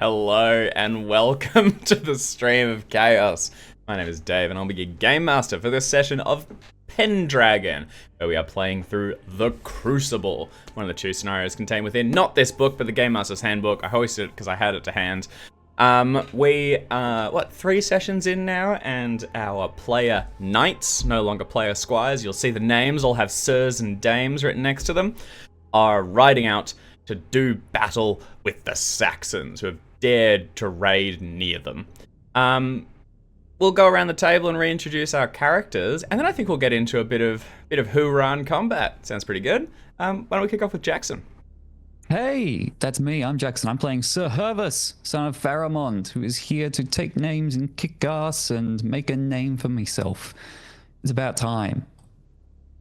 Hello and welcome to the stream of Chaos. My name is Dave and I'll be your Game Master for this session of Pendragon, where we are playing through the Crucible, one of the two scenarios contained within, not this book, but the Game Master's Handbook. I hosted it because I had it to hand. We are, 3 sessions in now, and our player knights, no longer player squires, you'll see the names all have sirs and dames written next to them, are riding out to do battle with the Saxons, who have dared to raid near them. We'll go around the table and reintroduce our characters, and then I think we'll get into a bit of hoorah and combat. Sounds pretty good. Why don't we kick off with Jackson? Hey, that's me. I'm Jackson. I'm playing Sir Hervus, son of Pharamond, who is here to take names and kick ass and make a name for myself. It's about time.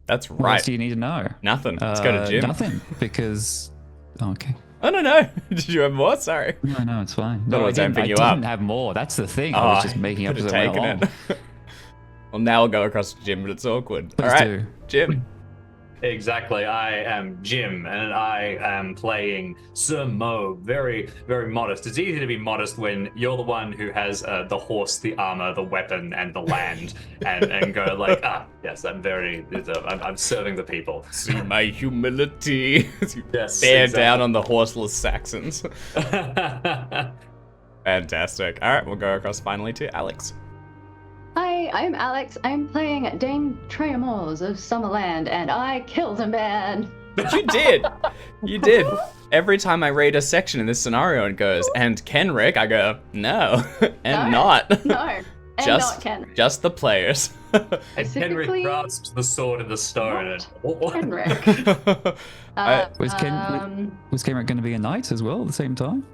That's right. What else do you need to know? Nothing. Let's go to Jim. Nothing, because... Oh, okay. Oh, no. Did you have more? Sorry. No, it's fine. No, I didn't have more. That's the thing. I was just making up as I went along. Well, now we'll go across to Jim, but it's awkward. Please All right, do. Jim. Exactly. I am Jim, and I am playing Sir Mo. Very, very modest. It's easy to be modest when you're the one who has the horse, the armor, the weapon, and the land, and go like, yes, I'm I'm serving the people. See my humility. Yes, bear exactly. down on the horseless Saxons. Fantastic. All right, we'll go across finally to Alex. Hi, I'm Alex. I'm playing Dame Tremors of Summerland, and I killed a man. You did. You did. Every time I read a section in this scenario and it goes, and Kenrick, I go, no, and No, not. No, and not Kenrick. Just the players. And Henrik Specifically, grasps the sword in the stone. And, Kenrick. Was Kenrick going to be a knight as well at the same time?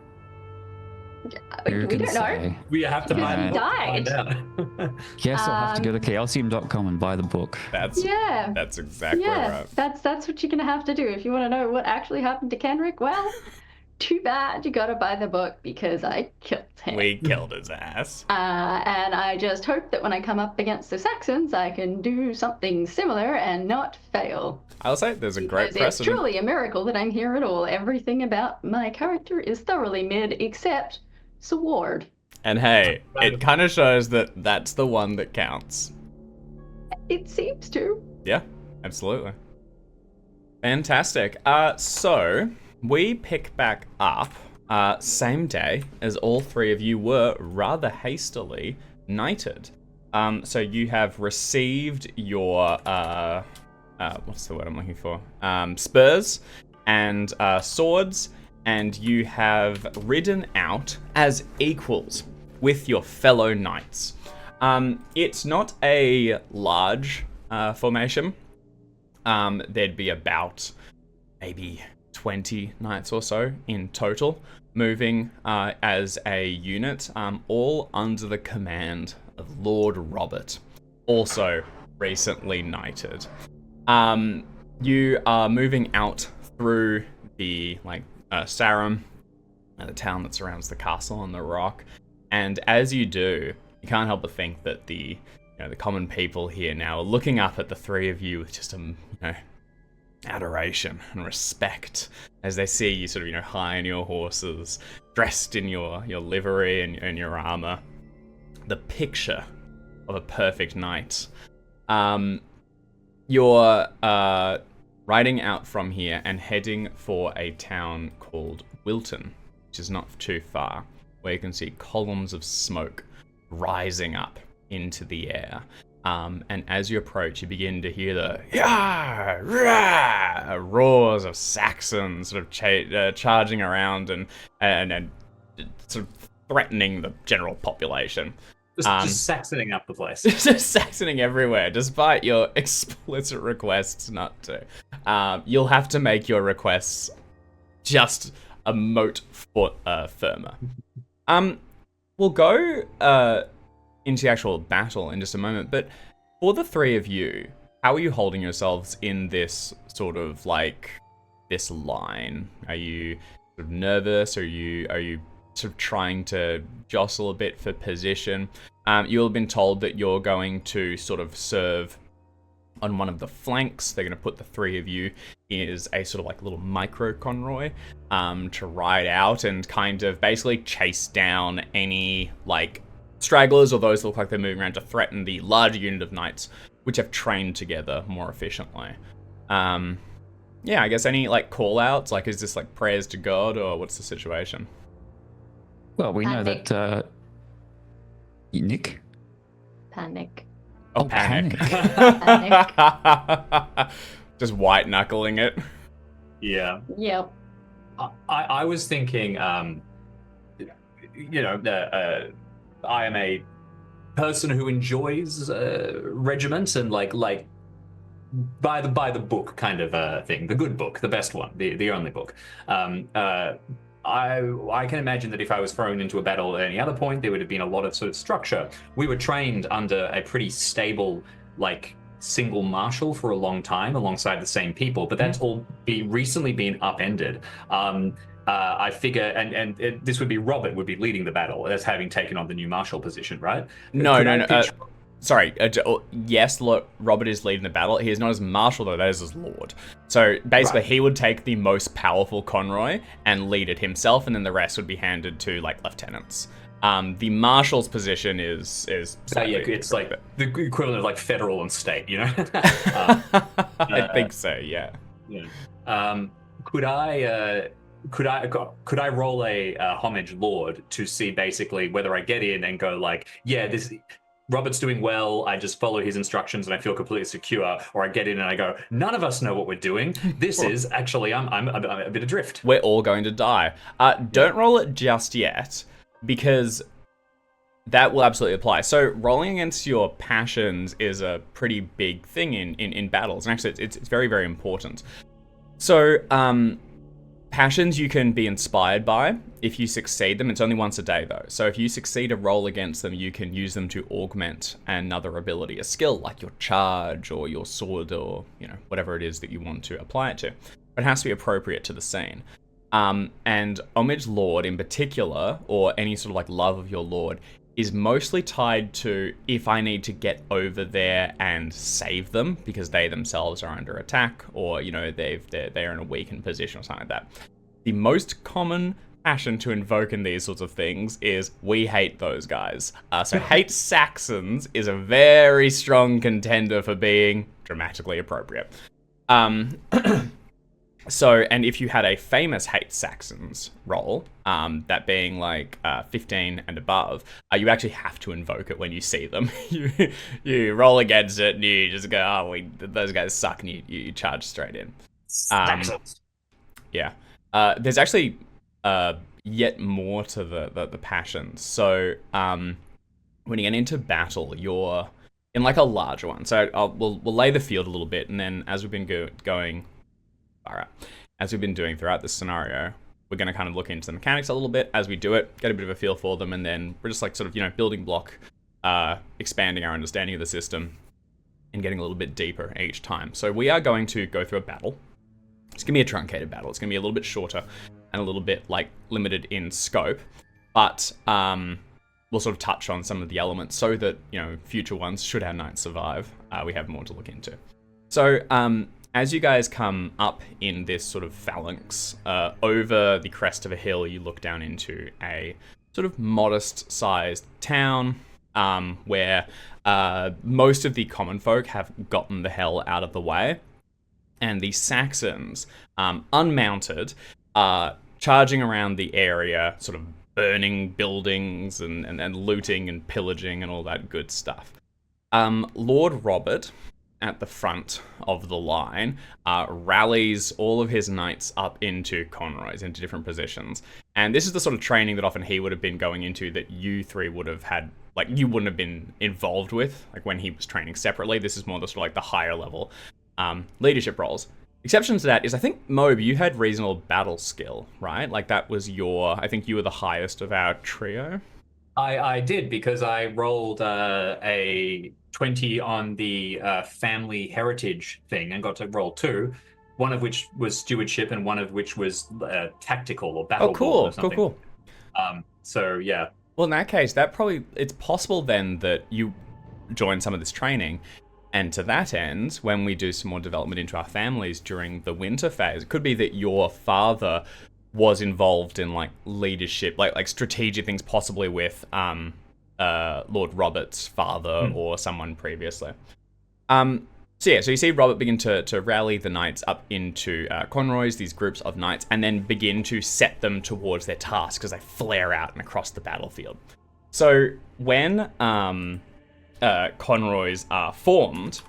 We don't know. we have to Because find, he died. find out. Yes, I'll have to go to chaosium.com and buy the book. That's exactly Yeah, right. that's what you're gonna have to do if you want to know what actually happened to Kenrick. Well, too bad you gotta buy the book because I killed him. We killed his ass. And I just hope that when I come up against the Saxons, I can do something similar and not fail. I'll say there's a great Because precedent. it's truly a miracle that I'm here at all. Everything about my character is thoroughly mid, except sword. And hey, it kind of shows that that's the one that counts. It seems to. Yeah, absolutely. Fantastic. So we pick back up same day as all 3 of you were rather hastily knighted. So you have received your what's the word I'm looking for? Spurs and swords, and you have ridden out as equals with your fellow knights. It's not a large formation. There'd be about maybe 20 knights or so in total, moving as a unit, all under the command of Lord Robert, also recently knighted. You are moving out through the Sarum, the town that surrounds the castle on the rock, and as you do, you can't help but think that the common people here now are looking up at the 3 of you with just adoration and respect as they see you sort of high on your horses, dressed in your livery and your armor, the picture of a perfect knight. You're riding out from here and heading for a town called Wilton, which is not too far, where you can see columns of smoke rising up into the air. And as you approach, you begin to hear the "Yah! Rah!" roars of Saxons sort of charging around and sort of threatening the general population. Just Saxoning up the place. Just Saxoning everywhere, despite your explicit requests not to. You'll have to make your requests just a mote firmer. We'll go into the actual battle in just a moment, but for the 3 of you, how are you holding yourselves in this sort of this line? Are you sort of nervous? Are you sort of trying to jostle a bit for position? You'll have been told that you're going to sort of serve On one of the flanks, they're going to put the 3 of you is a sort of like little micro convoy to ride out and kind of basically chase down any like stragglers or those that look like they're moving around to threaten the larger unit of knights which have trained together more efficiently. Yeah, I guess any like call outs, like is this like prayers to God or what's the situation? Well, we know Panic. that Nick. Panic. Oh, Oh, panic. Panic. Just white knuckling it. Yeah. Yep. I was thinking, you know, I am a person who enjoys regiments and like by the book kind of thing, the good book, the best one, the only book. I can imagine that if I was thrown into a battle at any other point, there would have been a lot of sort of structure. We were trained under a pretty stable, like, single marshal for a long time alongside the same people, but that's all recently been upended. I figure, and this would be Robert would be leading the battle as having taken on the new marshal position, right? No. Sorry. Yes, look, Robert is leading the battle. He is not as marshal though; that is as lord. So basically, He would take the most powerful convoy and lead it himself, and then the rest would be handed to like lieutenants. The marshal's position is it's like the equivalent of like federal and state, you know. I think so. Yeah. Yeah. Could I roll a homage lord to see basically whether I get in and go like, yeah, this Robert's doing well, I just follow his instructions and I feel completely secure, or I get in and I go, none of us know what we're doing. This is actually I'm a bit adrift. We're all going to die. Don't roll it just yet, because that will absolutely apply. So rolling against your passions is a pretty big thing in battles, and actually it's very, very important. So passions you can be inspired by. If you succeed them, it's only once a day though. So if you succeed a roll against them, you can use them to augment another ability, a skill like your charge or your sword or, you know, whatever it is that you want to apply it to. But it has to be appropriate to the scene. And Homage Lord in particular, or any sort of like love of your lord, is mostly tied to if I need to get over there and save them because they themselves are under attack, or, you know, they're in a weakened position or something like that. The most common passion to invoke in these sorts of things is we hate those guys. So hate Saxons is a very strong contender for being dramatically appropriate. So, and if you had a famous hate Saxons roll, that being like 15 and above, you actually have to invoke it when you see them. you roll against it and you just go, oh, those guys suck, and you charge straight in. Saxons. Yeah. There's actually yet more to the passions. So when you get into battle, you're in like a larger one. So we'll lay the field a little bit, and then as we've been going... Alright, as we've been doing throughout this scenario, we're going to kind of look into the mechanics a little bit as we do it, get a bit of a feel for them, and then we're just like sort of, you know, building block, expanding our understanding of the system, and getting a little bit deeper each time. So we are going to go through a battle. It's going to be a truncated battle. It's going to be a little bit shorter and a little bit like limited in scope, but we'll sort of touch on some of the elements so that, you know, future ones, should our knights survive, we have more to look into. So, as you guys come up in this sort of phalanx, over the crest of a hill, you look down into a sort of modest-sized town where most of the common folk have gotten the hell out of the way. And the Saxons, unmounted, are charging around the area, sort of burning buildings and looting and pillaging and all that good stuff. Lord Robert, at the front of the line, rallies all of his knights up into convoys, into different positions. And this is the sort of training that often he would have been going into that you three would have had, like, you wouldn't have been involved with, like when he was training separately. This is more the sort of like the higher level leadership roles. Exception to that is, I think, Mobe, you had reasonable battle skill, right? Like that was I think you were the highest of our trio. I did, because I rolled a 20 on the family heritage thing and got to roll 2, one of which was stewardship and one of which was tactical or battle. Oh, cool. So, yeah. Well, in that case, it's possible then that you join some of this training And to that end, when we do some more development into our families during the winter phase, it could be that your father was involved in like leadership, like strategic things, possibly with Lord Robert's father or someone previously. So you see Robert begin to rally the knights up into conroys, these groups of knights, and then begin to set them towards their task as they flare out and across the battlefield. So when conroys are formed,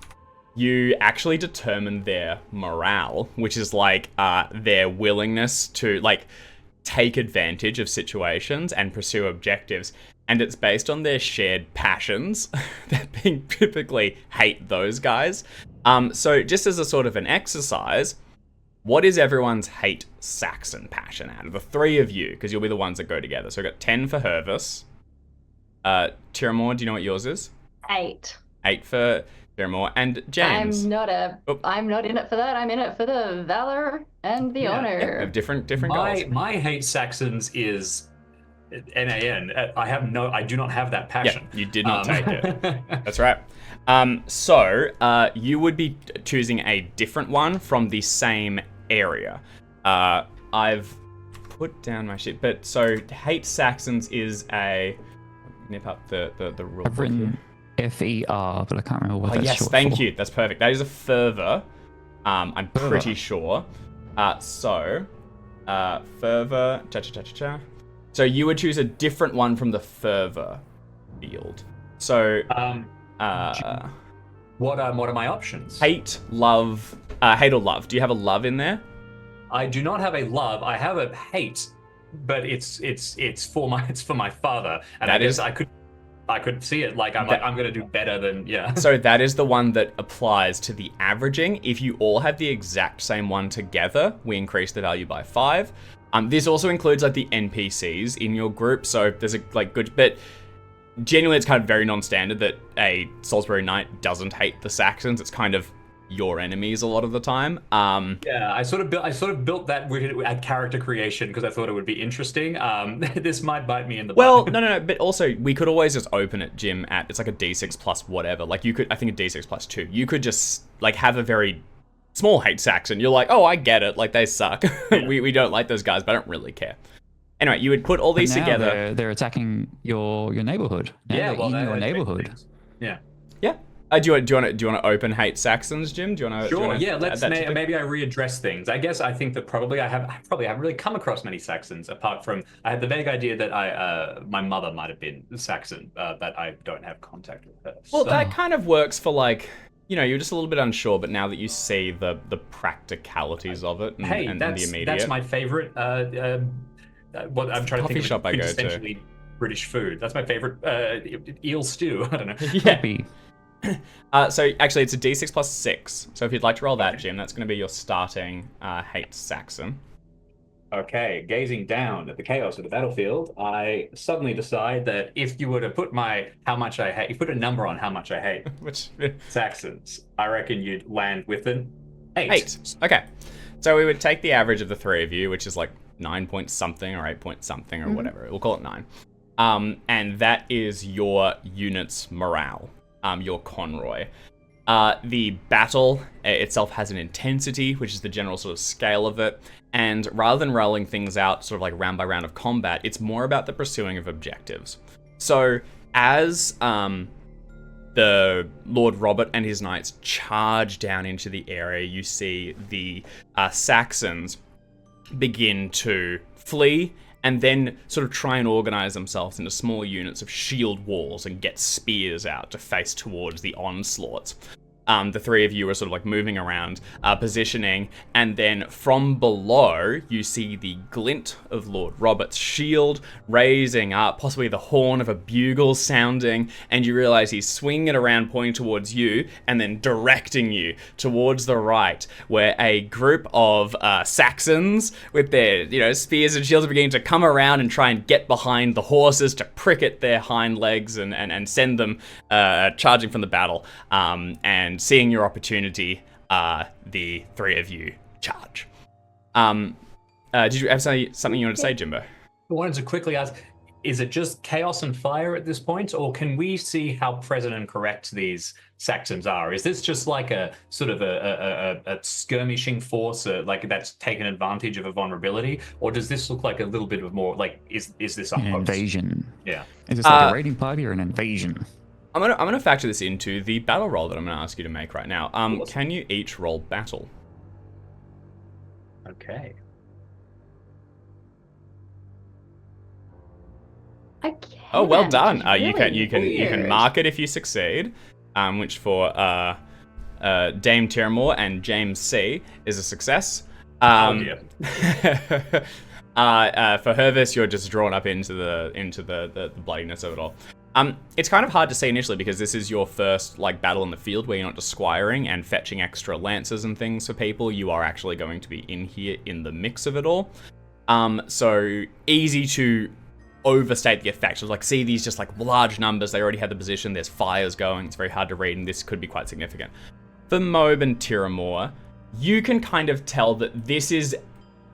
you actually determine their morale, which is like their willingness to like take advantage of situations and pursue objectives. And it's based on their shared passions that being typically hate those guys. So just as a sort of an exercise, what is everyone's hate Saxon passion out of the three of you? Because you'll be the ones that go together. So I've got 10 for Hervis. Tiramore, do you know what yours is? 8. 8 for Tiramore. And James. I'm not in it for that. I'm in it for the valor and the honor. Of different goals. My hate Saxons is NAN. I do not have that passion. Yeah, you did not take it. That's right. So you would be choosing a different one from the same area. I've put down my shit, but so hate Saxons is a nip up the rule. I've written FER, but I can't remember what that's short for. Thank you. That's perfect. That is a fervor. I'm pretty sure. Fervor. So you would choose a different one from the fervor field. So what are my options? Hate, love, hate or love. Do you have a love in there? I do not have a love. I have a hate, but it's for my father, and I guess I could see it like I'm gonna do better than So that is the one that applies to the averaging. If you all have the exact same one together, we increase the value by 5. This also includes like the NPCs in your group, so there's a like good, but genuinely it's kind of very non-standard that a Salisbury Knight doesn't hate the Saxons. It's kind of your enemies a lot of the time. I sort of built that at character creation because I thought it would be interesting. This might bite me in the butt. Well, no, but also we could always just open it, Jim, at it's like a D6 plus whatever. Like you could, I think a D6 plus 2. You could just like have a very small hate Saxon. You're like, oh, I get it. Like they suck. Yeah. we don't like those guys, but I don't really care. Anyway, you would put all these together. They're attacking your neighborhood. Now they're in your neighborhood. Yeah. Yeah. Do you want to open hate Saxons, Jim? Do you want to? Sure. Let's maybe I readdress things. I think that probably I haven't really come across many Saxons apart from I had the vague idea that my mother might have been Saxon, but I don't have contact with her. Well, that kind of works for like. You're just a little bit unsure, but now that you see the practicalities of it and the immediate. That's my favorite. What I'm trying to think shop of I go essentially to. British food. That's my favorite eel stew. I don't know. Yeah. So actually, it's a D6 plus 6. So if you'd like to roll that, Jim, that's going to be your starting hate Saxon. Okay, gazing down at the chaos of the battlefield, I suddenly decide that if you were to put you put a number on how much I hate which Saxons, I reckon you'd land with an 8. 8. Okay. So we would take the average of the three of you, which is like 9 point something or 8 point something or whatever. We'll call it 9. And that is your unit's morale, your conroy. The battle itself has an intensity, which is the general sort of scale of it. And rather than rolling things out sort of like round by round of combat, it's more about the pursuing of objectives. So as the Lord Robert and his knights charge down into the area, you see the Saxons begin to flee and then sort of try and organize themselves into small units of shield walls and get spears out to face towards the onslaughts. The three of you are sort of like moving around, positioning, and then from below, you see the glint of Lord Robert's shield raising up, possibly the horn of a bugle sounding, and you realize he's swinging it around, pointing towards you, and then directing you towards the right, where a group of Saxons with their, spears and shields are beginning to come around and try and get behind the horses to prick at their hind legs and send them charging from the battle. And seeing your opportunity, the three of you charge. Did you have something you wanted to say, Jimbo? I wanted to quickly ask, is it just chaos and fire at this point, or can we see how present and correct these Saxons are? Is this just like a sort of a skirmishing force, like that's taken advantage of a vulnerability, or does this look like a little bit of more like is this a An host? invasion. Yeah. Is this like a raiding party or an invasion? I'm gonna factor this into the battle roll that I'm gonna ask you to make right now. Can you each roll battle? Okay. I can't. Oh, well done. It's You can weird. mark it if you succeed, which for Dame Tiramore and James C is a success. Dear. For Hervis, you're just drawn up into the bloodiness of it all. It's kind of hard to say initially because this is your first like battle in the field where you're not just squiring and fetching extra lances and things for people. You are actually going to be in here in the mix of it all. So easy to overstate the effect. So like see these just like large numbers. They already have the position. There's fires going. It's very hard to read, and this could be quite significant. For Moab and Tiramore, you can kind of tell that this is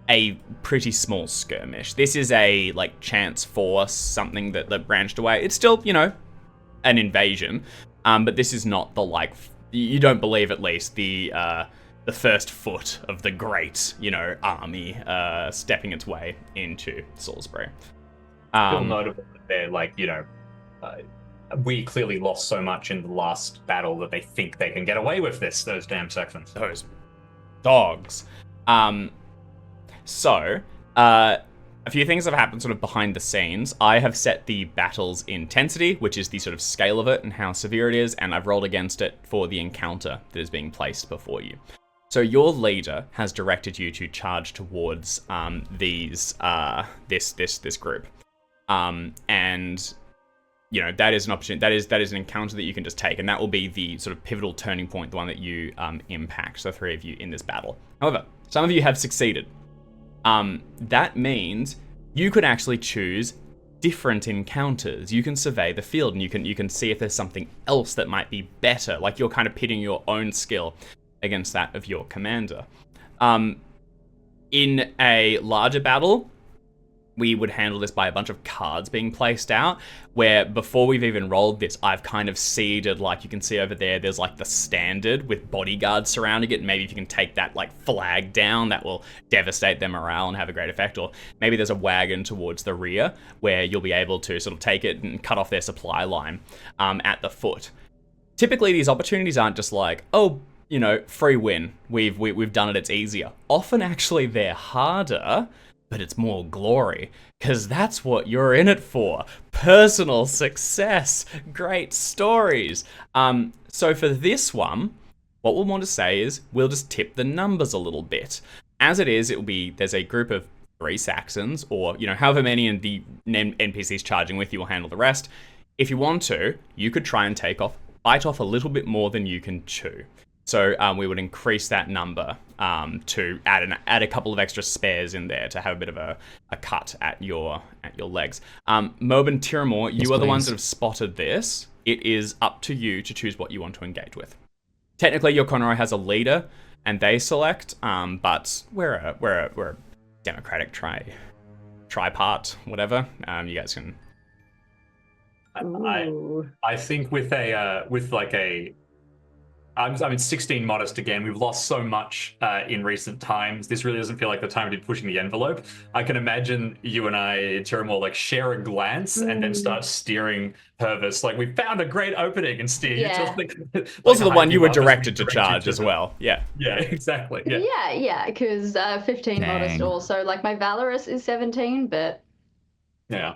a pretty small skirmish. This is a like chance force, something that branched away. It's still, you know, an invasion, but this is not the like you don't believe at least the first foot of the great, you know, army stepping its way into Salisbury. Still notable that they're like, you know, we clearly lost so much in the last battle that they think they can get away with this. Those damn Saxons. Those dogs. So, a few things have happened sort of behind the scenes. I have set the battle's intensity, which is the sort of scale of it and how severe it is, and I've rolled against it for the encounter that is being placed before you. So your leader has directed you to charge towards this group, and you know that is an opportunity. That is an encounter that you can just take, and that will be the sort of pivotal turning point, the one that you impact the three of you in this battle. However, some of you have succeeded. That means you could actually choose different encounters. You can survey the field and you can see if there's something else that might be better. Like you're kind of pitting your own skill against that of your commander. In a larger battle, we would handle this by a bunch of cards being placed out, where before we've even rolled this, I've kind of seeded, like you can see over there's like the standard with bodyguards surrounding it. Maybe if you can take that like flag down, that will devastate their morale and have a great effect. Or maybe there's a wagon towards the rear where you'll be able to sort of take it and cut off their supply line at the foot. Typically, these opportunities aren't just like, oh, you know, free win. We've done it. It's easier. Often, actually, they're harder, but it's more glory, because that's what you're in it for. Personal success, great stories. So for this one, what we'll want to say is we'll just tip the numbers a little bit. As it is, there's a group of 3 Saxons, or you know, however many, and the NPCs charging with you will handle the rest. If you want to, you could try and bite off a little bit more than you can chew. So we would increase that number to add a couple of extra spares in there to have a bit of a cut at your legs. Moab and Tiramore, you are the ones that have spotted this. It is up to you to choose what you want to engage with. Technically, your Conroy has a leader, and they select. But we're a democratic tripart, whatever. You guys can. I think I'm 16 modest again. We've lost so much in recent times. This really doesn't feel like the time to be pushing the envelope. I can imagine you and I, Tiramore, like share a glance and then start steering Hervis. Like, we found a great opening and steer you to like, also the one you were directed to charge as well. Yeah. Yeah, exactly. Yeah, because 15 modest also. Like, my Valorous is 17, but... Yeah.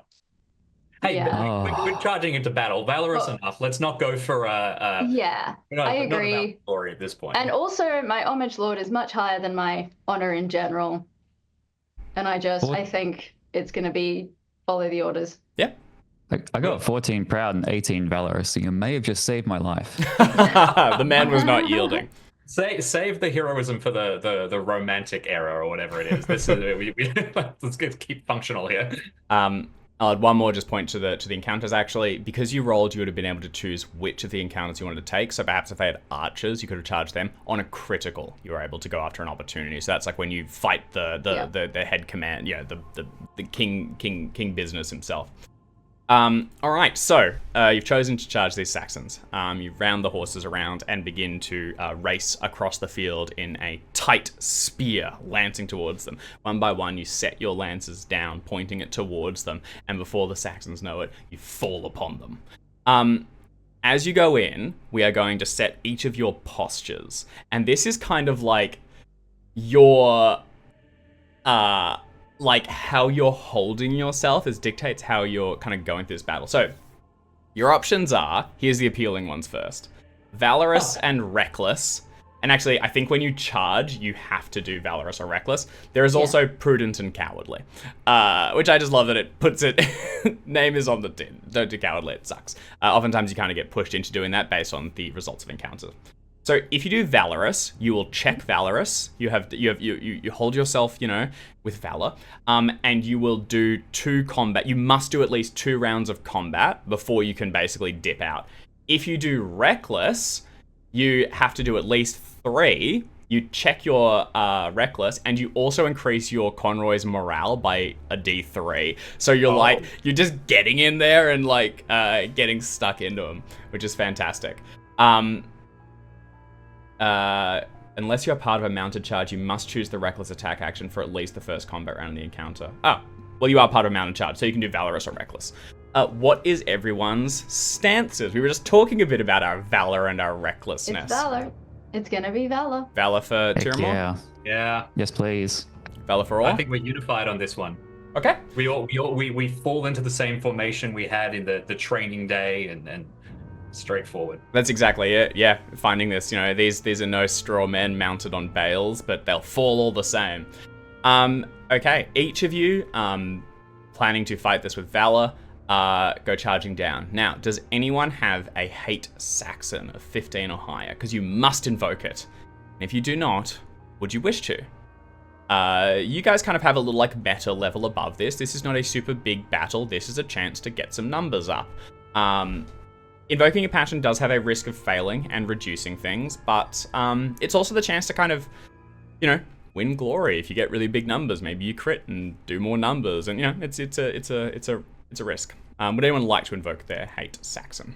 Hey, we're charging into battle. Valorous enough. Let's not go for I agree. Not glory at this point. And also, my Homage Lord is much higher than my honor in general. And I think it's going to be follow the orders. Yeah. I got 14 proud and 18 valorous, so you may have just saved my life. The man was not yielding. Save the heroism for the romantic era or whatever it is. This is let's keep functional here. I'll add one more just point to the encounters, actually. Because you rolled, you would have been able to choose which of the encounters you wanted to take. So perhaps if they had archers, you could have charged them. On a critical, you were able to go after an opportunity. So that's like when you fight the head command, the king business himself. All right, so you've chosen to charge these Saxons. You round the horses around and begin to race across the field in a tight spear, lancing towards them. One by one, you set your lances down, pointing it towards them, and before the Saxons know it, you fall upon them. As you go in, we are going to set each of your postures, and this is kind of like your like how you're holding yourself is dictates how you're kind of going through this battle. So your options are, here's the appealing ones first. Valorous and Reckless. And actually, I think when you charge, you have to do Valorous or Reckless. There is also Prudent and Cowardly, which I just love that it puts it, name is on the tin. Don't do Cowardly, it sucks. Oftentimes you kind of get pushed into doing that based on the results of encounters. So if you do Valorous, you will check Valorous. You hold yourself, you know, with Valor, and you will do 2 combat. You must do at least 2 rounds of combat before you can basically dip out. If you do Reckless, you have to do at least 3. You check your Reckless, and you also increase your Conroy's morale by a D3. So you're you're just getting in there and like getting stuck into them, which is fantastic. Unless you're part of a mounted charge, you must choose the Reckless attack action for at least the first combat round of the encounter. Oh, well, you are part of a mounted charge, so you can do Valorous or Reckless. What is everyone's stances? We were just talking a bit about our Valor and our Recklessness. It's Valor. It's gonna be Valor. Valor for Tiramore? Yeah. Yes, please. Valor for all? I think we're unified on this one. Okay. We fall into the same formation we had in the training day and straightforward. That's exactly it. Yeah, finding this, you know, these are no straw men mounted on bales, but they'll fall all the same. Okay, each of you planning to fight this with Valor, go charging down. Now, does anyone have a Hate Saxon of 15 or higher? Because you must invoke it. And if you do not, would you wish to? You guys kind of have a little like meta level above this. This is not a super big battle. This is a chance to get some numbers up. Invoking a passion does have a risk of failing and reducing things, but it's also the chance to kind of, you know, win glory. If you get really big numbers, maybe you crit and do more numbers, and you know, it's a risk. Would anyone like to invoke their Hate Saxon?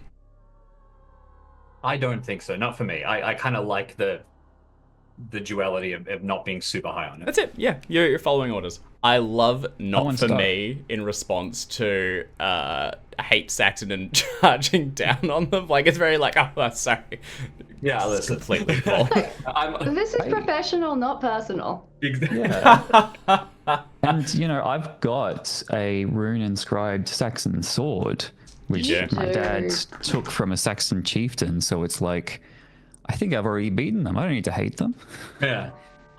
I don't think so. Not for me. I kind of like the duality of not being super high on it. That's it. Yeah, you're following orders. I love not for start. me in response to Hate Saxon and charging down on them. Like it's very like, oh, sorry. Yeah, it's listen. completely full. This is professional, not personal. Yeah. And, you know, I've got a rune-inscribed Saxon sword, which You do. my dad took from a Saxon chieftain, so it's like, I think I've already beaten them. I don't need to hate them. Yeah.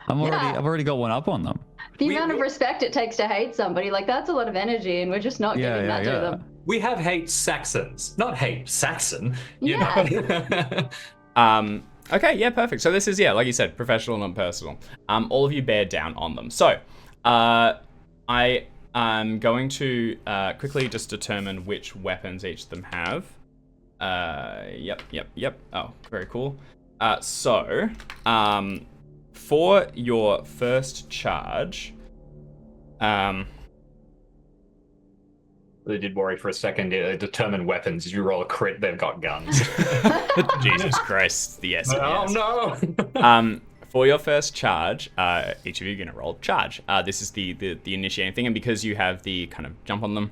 I've already got one up on them. The amount of respect it takes to hate somebody, like that's a lot of energy, and we're just not giving that to them. We have Hate Saxons, not Hate Saxon. You Yeah. know? Okay, yeah, perfect. So this is, yeah, like you said, professional, not personal. All of you bear down on them. So, I am going to quickly just determine which weapons each of them have. Yep. Oh, very cool. So, for your first charge, They did worry for a second. Determine weapons. If you roll a crit, they've got guns. Jesus Christ, the S. Oh no! For your first charge, each of you are going to roll charge. This is the initiating thing, and because you have the kind of jump on them,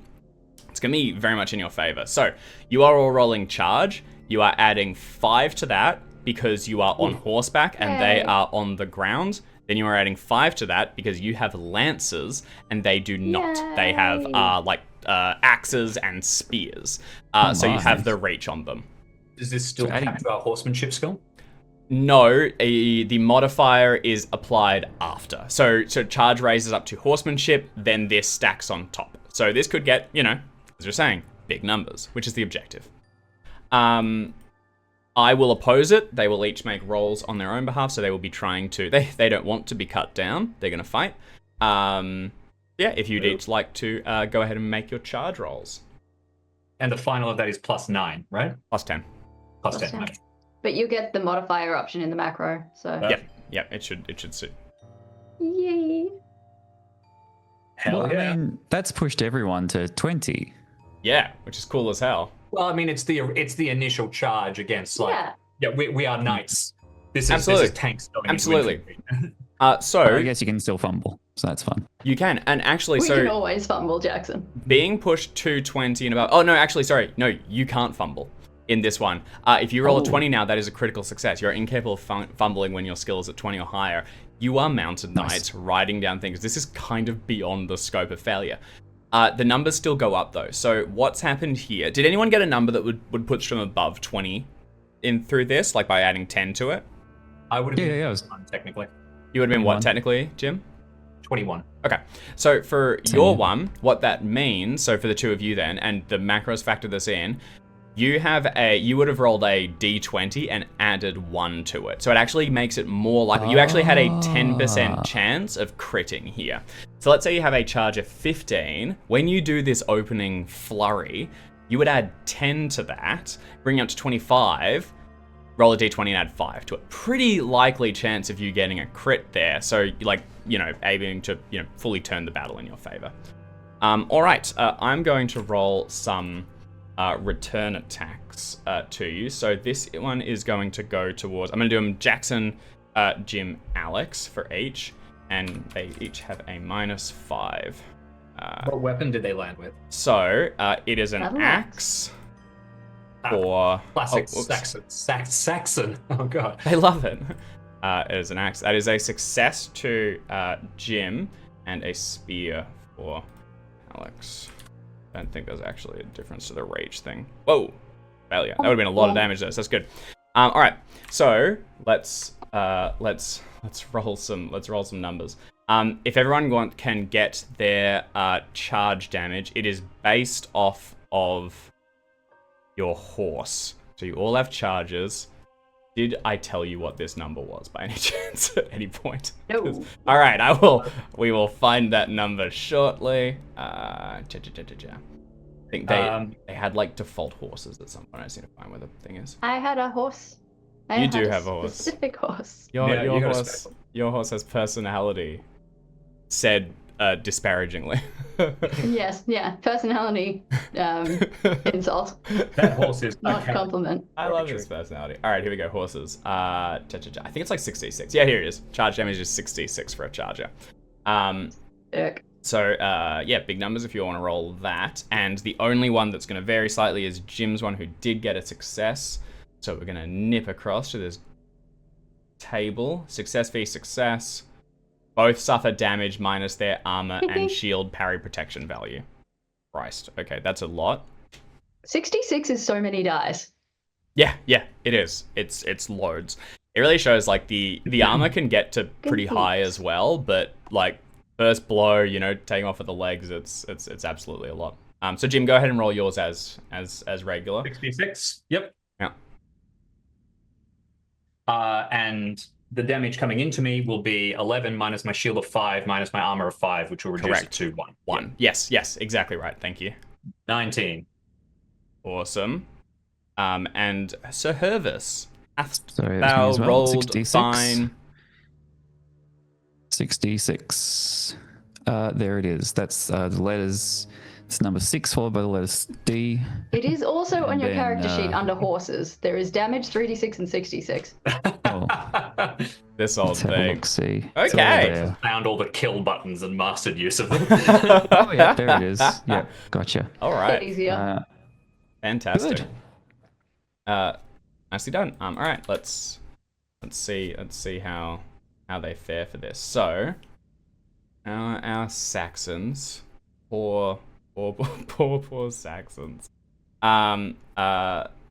it's going to be very much in your favor. So you are all rolling charge. You are adding 5 to that because you are on horseback and they are on the ground. Then you are adding 5 to that because you have lances and they do not. Yay. They have axes and spears. So you have the reach on them. Does this still capture our horsemanship skill? No, the modifier is applied after. So charge raises up to horsemanship, then this stacks on top. So this could get, you know, as you're saying, big numbers, which is the objective. I will oppose it. They will each make rolls on their own behalf, so they will be trying to... They don't want to be cut down. They're going to fight. Yeah, if you'd each like to go ahead and make your charge rolls. And the final of that is +9, right? +10. +10. Okay. But you get the modifier option in the macro, so. Yeah, it should suit. Yay. Hell Well, yeah. I mean, that's pushed everyone to 20. Yeah, which is cool as hell. Well, I mean, it's the initial charge against we are knights. This is Absolutely. tanks going Absolutely. into infantry. So I guess you can still fumble, so that's fun. you can, and actually, We can so always fumble, Jackson. being pushed to 20 and above. Oh no, actually, sorry, no, you can't fumble in this one. If you roll a 20 now, that is a critical success. You're incapable of fumbling when your skill is at 20 or higher. You are mounted knights riding down things. This is kind of beyond the scope of failure. The numbers still go up though. So what's happened here? Did anyone get a number that would push them above 20 in through this, like by adding 10 to it? I would have been Yeah, it was technically You would have been what 21. technically, Jim? 21. Okay, so for your one, what that means, so for the two of you then, and the macros factor this in, you would have rolled a d20 and added 1 to it. So it actually makes it more likely. You actually had a 10% chance of critting here. So let's say you have a charge of 15. When you do this opening flurry, you would add 10 to that, bring it up to 25, roll a d20 and add 5 to it. Pretty likely chance of you getting a crit there. So aiming to fully turn the battle in your favor. All right, I'm going to roll some return attacks to you. So this one is going to go towards, I'm going to do them Jackson, Jim, Alex for each, and they each have a -5. What weapon did they land with? So it is an axe. For classic Saxon. Oh god, they love it. It is an axe. That is a success to Jim and a spear for Alex. I don't think there's actually a difference to the rage thing. Whoa, failure. That would have been a lot of damage though. So that's good. All right. So let's roll some numbers. If everyone can get their charge damage, it is based off of your horse. So you all have charges. Did I tell you what this number was by any chance at any point? No. All right, we will find that number shortly. I think they had like default horses at some point. I just need to find where the thing is. I had a horse. You do have a horse. Specific horse. Your horse has personality. Said disparagingly. Yes, yeah. Personality insult. That horse is Not compliment. I love his personality. All right, here we go. Horses. I think it's like 66. Yeah, here it is. Charge damage is 66 for a charger. Sick. So big numbers if you want to roll that. And the only one that's going to vary slightly is Jim's one, who did get a success. So we're going to nip across to this table. Success v success. Both suffer damage minus their armor and shield parry protection value. Christ. Okay, that's a lot. 66 is so many dice. Yeah, it is. It's loads. It really shows like the armor can get to pretty high as well, but like first blow, taking off with the legs, it's absolutely a lot. So Jim, go ahead and roll yours as regular. 66. Yep. Yeah. And the damage coming into me will be 11 minus my shield of 5 minus my armor of 5, which will reduce it to 1. 1. Yes, exactly right. Thank you. 19. Awesome. And Sir Hervis, Sorry, thou well. rolled 66. fine. 66. There it is. That's the letters. It's number 6 followed by the letters D. It is also on And your then, character sheet under horses. There is damage 3d6 and 66. Oh, This old let's have a thing. look. See. It's all Okay. there. Found all the kill buttons and mastered use of them. Oh yeah, there it is. Yeah, gotcha. All Bit right. easier. Fantastic. Good. Nicely done. All right. Let's see how they fare for this. So, our Saxons, poor Saxons.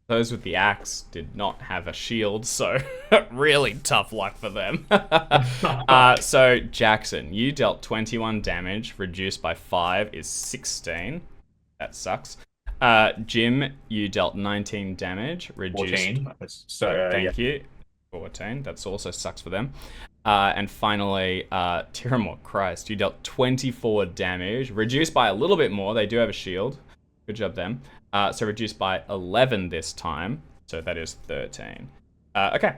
Those with the axe did not have a shield, so really tough luck for them. So Jackson, you dealt 21 damage, reduced by 5 is 16. That sucks. Jim, you dealt 19 damage, reduced. 14. So, Thank you. 14. That's also sucks for them. And finally, Tiramore, Christ, you dealt 24 damage, reduced by a little bit more. They do have a shield. Good job, them. So reduced by 11 this time. So that is 13. Okay.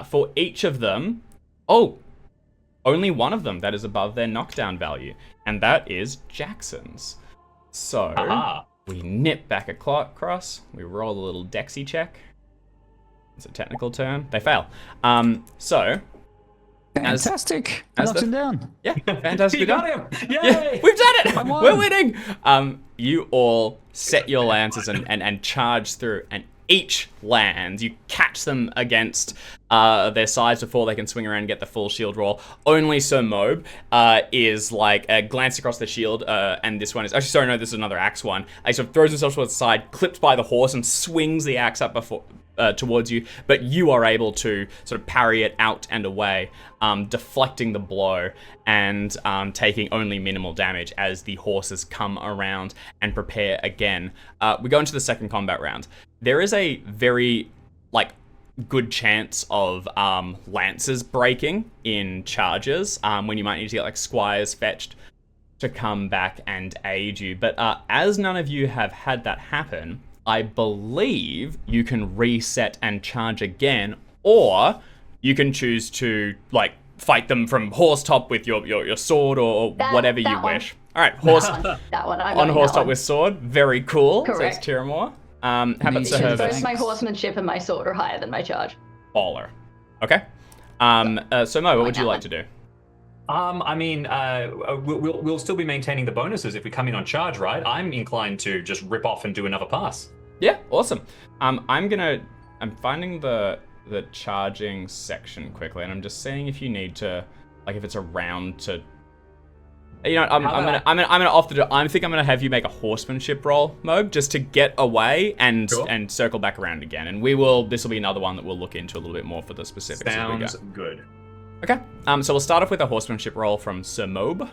For each of them, only one of them that is above their knockdown value, and that is Jackson's. So We nip back across. We roll a little Dexy check. It's a technical term. They fail. So. Fantastic. I knocked him down. Yeah, fantastic. You got him. Yay! Yeah, we've done it. I won. We're winning. You all set your lances and charge through, and each land, you catch them against their sides before they can swing around and get the full shield roll. Only Sir Mobe is like glanced across the shield, and this one is actually, sorry, no, this is another axe one. He sort of throws himself towards the side, clipped by the horse, and swings the axe up towards you, but you are able to sort of parry it out and away, deflecting the blow and taking only minimal damage as the horses come around and prepare again. We go into the second combat round. There is a very good chance of lances breaking in charges when you might need to get squires fetched to come back and aid you. But as none of you have had that happen, I believe you can reset and charge again, or you can choose to fight them from horse top with your sword or whatever you wish. All right, horse that one. on horse top with sword. Very cool. Correct. Says Tiramore. How about Sir Both Hervis? my horsemanship and my sword are higher than my charge. Baller. Okay. So Mo, what would you like to do? I mean, we'll still be maintaining the bonuses if we come in on charge, right? I'm inclined to just rip off and do another pass. Yeah, awesome. I'm finding the charging section quickly, and I'm just seeing if you need to, if it's around to. You know, I'm gonna off the. I think I'm gonna have you make a horsemanship roll, Mobe, just to get away and circle back around again. And this will be another one that we'll look into a little bit more for the specifics. Sounds good. Okay. So we'll start off with a horsemanship roll from Sir Mobe.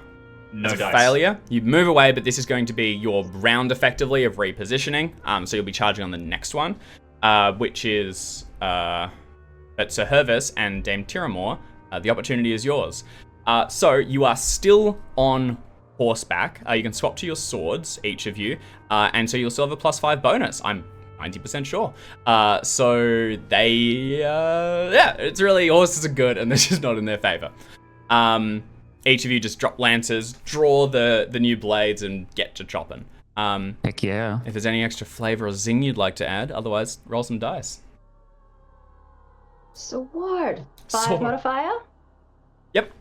No It's a dice. failure. You move away, but this is going to be your round effectively of repositioning. So you'll be charging on the next one, which is at Sir Hervis and Dame Tiramore. The opportunity is yours. So you are still on horseback. You can swap to your swords, each of you, and so you'll still have a +5 bonus. I'm 90% sure. So they, it's really, horses are good, and this is not in their favor. Each of you just drop lances, draw the new blades, and get to chopping. Heck yeah. If there's any extra flavor or zing you'd like to add, otherwise, roll some dice. Sword. 5 Sword. modifier? Yep.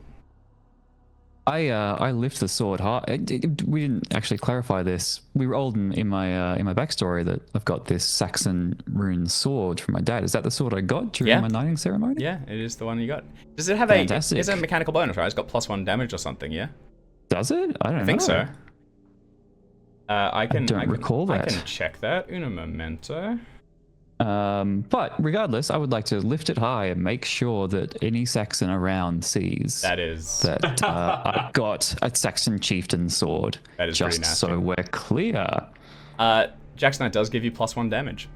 I lift the sword high. We didn't actually clarify this. We rolled in my backstory that I've got this Saxon rune sword from my dad. Is that the sword I got during my knighting ceremony? Yeah, it is the one you got. Does it have Fantastic. It's a mechanical bonus, right? It's got +1 damage or something, yeah? Does it? I don't know. I think so. I don't recall that. I can check that. Una momento. But regardless, I would like to lift it high and make sure that any Saxon around sees That is... that I've got a Saxon chieftain sword. That is pretty just nasty. so we're clear. Jackson, that does give you +1 damage.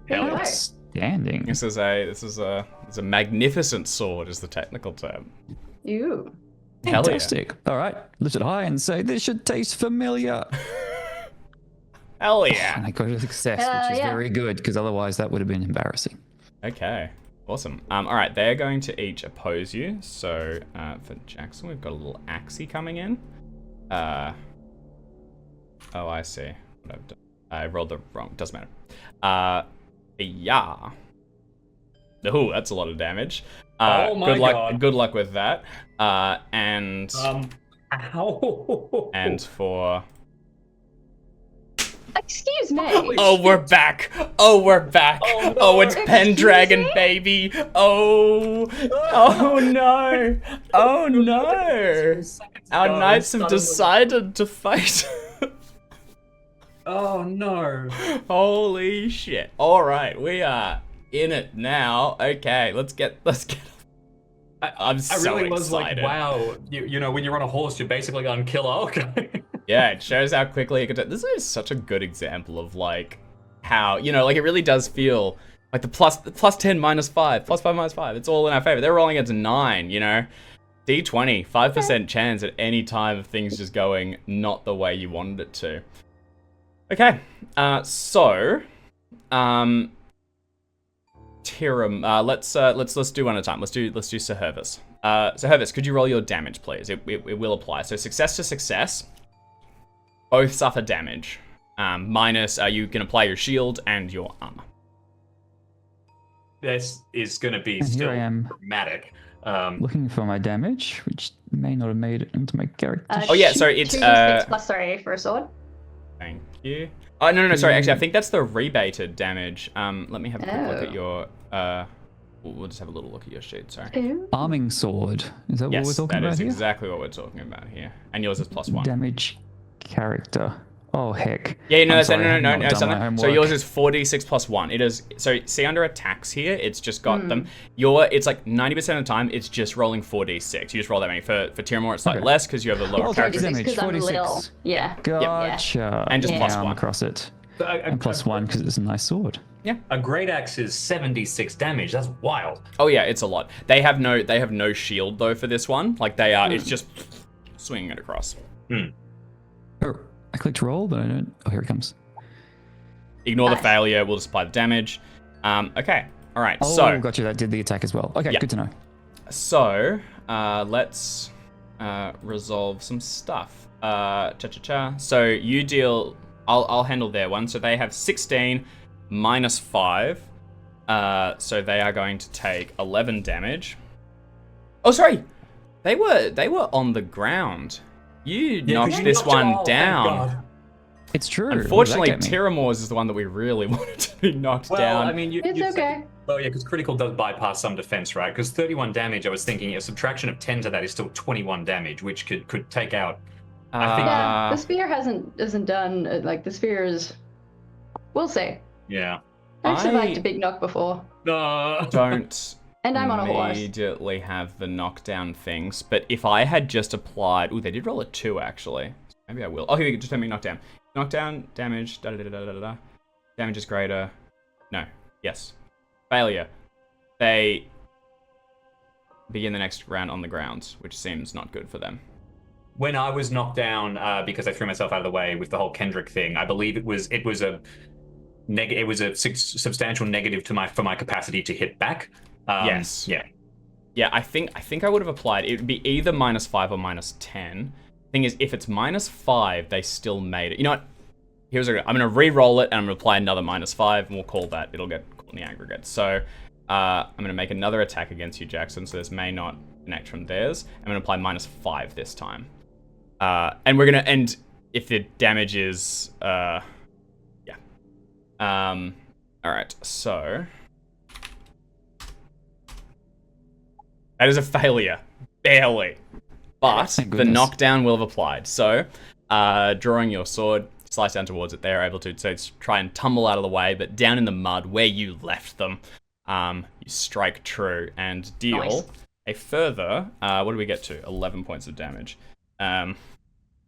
Hell yeah. Outstanding. This is a magnificent sword, is the technical term. Ew. Hell yeah. Fantastic. All right, lift it high and say this should taste familiar. Hell And yeah. I got a success, which is yeah. very good because otherwise that would have been embarrassing. Okay. Awesome. All right, they're going to each oppose you. So for Jackson, we've got a little axie coming in. Oh, I see. What I've done. I rolled the wrong. Doesn't matter. Yeah. Oh, that's a lot of damage. Oh my good luck, God. Good luck with that. And Ow. and for. Excuse me. Oh, we're back. Oh, we're back. Oh, no. Oh, it's Excuse Pendragon, me? baby. Oh. Oh, no. Oh, no. Our knights have decided to fight. Oh no. Holy shit. All right, we are in it now. Okay, let's get. I'm so I really was excited. like, wow. You know, when you're on a horse, you're basically on killer. Okay. Yeah, it shows how quickly it could. This is such a good example of how it really does feel like the plus 10 -5, +5 -5. It's all in our favor. They're rolling against 9. D20, 5% chance at any time of things just going not the way you wanted it to. Okay, so Tiram, let's do one at a time. Let's do Sir Hervis. Sir Hervis, could you roll your damage, please? It will apply. So success to success. Both suffer damage. minus you can apply your shield and your armor. This is going to be And here still I am. dramatic. Looking for my damage, which may not have made it into my character. Oh, yeah, sorry, it's, 2d6 plus 3 for a sword. Thank you. Oh, no, sorry. Actually, I think that's the rebated damage. Let me have a quick look at your... we'll just have a little look at your sheet, sorry. Ooh. Arming sword. Is that what we're Yes, talking that about is here? exactly what we're talking about here. And yours is +1. Damage character. Oh, heck. Yeah, no, I'm that's sorry, I have no, not done my So homework. yours is 4d6 plus 1. It is, so see under attacks here, it's just got them. It's like 90% of the time, it's just rolling 4d6. You just roll that many. For Tiramore, it's slightly Okay. less because you have a lower Well, character. damage, Because I'm 46. little. Yeah. Gotcha. And just Now plus I'm 1. across it. So And +1 because it's a nice sword. a great axe is 76 damage. That's wild. Oh yeah, it's a lot. They have no shield though for this one. Like they are, it's just swinging it across. Oh, I clicked roll, but I don't... Oh, here it comes. Ignore the Nice. failure. We'll just apply the damage. Okay. All right. Oh, So gotcha. That did the attack as well. Okay, Yeah. good to know. So, let's resolve some stuff. So you deal. I'll handle their one. So they have 16 minus 5. So they are going to take 11 damage. Oh, sorry. They were on the ground. You knocked you this knocked one it all, thank down. God. It's true. What does that Unfortunately, get me? Tiramore's is the one that we really wanted to be knocked Well, down. I mean, It's okay. Well, yeah, because critical does bypass some defense, right? Because 31 damage, I was thinking a subtraction of 10 to that is still 21 damage, which could take out. I think. Yeah, the spear isn't done. Like the spear is. We'll see. Yeah. I've survived I- a big knock before, Don't and I'm on a horse. immediately have the knockdown things, but if I had just applied... Ooh, they did roll a 2, actually. Maybe I will. Okay, just let me knockdown. Knockdown, damage, da-da-da-da-da-da. Damage is greater. No. Yes. Failure. They begin the next round on the ground, which seems not good for them. When I was knocked down because I threw myself out of the way with the whole Kendrick thing, I believe it was a substantial negative for my capacity to hit back. Yes. Yeah. Yeah, I think I would have applied. It would be either -5 or -10. Thing is, if it's -5, they still made it. You know what? I'm going to re-roll it, and I'm going to apply another -5, and we'll call that. It'll get caught in the aggregate. So I'm going to make another attack against you, Jackson, so this may not connect from theirs. I'm going to apply -5 this time. And we're going to... And if the damage is... yeah. Alright, so... That is a failure. Barely. But Thank the goodness. knockdown will have applied. So, drawing your sword, slice down towards it. They're able to try and tumble out of the way, but down in the mud where you left them, you strike true and deal Nice. a further, what do we get to? 11 points of damage.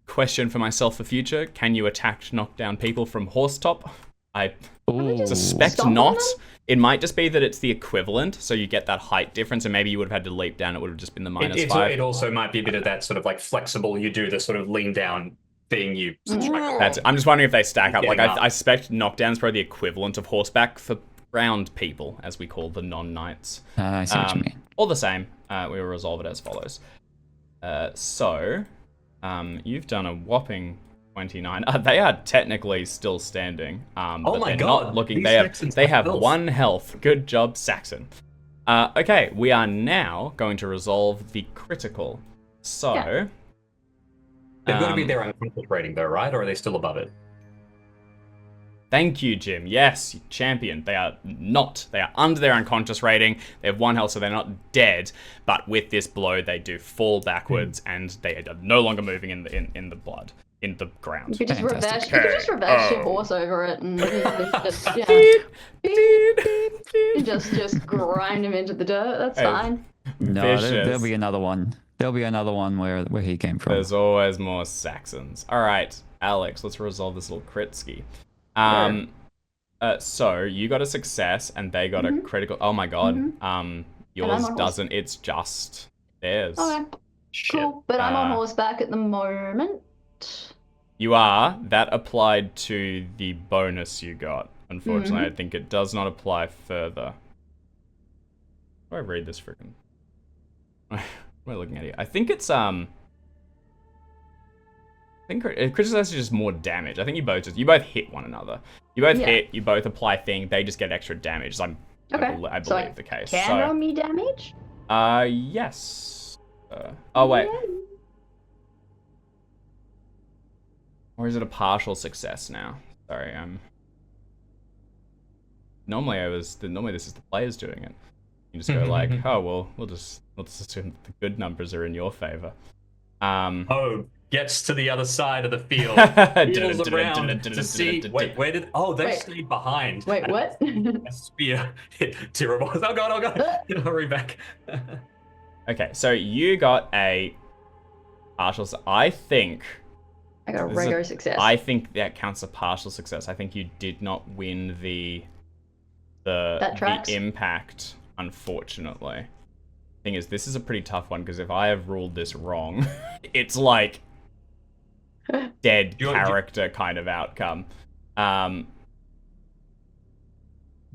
Question for myself for future, can you attack knockdown people from horse top? I Ooh. suspect Stomp on not. them? It might just be that it's the equivalent, so you get that height difference, and maybe you would have had to leap down, it would have just been the -5. It also might be a bit of that sort of like flexible, you do the sort of lean down thing, you subtract. That's it. I'm just wondering if they stack up. Like, Getting up. I suspect knockdown's probably the equivalent of horseback for ground people, as we call the non-knights. I see what you mean. All the same, we will resolve it as follows. You've done a whopping 29. They are technically still standing. But my they're God, not looking. these They Saxons have have health. 1 health. Good job, Saxon. Okay, we are now going to resolve the critical. So, Yeah. They've got to be their unconscious rating though, right? Or are they still above it? thank you, Jim. Yes, champion. They are not. They are under their unconscious rating. They have 1 health, so they're not dead. But with this blow, they do fall backwards, and they are no longer moving in the blood, in the ground. You could just Fantastic. reverse your Oh. horse over it and just you just grind him into the dirt. That's Hey, fine. No, Vicious. there'll be another one. There'll be another one where he came from. There's always more Saxons. All right, Alex, let's resolve this little critski. So you got a success, and they got a critical. Oh my god. Yours on horse. doesn't. It's just theirs. Okay, cool. But I'm on horseback at the moment. You are. That applied to the bonus you got. Unfortunately, I think it does not apply further. How do I read this freaking? What am I looking at here? I think it's I think critical success is just more damage. I think you both hit one another. You both hit. You both apply thing. They just get extra damage. I believe the case. Can roll me damage? Yes. Oh wait. Yeah. Or is it a partial success now? Sorry, Normally this is the players doing it. You just go like, oh well, we'll just assume that the good numbers are in your favor. Gets to the other side of the field, wheels around to see. Wait, where did? Oh, they stayed behind. Wait, what? A spear hit Tyrabos. Oh god! Hurry back. Okay, so you got a partial. I think. I got a regular success. I think that counts a partial success. I think you did not win the impact, unfortunately. Thing is, this is a pretty tough one because if I have ruled this wrong, it's like dead character kind of outcome. Do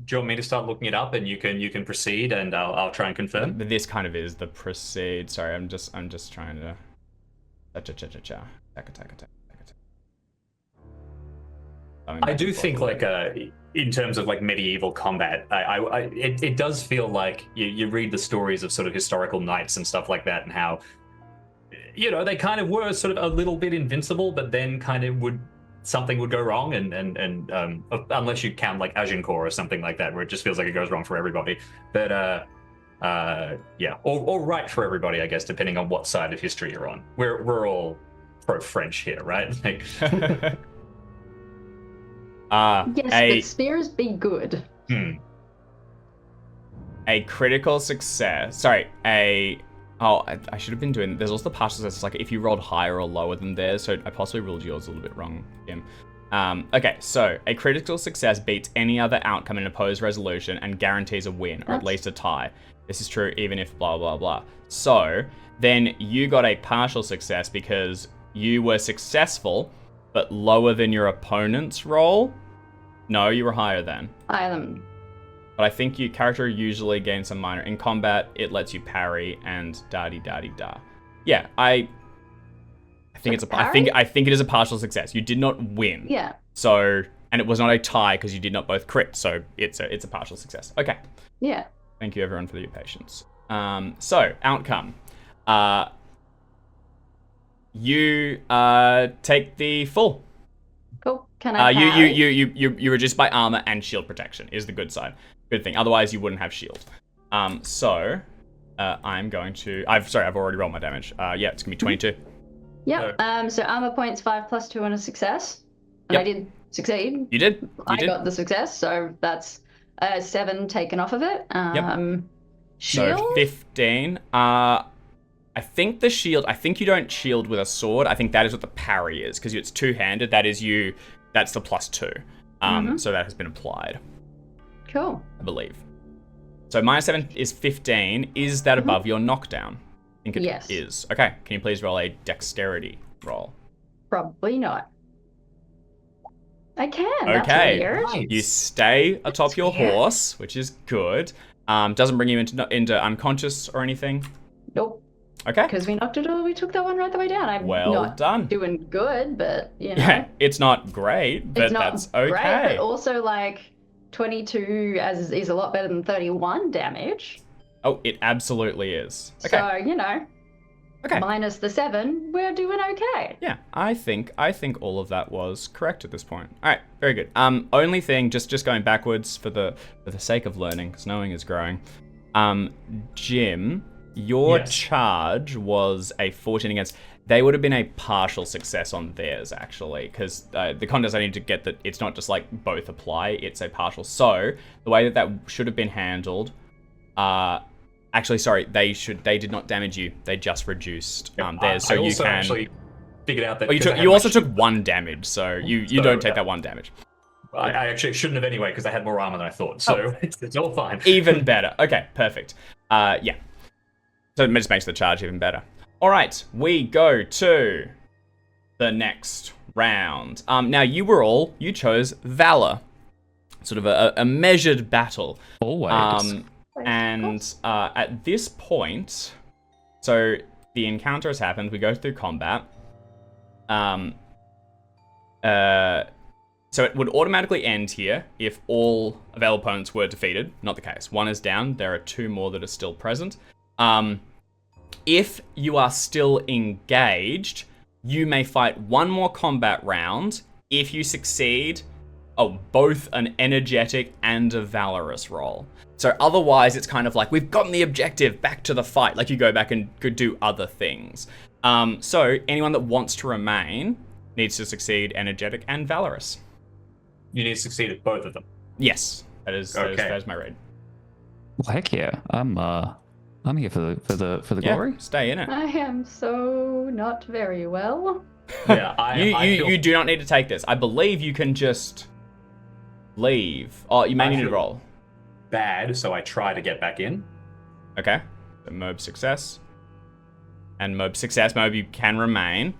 you want me to start looking it up and you can proceed and I'll try and confirm? This kind of is the proceed. Sorry, I'm just trying to. I do think like in terms of like medieval combat, it does feel like you read the stories of sort of historical knights and stuff like that, and how they kind of were sort of a little bit invincible, but then kind of something would go wrong, and unless you count like Agincourt or something like that, where it just feels like it goes wrong for everybody. But or right for everybody, I guess, depending on what side of history you're on. We're all pro French here, right? Like. But spears be good. A critical success. Sorry, I should have been doing. There's also the partial success. Like if you rolled higher or lower than theirs, so I possibly ruled yours a little bit wrong, Jim. Okay, so a critical success beats any other outcome in an opposed resolution and guarantees a win, or at least a tie. This is true even if blah blah blah. So then you got a partial success because you were successful, but lower than your opponent's roll. No, you were higher than. Higher than. But I think your character usually gains some minor. In combat, it lets you parry and da-di-da-di-da. Yeah, I think it's a. I think it is a partial success. You did not win. Yeah. So, and it was not a tie because you did not both crit. So it's a partial success. Okay. Yeah. Thank you everyone for your patience. So outcome. You take the full. Cool. Can I? You reduce by armor and shield protection is the good side. Good thing. Otherwise, you wouldn't have shield. So I'm going to. I've already rolled my damage. Yeah, it's gonna be 22. Yep. So armor points 5 + 2 on a success, and I did succeed. You did. I got the success, so that's 7 taken off of it. Shield. So 15. I think the shield. I think you don't shield with a sword. I think that is what the parry is because it's two-handed. That is you. That's the +2. So that has been applied. Cool. I believe. So -7 is 15. Is that above your knockdown? I think it is. Okay. Can you please roll a dexterity roll? Probably not. I can. Okay. That's weird. You stay atop your horse, which is good. Doesn't bring you into unconscious or anything. Nope. Okay. Because we took that one right the way down. I'm well not done. Doing good, but Yeah, it's not great, but that's okay. Great, but also like 22 is a lot better than 31 damage. Oh, it absolutely is. Okay. So, okay. Minus the 7, we're doing okay. Yeah, I think all of that was correct at this point. All right, very good. Only thing, just going backwards for the sake of learning, because knowing is growing. Jim, your charge was a 14 against. They would have been a partial success on theirs, actually, because the context I need to get that it's not just like both apply, it's a partial. So the way that should have been handled, actually, sorry, they did not damage you. They just reduced theirs. So you can actually figured out that. You also took 1 damage, so you don't take that 1 damage. I actually shouldn't have anyway because I had more armor than I thought. So it's all fine. Even better. Okay, perfect. Yeah. So it just makes the charge even better. All right, we go to the next round. Now you chose Valor, sort of a measured battle. Always. And at this point, so the encounter has happened. We go through combat. So it would automatically end here if all available opponents were defeated. Not the case. One is down. There are 2 more that are still present. If you are still engaged, you may fight 1 more combat round. If you succeed, both an energetic and a valorous roll. So otherwise, it's kind of like, we've gotten the objective, back to the fight. Like, you go back and could do other things. So anyone that wants to remain needs to succeed energetic and valorous. You need to succeed at both of them. Yes, that is my read. Well, heck yeah, I'm here for the glory. Stay in it. I am so not very well. Yeah, you do not need to take this. I believe you can just leave. Oh, you may need to roll. Bad, so I try to get back in. Okay. So Mob success. And Mob success. Mob, you can remain.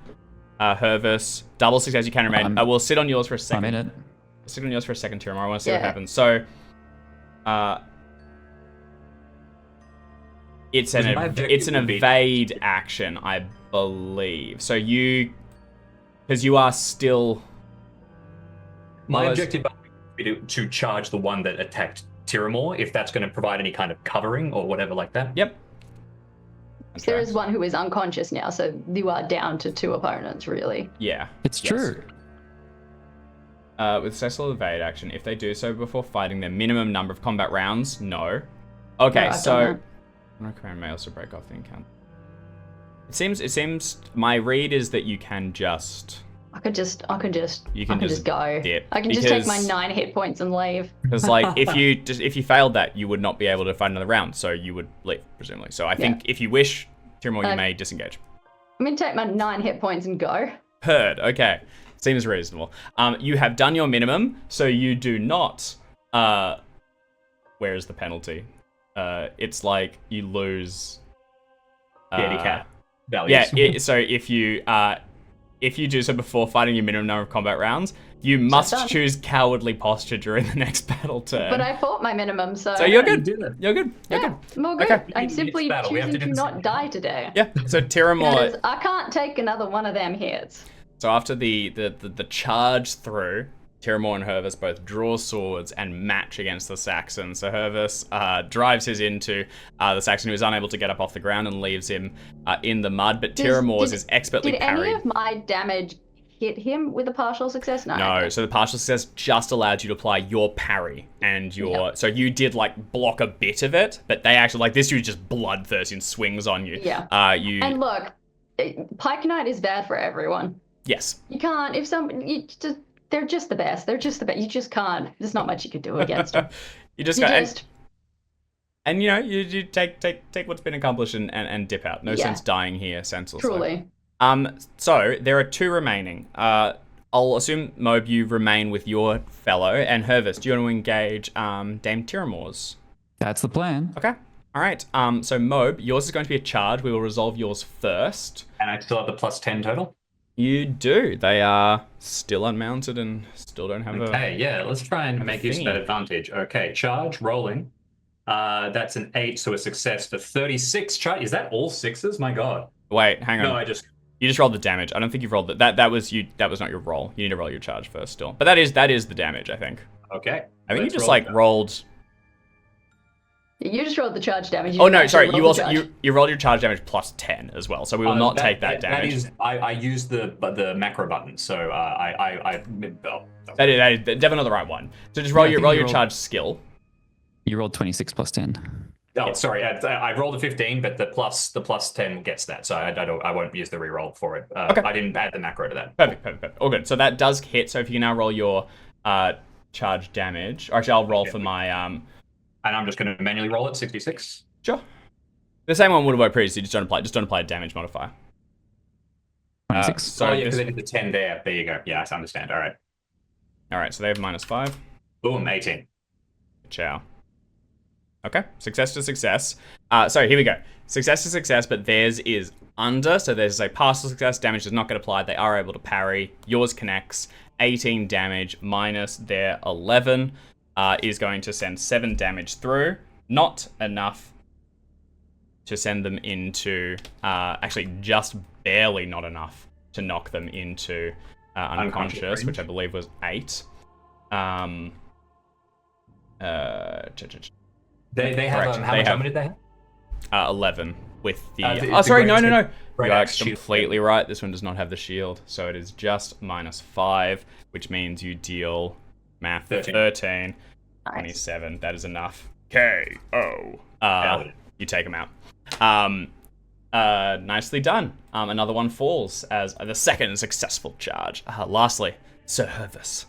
Hervis, double success, you can remain. I will sit on yours for a second. I'm in it. Sit on yours for a second, Tiramore. I want to see what happens. So, it's an evade action, I believe. So because you are still. My objective would be to charge the one that attacked Tiramore, if that's going to provide any kind of covering or whatever like that. Yep. There is one who is unconscious now, so you are down to 2 opponents, really. Yeah. It's true. With successful evade action, if they do so before fighting their minimum number of combat rounds, no. Okay, No, so no command may also break off the encounter. It seems my read is that you can just. I could just go. Dip, I can just take my 9 hit points and leave. Because like if you failed that, you would not be able to fight another round, so you would leave presumably. So I think if you wish, Tiramore, you may disengage. I'm gonna take my 9 hit points and go. Heard. Okay, seems reasonable. You have done your minimum, so you do not. Where is the penalty? It's like you lose. Handicap values. Yeah. So if you do so before fighting your minimum number of combat rounds, you must choose cowardly posture during the next battle turn. But I fought my minimum, so. So you're good. You're good. I'm all good. Okay. I'm simply choosing to not die today. Yeah. So Tiramore. I can't take another one of them hits. So after the charge through, Tiramore and Hervis both draw swords and match against the Saxon. So Hervis drives his into the Saxon, who is unable to get up off the ground, and leaves him in the mud. But Tiramore's is expertly parried. Did any of my damage hit him with a partial success? No. No. So the partial success just allowed you to apply your parry and your. Yep. So you did like block a bit of it, but they actually like this dude just bloodthirsty and swings on you. Yeah. And look, Pike Knight is bad for everyone. Yes. You can't they're just the best. They're just the best. You just can't. There's not much you could do against them. you just and you know, you take what's been accomplished and dip out. No sense dying here senselessly. Truly. So there are 2 remaining. I'll assume, Mob, you remain with your fellow, and Hervis, do you want to engage Dame Tiramore's? That's the plan. Okay. All right. So Mob, yours is going to be a charge. We will resolve yours first. And I still have the +10 total? You do. They are still unmounted and still don't have Okay, yeah, let's try and make use of that advantage. Okay, charge, rolling. That's an 8, so a success for 36 charge. Is that all 6s? My god. Wait, hang on. No, You just rolled the damage. I don't think you've rolled that was not your roll. You need to roll your charge first still. But that is the damage, I think. Okay. I think you just like rolled. You just rolled the charge damage. Oh no, sorry. You also you rolled your charge damage +10 as well. So we will not take that damage. I used the macro button, so that is definitely the right one. So just roll your charge skill. You rolled 26 +10. Oh, sorry. I rolled a 15, but the +10 gets that, so I won't use the reroll for it. Okay. I didn't add the macro to that. Perfect. All good. So that does hit. So if you can now roll your charge damage, or actually I'll roll for my And I'm just going to manually roll it, 66. Sure. The same one would have worked previously. Just don't apply a damage modifier. 26. So because they did the 10 there. There you go. Yeah, I understand. All right. So they have -5. Boom, 18. Ciao. Okay, success to success. So here we go. Success to success, but theirs is under. So there's a partial success. Damage does not get applied. They are able to parry. Yours connects. 18 damage minus their 11 is going to send 7 damage through. Not enough to send them into... actually, just barely not enough to knock them into unconscious, which I believe was 8. They have Correct. how much armor did they have? 11 with the. the Sorry, great no. great You are axe shield. completely right. This one does not have the shield, so it is just -5, which means you deal math 13, 27. That is enough. KO. You take him out. Nicely done. Another one falls as the second successful charge. Lastly, Sir Hervis.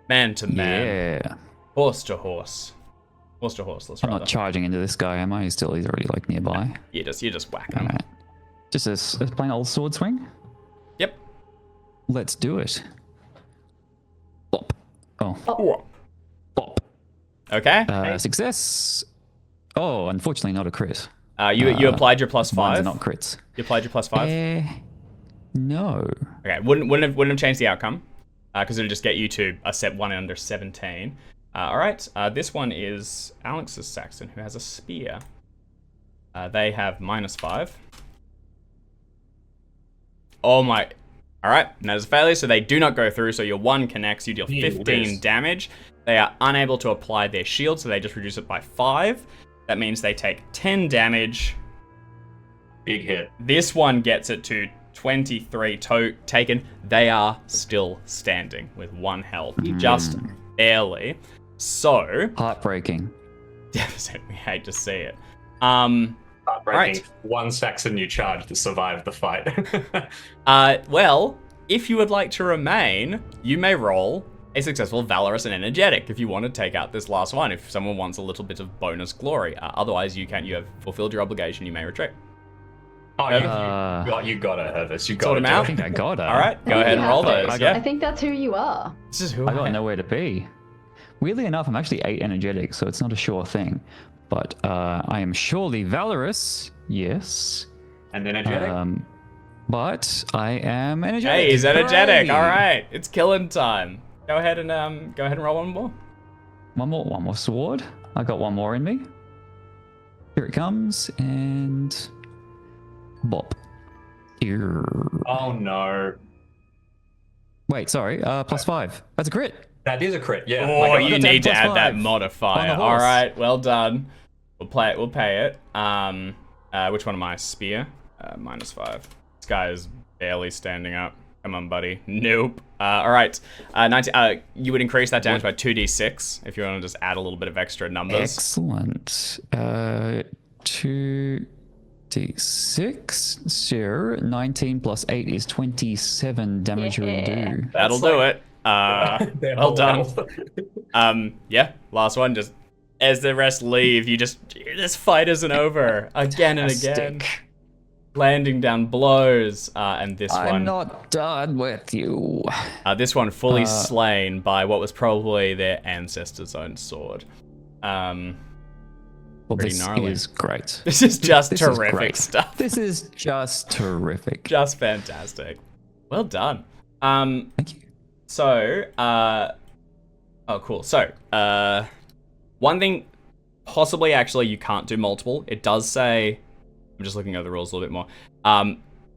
Man to man. Yeah. Horse to horse. Horse to horse, let's I'm rather. not charging into this guy, am I? He's already like nearby. You're just whacking him. Alright. Just a plain old sword swing? Yep. Let's do it. Bop. Oh. Oh. Bop. Okay. Success. Oh, unfortunately not a crit. You applied your +5. Ones are not crits. You applied your +5. No. Okay, wouldn't have changed the outcome, because it'll just get you to a set 1 under 17. All right. This one is Alex's Saxon, who has a spear. They have -5. Oh my. All right, and that is a failure, so they do not go through. So your 1 connects. You deal 15 damage. They are unable to apply their shield, so they just reduce it by 5. That means they take 10 damage. Big hit. This one gets it to 23 taken. They are still standing with 1 health, just barely. So Heartbreaking. devastating. We hate to see it. Heartbreaking. Right. 1 Saxon you charge to survive the fight. Well, if you would like to remain, you may roll a successful Valorous and Energetic if you want to take out this last one. If someone wants a little bit of bonus glory, otherwise you have fulfilled your obligation. You may retreat. Oh, you got it, Hervis. You got Sort it. him out. I think I got it. All right, go ahead and roll those. I Yeah, think that's who you are. this is who I got nowhere to be. Weirdly enough, I'm actually 8 energetic, so it's not a sure thing. But I am surely valorous, yes. And energetic. But I am energetic. Hey, he's energetic. Hooray! All right, it's killing time. Go ahead and roll one more. One more sword. I got 1 more in me. Here it comes, and bop. Ear. Oh no. Wait, sorry. +5. That's a crit. That is a crit, yeah. Oh, Like, you got need to 10 add that +5 modifier. on the All horse. right, well done. We'll play it. We'll pay it. Which one am I? Spear. -5. This guy is barely standing up. Come on, buddy. Nope. All right. 19. You would increase that damage by 2d6 if you want to just add a little bit of extra numbers. Excellent. 2d6. Sure. 19 plus 8 is 27 damage will do. That'll do it. their Well whole done. health. Yeah. Last one. Just as the rest leave, this fight isn't over again and again. Fantastic. Landing down blows, and this I'm one. not done with you. This one fully slain by what was probably their ancestor's own sword. Well, Pretty this gnarly. is great. This is just This is terrific great. stuff. This is just terrific. Just fantastic. Well done. Thank you. So, oh, cool. So, one thing, possibly actually you can't do multiple. It does say, I'm just looking over the rules a little bit more.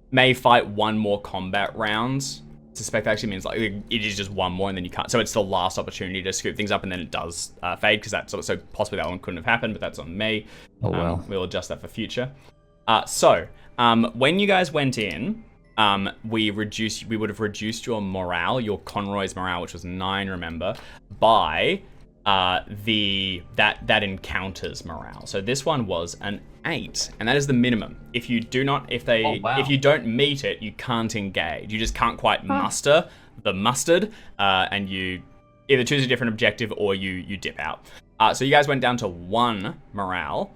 May fight 1 more combat rounds. I suspect that actually means like it is just 1 more and then you can't. So it's the last opportunity to scoop things up and then it does fade because that's so possibly that one couldn't have happened, but that's on me. Oh well. We'll adjust that for future. When you guys went in, we would have reduced your morale, your Conroy's morale, which was 9, remember, by that encounter's morale. So this one was an 8, and that is the minimum. If you don't meet it, you can't engage. You just can't quite muster the mustard, and you either choose a different objective or you dip out. So you guys went down to 1 morale,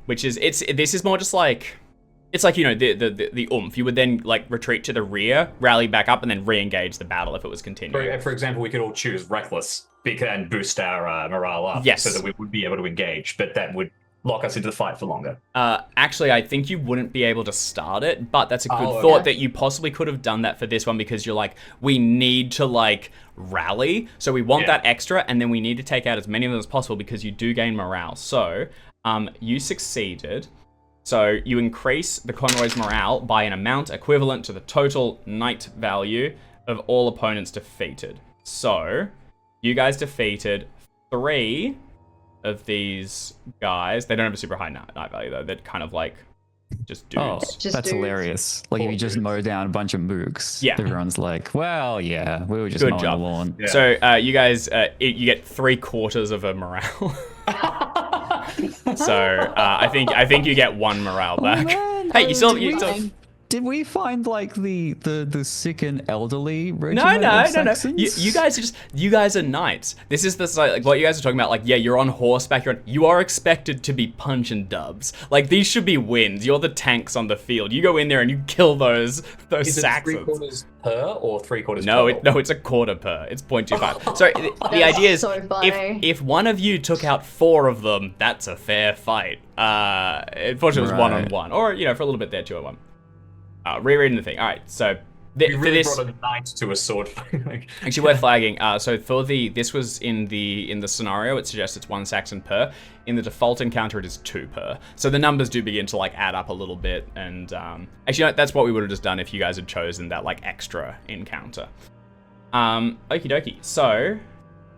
which is this is more just like. It's like, the oomph. You would then, like, retreat to the rear, rally back up, and then re-engage the battle if it was continuing. For example, we could all choose Reckless and boost our morale up Yes. so that we would be able to engage, but that would lock us into the fight for longer. Actually, I think you wouldn't be able to start it, but that's a good Oh, thought okay. that you possibly could have done that for this one because you're like, we need to, like, rally, so we want that extra, and then we need to take out as many of them as possible because you do gain morale. So, you succeeded. So you increase the convoy's morale by an amount equivalent to the total knight value of all opponents defeated. So you guys defeated 3 of these guys. They don't have a super high knight value though. They're kind of like just dudes. Oh, Just that's dudes. hilarious. Like if you just mow down a bunch of mooks, Yeah. everyone's like, well, yeah, we were just Good mowing job. the lawn. Yeah. So you guys, you get 3/4 of a morale. So I think you get 1 morale back. man. Hey, you still. Did we find like the sick and elderly No, regiment no. of Saxons? You guys are knights. This is like what you guys are talking about. Like, yeah, you're on horseback. You are expected to be punching dubs. Like, these should be wins. You're the tanks on the field. You go in there and you kill those Is it Saxons. 3/4 per or 3/4 No, total? it's a quarter per. It's 0.25. So the idea is, so funny. if one of you took out 4 of them, that's a fair fight. Unfortunately, it was Right. 1-on-1, or for a little bit there 2-on-1. Rereading the thing. All right, so We for really this. brought a knight to a sword fight. Actually, worth flagging. So for this was in the scenario. It suggests it's 1 Saxon per. In the default encounter, it is 2 per. So the numbers do begin to like add up a little bit. And actually, no, that's what we would have just done if you guys had chosen that like extra encounter. Okie dokie. So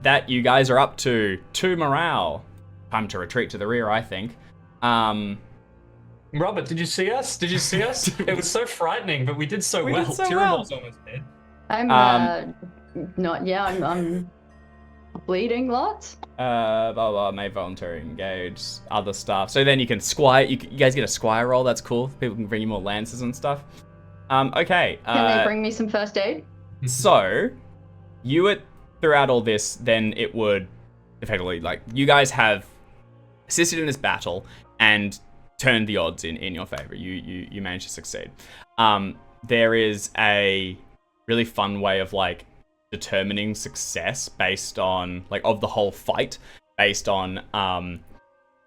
that you guys are up to 2 morale. Time to retreat to the rear, I think. Robert, did you see us? Did you see us? It was so frightening, but we did so We well. did so Tyrell's almost dead. I'm not. Yeah, I'm bleeding lots. Blah, blah, may voluntarily engage, other stuff. So then you can squire, you guys get a squire roll, that's cool. People can bring you more lances and stuff. Okay. Can they bring me some first aid? So, you would, throughout all this, then it would, effectively, like, you guys have assisted in this battle and turned the odds in your favor. You managed to succeed. There is a really fun way of, like, determining success based on, like, of the whole fight, based on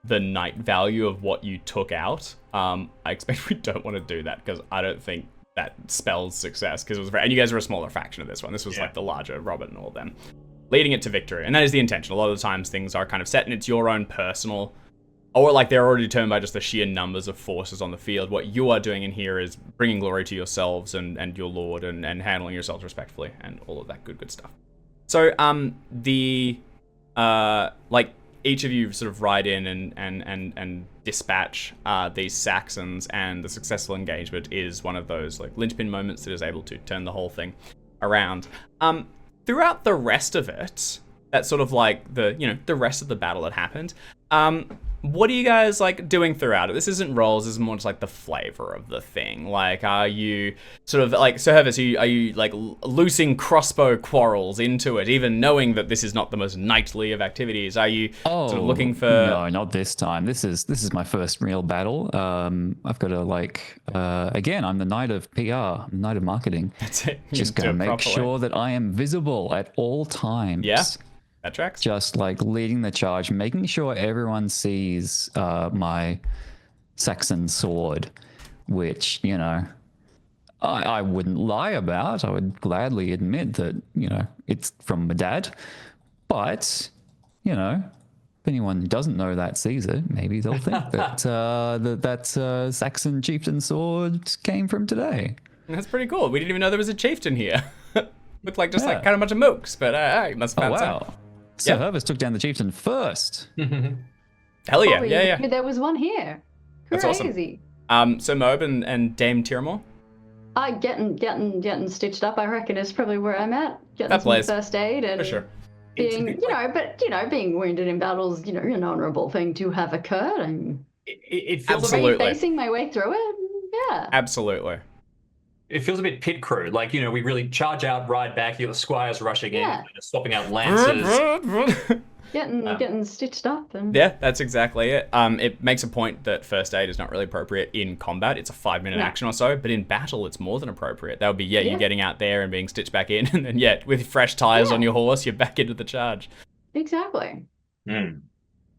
the knight value of what you took out. I expect we don't want to do that because I don't think that spells success, because it was and you guys were a smaller faction of this one. This was like the larger Robert and all of them, leading it to victory, and that is the intention. A lot of the times things are kind of set and it's your own personal, or like they're already determined by just the sheer numbers of forces on the field. What you are doing in here is bringing glory to yourselves and your lord, and handling yourselves respectfully and all of that good stuff. So like each of you sort of ride in and dispatch these Saxons, and the successful engagement is one of those like linchpin moments that is able to turn the whole thing around. Throughout the rest of it, that's sort of like the rest of the battle that happened. What are you guys like doing throughout it? This isn't rolls, this is more just like the flavor of the thing. Like, are you sort of like, so Hervis, are you like loosing crossbow quarrels into it, even knowing that this is not the most knightly of activities? Are you sort of looking for? No, not this time. This is my first real battle. I've got to like again, I'm the knight of PR, I'm the knight of marketing. That's it. Just Do gonna it make properly. sure that I am visible at all times. Yeah. That tracks. Just like leading the charge, making sure everyone sees my Saxon sword, which, I wouldn't lie about. I would gladly admit that, it's from my dad. But, if anyone who doesn't know that sees it, maybe they'll think that Saxon chieftain sword came from today. That's pretty cool. We didn't even know there was a chieftain here. Looked like just like kind of a bunch of mooks, but must have found Wow. So Hervis took down the chieftain first. Hell yeah, Oh, you yeah. knew there was one here. That's awesome. Crazy. So Moab and Dame Tiramore? Getting stitched up, I reckon, is probably where I'm at. Getting That some plays. first aid and For sure. being, being wounded in battles, an honorable thing to have occurred. And It feels Absolutely. facing my way through it. Yeah. Absolutely. It feels a bit pit crew, like, we really charge out, ride back, you got the squires rushing Yeah. in, swapping out lances. Getting stitched up and Yeah, that's exactly it. It makes a point that first aid is not really appropriate in combat. It's a 5-minute action or so, but in battle, it's more than appropriate. That would be, you getting out there and being stitched back in, and then, with fresh tires on your horse, you're back into the charge. Exactly. So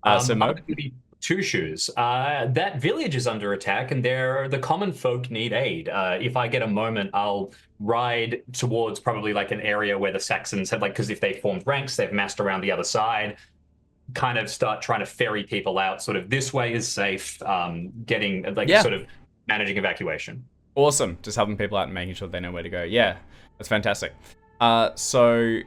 I'm Mo? gonna be Two Shoes. That village is under attack, and the common folk need aid. If I get a moment, I'll ride towards probably like an area where the Saxons have, like, because if they formed ranks, they've massed around the other side. kind of start trying to ferry people out. Sort of this way is safe. Getting like Yeah. sort of managing evacuation. Awesome. Just helping people out and making sure they know where to go. Yeah, that's fantastic. The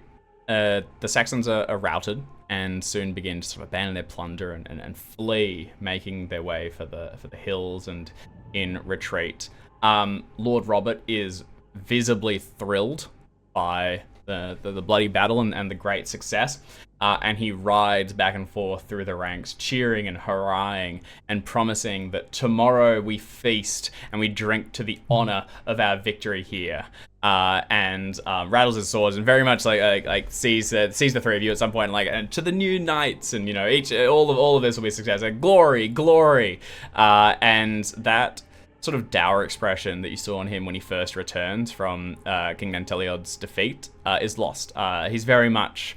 Saxons are routed and soon begin to sort of abandon their plunder and flee, making their way for the hills and in retreat. Lord Robert is visibly thrilled by the bloody battle and the great success. And he rides back and forth through the ranks, cheering and hurrahing and promising that tomorrow we feast and we drink to the honor of our victory here. And rattles his swords and very much like sees the three of you at some point, like, and to the new knights, and all of this will be a success. Like, glory, and that sort of dour expression that you saw on him when he first returned from King Nanteliod's defeat is lost. He's very much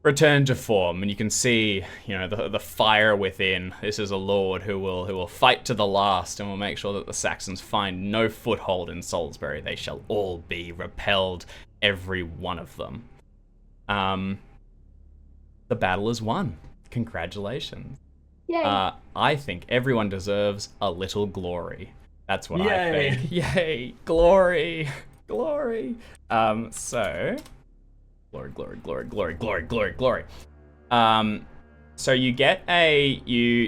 returned to form, and you can see, the fire within. This is a lord who will fight to the last and will make sure that the Saxons find no foothold in Salisbury. They shall all be repelled, every one of them. The battle is won. Congratulations. Yay. I think everyone deserves a little glory. That's what I Yay. think. Yay, glory. So glory. So you get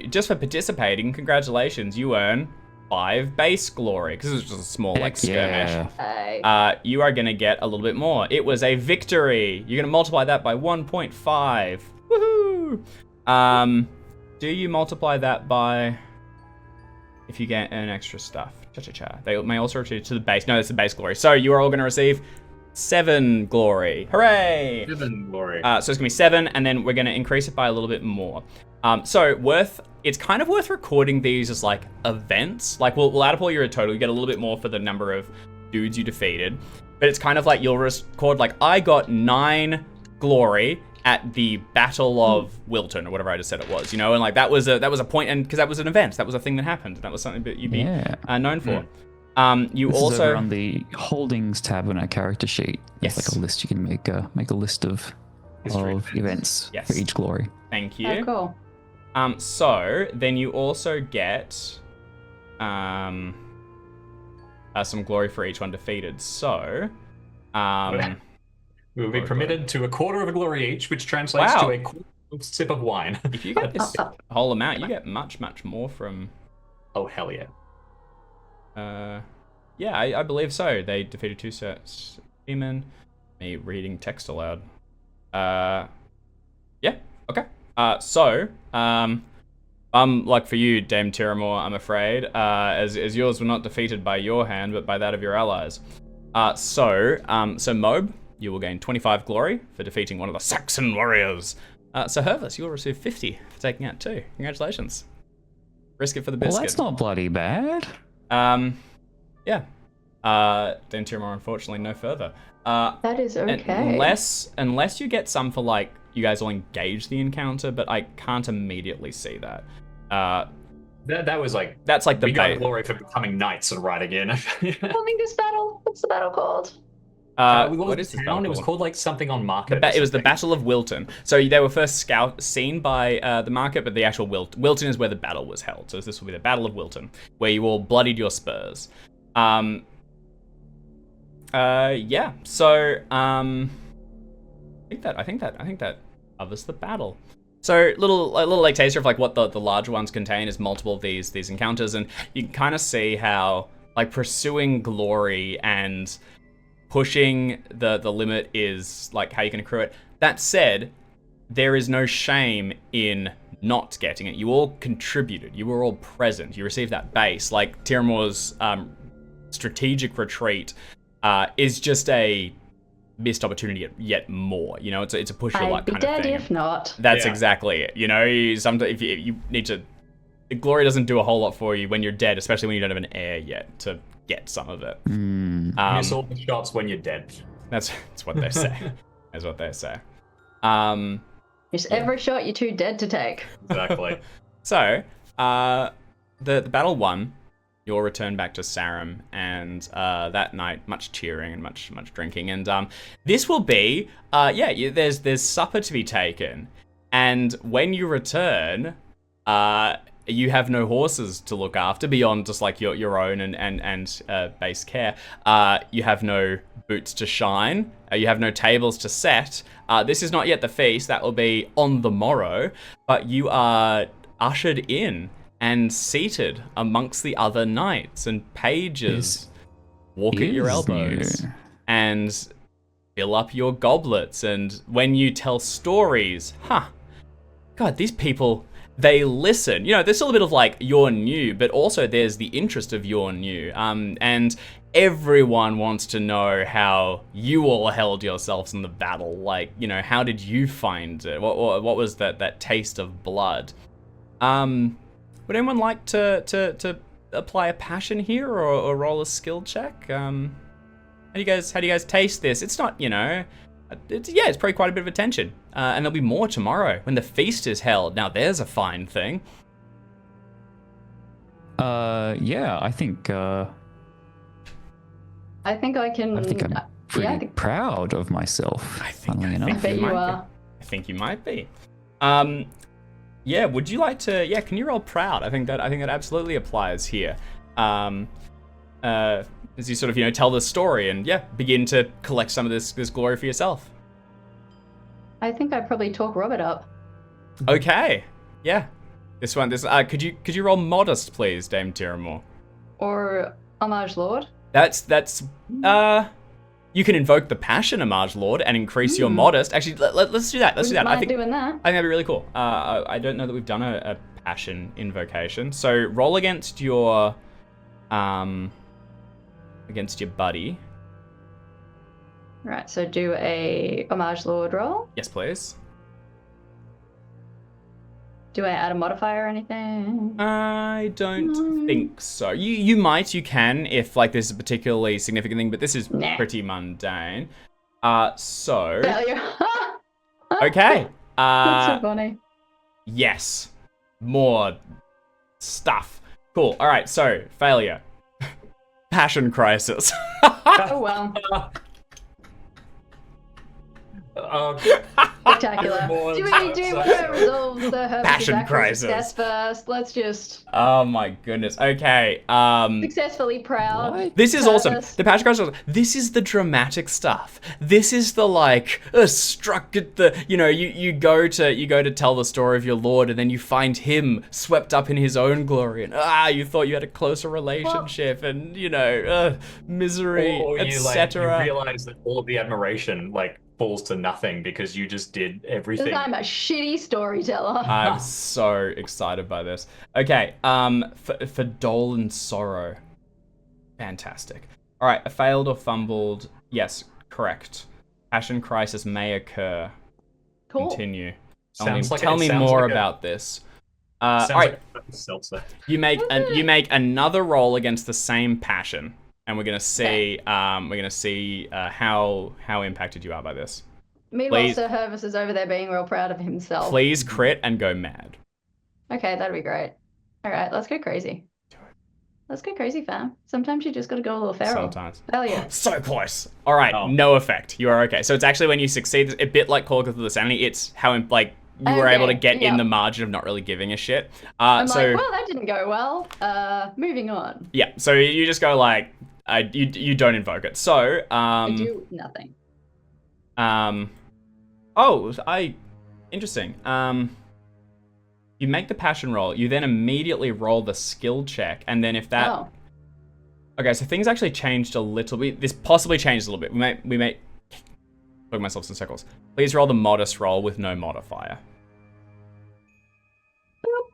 just for participating, congratulations, you earn 5 base glory, because it was just a small skirmish. Yeah. You are going to get a little bit more. It was a victory. You're going to multiply that by 1.5. Woohoo! Do you multiply that by if you get an extra stuff? Cha-cha-cha. They may also return to the base. No, it's the base glory. So you are all going to receive 7 glory. Hooray! 7 glory. So it's going to be 7, and then we're going to increase it by a little bit more. It's kind of worth recording these as like events. Like we'll add up all your total. You get a little bit more for the number of dudes you defeated. But it's kind of like you'll record like, I got 9 glory at the Battle of Wilton, or whatever I just said it was, and like that was a point, and because that was an event, that was a thing that happened, and that was something that you'd be known for. You This also is over on the holdings tab on our character sheet. There's like a list. You can make a list of events for each glory. Thank you. Oh, cool. So then you also get some glory for each one defeated. So we will be permitted to a quarter of a glory each, which translates to a quarter sip of wine. If you get this whole amount, you get much more from. Oh hell yeah! Yeah, I believe so. They defeated 2 sets. Demon. Me reading text aloud. Yeah. Okay. Like for you, Dame Tiramore, I'm afraid, as yours were not defeated by your hand, but by that of your allies. So Mobe, you will gain 25 glory for defeating one of the Saxon warriors. So Hervis, you will receive 50 for taking out 2. Congratulations. Risk it for the biscuit. Well, that's not bloody bad. Yeah. Dame Tiramore, unfortunately, no further. That is okay. Unless you get some for like you guys will engage the encounter, but I can't immediately see that. That was like that's like the we got glory for becoming knights and riding in. Filming this battle. What's the battle called? What is this battle It was called? called like something on market. It was the Battle of Wilton. So they were first seen by the market, but the actual Wilton is where the battle was held. So this will be the Battle of Wilton, where you all bloodied your spurs. Yeah. So I think that covers the battle. So little like taster of like what the larger ones contain is multiple of these encounters, and you can kind of see how like pursuing glory and pushing the limit is like how you can accrue it. That said, there is no shame in not getting it. You all contributed. You were all present. You received that base. Like Tiramore's strategic retreat is just a missed opportunity yet more. It's a push your luck kind of thing. I'd be dead if not. That's exactly it. Sometimes if you need to, glory doesn't do a whole lot for you when you're dead, especially when you don't have an heir yet to get some of it. Miss all the shots when you're dead. That's what they say. That's what they say. Just every shot you're too dead to take. Exactly. So, the battle won. You'll return back to Sarum, and that night, much cheering and much drinking, and this will be, there's supper to be taken, And when you return, you have no horses to look after beyond just like your own and base care. You have no boots to shine. You have no tables to set. This is not yet the feast. That will be on the morrow. But you are ushered in and seated amongst the other knights, and pages walk at your elbows and fill up your goblets. And when you tell stories, God, these people, they listen. You know, there's still a bit of like, you're new, but also there's the interest of you're new. And everyone wants to know how you all held yourselves in the battle. Like, you know, how did you find it? What was that taste of blood? Would anyone like to apply a passion here or roll a skill check? How do you guys taste this? It's not, you know, it's probably quite a bit of attention. And there'll be more tomorrow when the feast is held. Now there's a fine thing. Yeah, I think I think I can. I'm pretty proud of myself. I bet you are. I think you might be. Yeah, would you like to? Yeah, can you roll proud? I think that absolutely applies here. As you sort of, you know, tell the story and begin to collect some of this glory for yourself. I think I probably talk Robert up. Okay. Yeah. Could you roll modest, please, Dame Tiramore? Or Homage Lord? That's you can invoke the passion, Homage Lord, and increase your modest. Actually, let's do that. Let's do that. I think doing that. I think that'd be really cool. I don't know that we've done a passion invocation. So roll against your buddy. Right, so do a Homage Lord roll. Yes, please. Do I add a modifier or anything? I don't think so. You can if like this is a particularly significant thing, but this is pretty mundane. So Failure. okay. That's so funny. Yes. More stuff. Cool. All right. So failure. Passion crisis. Oh well. Spectacular. Do we want to resolve the Passion crisis success first? Let's just. Oh my goodness. Okay. Successfully proud. What? This is awesome. The passion crisis. This is the dramatic stuff. This is the like struck at the. You know, you go to tell the story of your lord, and then you find him swept up in his own glory, and you thought you had a closer relationship, and you know, misery, etc. You realize that all of the admiration like falls to nothing because you just did everything. I'm a shitty storyteller. I'm so excited by this. Okay, for dole and sorrow. Fantastic. All right, a failed or fumbled. Yes, correct. Passion crisis may occur. Cool. Continue. Sounds Tell me more about this. All right. Like You make another roll against the same passion. And we're gonna see, how impacted you are by this. Meanwhile, Sir Hervis is over there being real proud of himself. Please crit and go mad. Okay, that'd be great. All right, let's go crazy. Let's go crazy, fam. Sometimes you just gotta go a little feral. Sometimes. Failure. So close. All right, no effect. You are okay. So it's actually when you succeed, a bit like Call of the Sanity. It's how you were able to get in the margin of not really giving a shit. I'm like, well, that didn't go well. Moving on. Yeah. So you just go like. You don't invoke it. So I do nothing. Interesting. You make the passion roll. You then immediately roll the skill check, and then if that. Oh. Okay, so things actually changed a little bit. This possibly changed a little bit. We may. Put myself in circles. Please roll the modest roll with no modifier. Boop.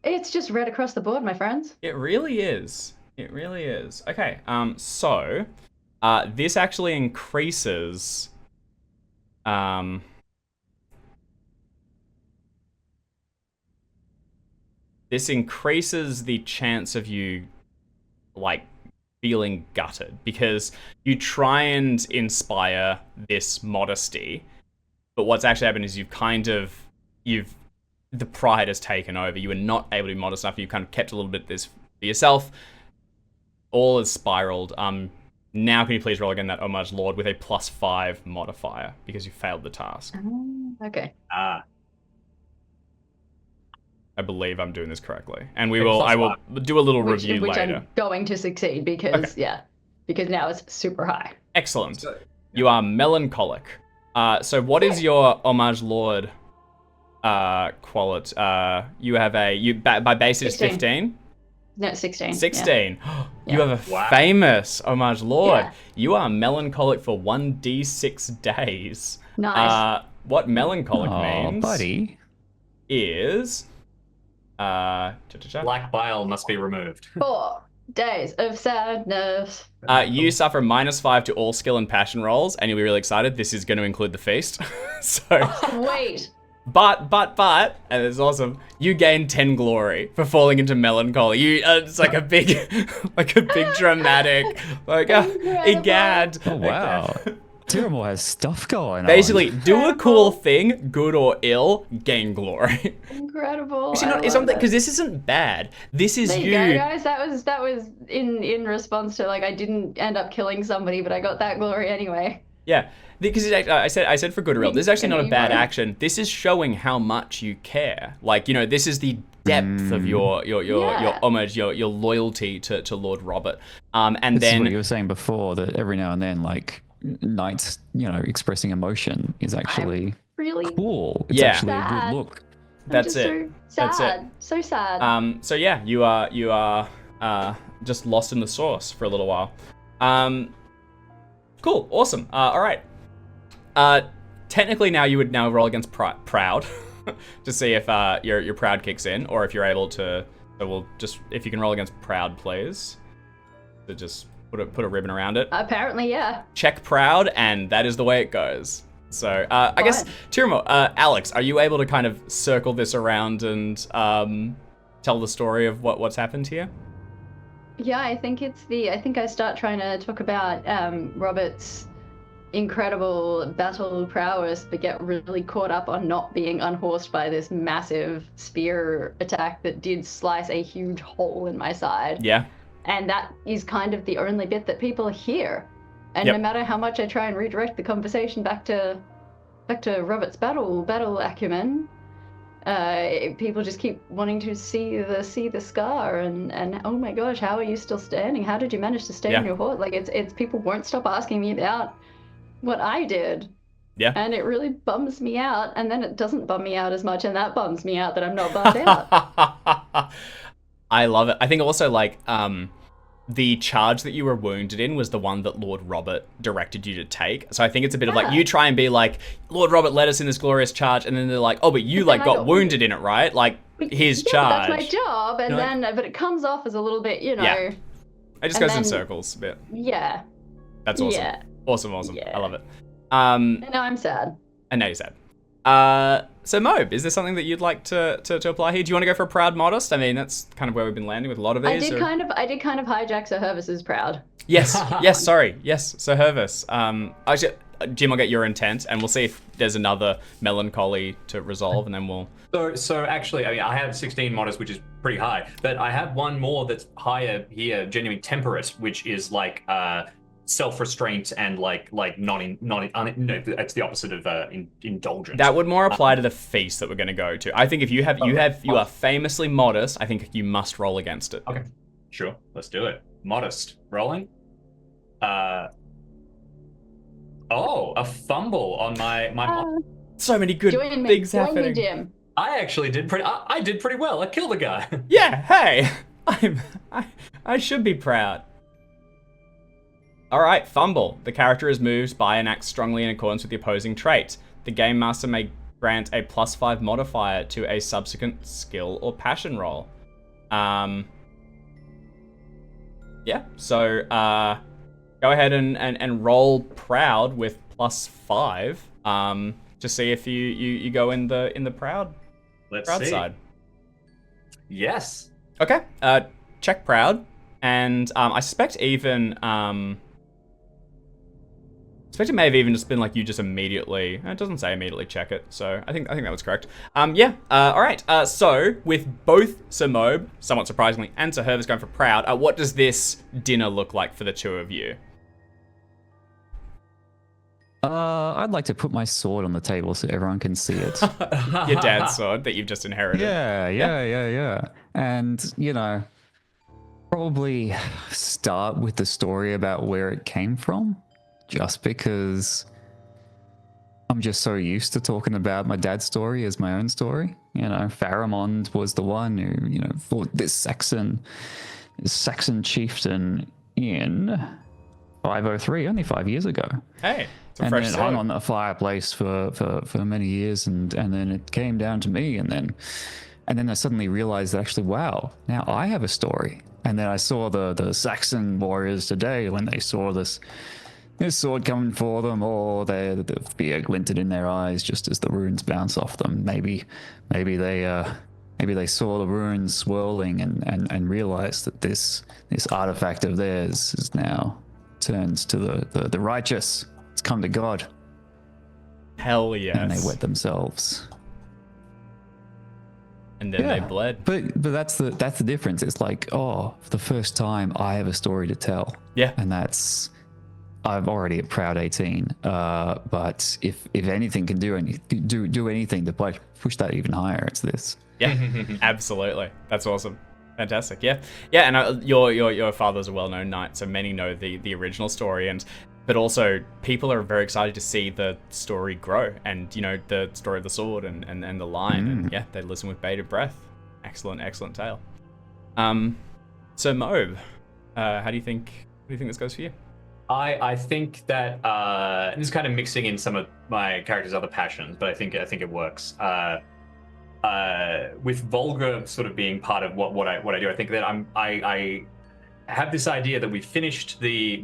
It's just red across the board, my friends. It really is. It really is. Okay, so this actually increases the chance of you like feeling gutted, because you try and inspire this modesty, but what's actually happened is the pride has taken over. You were not able to be modest enough. You kind of kept a little bit of this for yourself. All is spiraled. Now can you please roll again that Homage Lord with a +5 modifier because you failed the task. Okay. I believe I'm doing this correctly, and Okay, I will do a little review which later. I'm going to succeed because because now it's super high. Excellent. So, You are melancholic. So what is your Homage Lord quality? You have by base it is 16. 15? No, 16. 16. You Yeah. have a Wow. famous Homage Lord. Yeah. You are melancholic for 1d6 days. Nice. What melancholic Oh, means buddy. is black bile must be removed. 4 days of sadness. you suffer -5 to all skill and passion rolls, and you'll be really excited. This is going to include the feast. So, Wait. but, and it's awesome. You gain 10 glory for falling into melancholy. It's like a big, dramatic, like egad. Oh, wow. Tiramore has stuff going on. Basically, do a cool thing, good or ill, gain glory. Incredible. Because this isn't bad. This is There you go, guys. That was in response to, like, I didn't end up killing somebody, but I got that glory anyway. Yeah, because I said for good or ill. This is actually not a bad Right. action. This is showing how much you care. Like, this is the depth of your homage, your loyalty to Lord Robert. And This is then what you were saying before, that every now and then, like, knights, expressing emotion is actually Really cool. It's Yeah. actually a sad. good look. that's just it. So That's sad. it. So sad. So yeah, you are just lost in the sauce for a little while. Cool, awesome. All right. Technically, now you would roll against proud to see if your proud kicks in, or if you're able to. So we'll just, if you can roll against proud, please. To just put a ribbon around it. Apparently, yeah. Check proud, and that is the way it goes. So I guess Tiramo, Alex, are you able to kind of circle this around and tell the story of what's happened here? Yeah, I think I start trying to talk about Robert's incredible battle prowess, but get really caught up on not being unhorsed by this massive spear attack that did slice a huge hole in my side. Yeah. And that is kind of the only bit that people hear. And Yep. no matter how much I try and redirect the conversation back to Robert's battle acumen, people just keep wanting to see the scar and oh my gosh, how are you still standing? How did you manage to stay on your horse? Like it's people won't stop asking me about what I did. Yeah. And it really bums me out, and then it doesn't bum me out as much, and that bums me out that I'm not bummed out. I love it. I think also, like, the charge that you were wounded in was the one that Lord Robert directed you to take. So I think it's a bit of like, you try and be like, Lord Robert led us in this glorious charge, and then they're like, oh, but you But like then I got wounded in it, right? Like, his charge. That's my job, and You're then but it comes off as a little bit, Yeah. It just and goes in then- circles a bit. Yeah. That's awesome. Yeah. Awesome. Yeah. I love it. And now I'm sad. And now you're sad. So Mobe, is there something that you'd like to apply here? Do you want to go for a proud modest? I mean, that's kind of where we've been landing with a lot of these. I did kind of hijack Sir Hervis's proud. Yes, sorry. Yes, Sir Hervis. Actually, Jim, I'll get your intent, and we'll see if there's another melancholy to resolve, and then we'll... So actually, I mean, I have 16 modest, which is pretty high, but I have one more that's higher here, genuine temperate, which is like self-restraint and like no, it's the opposite of indulgence. That would more apply to the feast that we're going to go to. I think if you are famously modest, I think you must roll against it. Okay, sure, let's do it. Modest rolling. A fumble on my. So many good things happening. Join me, Jim. I actually did pretty. I did pretty well. I killed a guy. Yeah. Hey, I should be proud. All right, fumble. The character is moved by and acts strongly in accordance with the opposing trait. The game master may grant a +5 modifier to a subsequent skill or passion roll. Yeah. So go ahead and roll proud with +5. To see if you go in the proud. Let's proud see. side. Yes. Okay. Check proud, and I suspect even it may have even just been like you just immediately. It doesn't say immediately check it, so I think that was correct. Yeah. All right. So with both Sir Mobe, somewhat surprisingly, and Sir Hervis going for proud, what does this dinner look like for the two of you? I'd like to put my sword on the table so everyone can see it. Your dad's sword that you've just inherited. Yeah. And, probably start with the story about where it came from, just because I'm just so used to talking about my dad's story as my own story. Pharamond was the one who, fought this Saxon chieftain in 503, only 5 years ago. Hey, it's a And fresh then it sword. hung on the fireplace for many years, and then it came down to me, and then I suddenly realized that actually, wow, now I have a story. And then I saw the Saxon warriors today when they saw this sword coming for them, or the fear glinted in their eyes just as the runes bounce off them. Maybe they saw the runes swirling and realized that this artifact of theirs is now turns to the righteous. It's come to God. Hell yes. And they wet themselves. And then they bled. But that's the difference. It's like, for the first time I have a story to tell. Yeah. And I'm already a proud 18. But if anything can do anything to push that even higher, it's this. Yeah, absolutely. That's awesome. Fantastic. Yeah. And your father's a well-known knight, so many know the original story, but also people are very excited to see the story grow, and the story of the sword and the line, and yeah, they listen with bated breath. Excellent tale. So Mobe, how do you think this goes for you? I think that this is kind of mixing in some of my character's other passions, but I think it works. With Volga sort of being part of what I do, I think that I have this idea that we finished the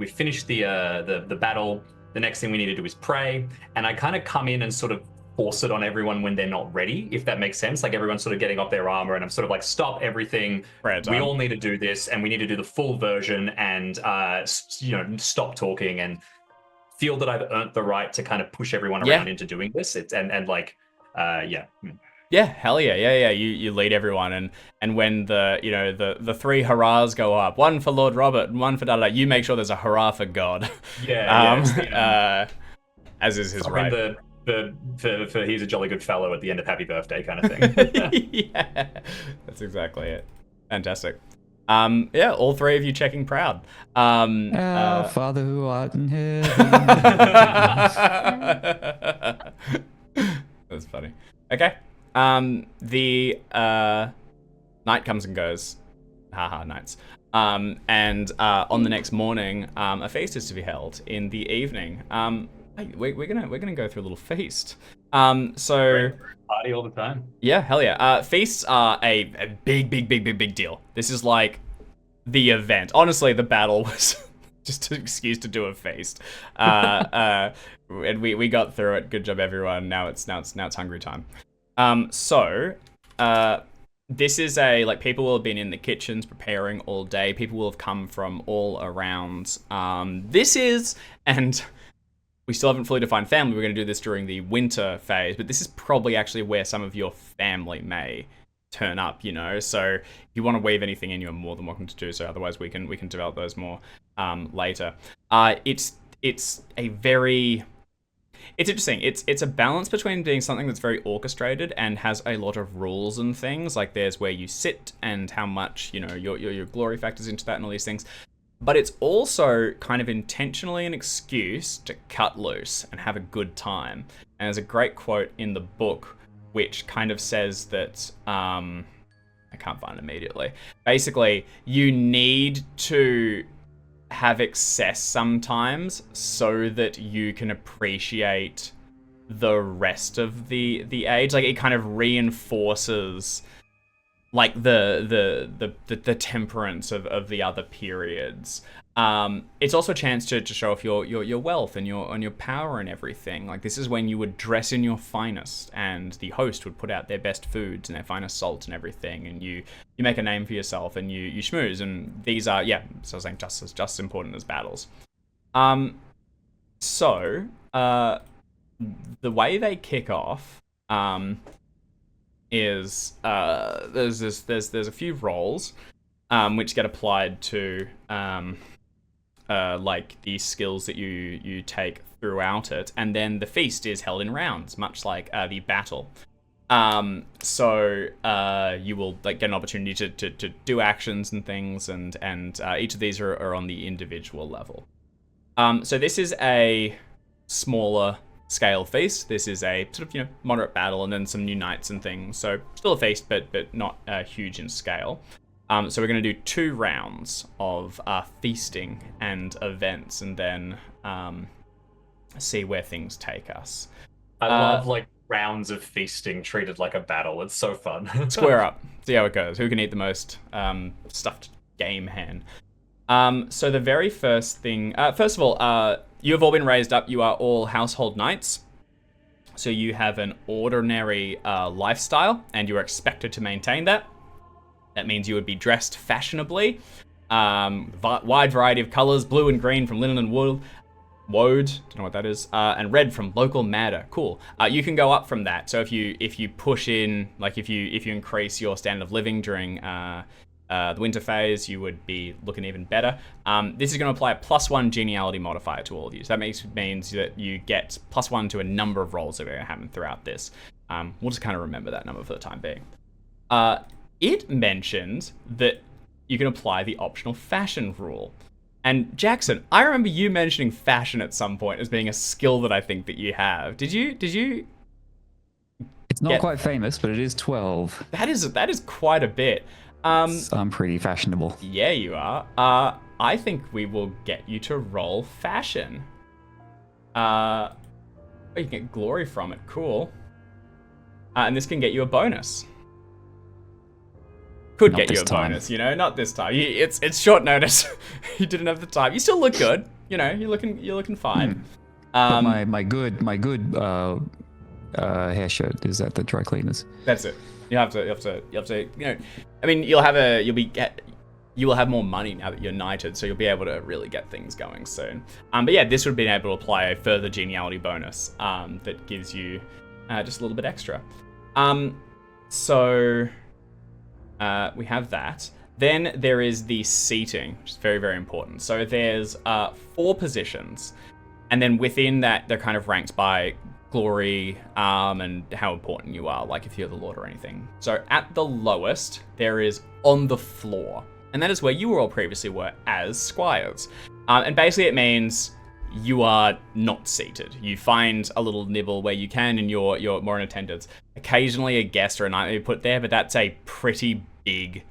battle. The next thing we need to do is pray, and I kind of come in and sort of force it on everyone when they're not ready, if that makes sense. Like everyone's sort of getting off their armor, and I'm sort of like, stop everything. We all need to do this, and we need to do the full version, and stop talking and feel that I've earned the right to kind of push everyone around into doing this. Yeah, hell yeah. You lead everyone, and when the three hurrahs go up, one for Lord Robert and one for Dada, you make sure there's a hurrah for God. As is his right. For he's a jolly good fellow at the end of Happy Birthday kind of thing. Yeah, that's exactly it. Fantastic. All three of you checking proud. Our Father who art in heaven. That's funny. Okay. The night comes and goes. Haha, nights. And on the next morning, a feast is to be held in the evening. We're gonna go through a little feast. So party all the time. Yeah, hell yeah. Feasts are a big deal. This is like the event. Honestly, the battle was just an excuse to do a feast. And we got through it. Good job, everyone. Now it's hungry time. This is people will have been in the kitchens preparing all day. People will have come from all around. And we still haven't fully defined family. We're going to do this during the winter phase, but this is probably actually where some of your family may turn up, So if you want to weave anything in, you're more than welcome to do so. Otherwise, we can develop those more later. It's interesting. It's a balance between being something that's very orchestrated and has a lot of rules and things. Like there's where you sit and how much your glory factors into that and all these things. But it's also kind of intentionally an excuse to cut loose and have a good time. And there's a great quote in the book which kind of says that I can't find it immediately. Basically, you need to have excess sometimes so that you can appreciate the rest of the age. Like it kind of reinforces like the temperance of the other periods. It's also a chance to show off your wealth and your power and everything. Like this is when you would dress in your finest, and the host would put out their best foods and their finest salt and everything, and you make a name for yourself and you schmooze. And these are so I was saying just as important as battles. So the way they kick off is there's a few roles which get applied to like the skills that you take throughout it, and then the feast is held in rounds, much like the battle. So you will like get an opportunity to do actions and things, and each of these are on the individual level. So this is a smaller scale feast. This is a sort of moderate battle, and then some new knights and things. So still a feast, but not huge in scale. So we're going to do 2 rounds of feasting and events, and then see where things take us. I love like rounds of feasting treated like a battle. It's so fun. Square up. See how it goes. Who can eat the most stuffed game hen? So the very first thing, first of all, you have all been raised up. You are all household knights. So you have an ordinary lifestyle, and you are expected to maintain that. That means you would be dressed fashionably, wide variety of colors, blue and green from linen and wool. Woad, don't know what that is, and red from local matter. Cool. You can go up from that. So if you push in, like if you increase your standard of living during the winter phase, you would be looking even better. This is going to apply a +1 geniality modifier to all of you. So that means that you get +1 to a number of rolls that are going to happen throughout this. We'll just kind of remember that number for the time being. It mentioned that you can apply the optional fashion rule. And Jackson, I remember you mentioning fashion at some point as being a skill that I think that you have. Did you? It's not quite famous, but it is 12. That is quite a bit. I'm pretty fashionable. Yeah, you are. I think we will get you to roll fashion. You can get glory from it. Cool. And this can get you a bonus. Could get you a bonus, not this time. It's short notice. You didn't have the time. You still look good. You're looking fine. But my good hair shirt is at the dry cleaners. That's it. You have to. I mean, you will have more money now that you're knighted, so you'll be able to really get things going soon. But yeah, this would be able to apply a further geniality bonus that gives you just a little bit extra. So. We have that. Then there is the seating, which is very, very important. So there's 4 positions, and then within that, they're kind of ranked by glory and how important you are, like if you're the lord or anything. So at the lowest, there is on the floor, and that is where you all previously were as squires. And basically it means you are not seated. You find a little nibble where you can, and you're more in attendance. Occasionally a guest or a knight may be put there, but that's a pretty big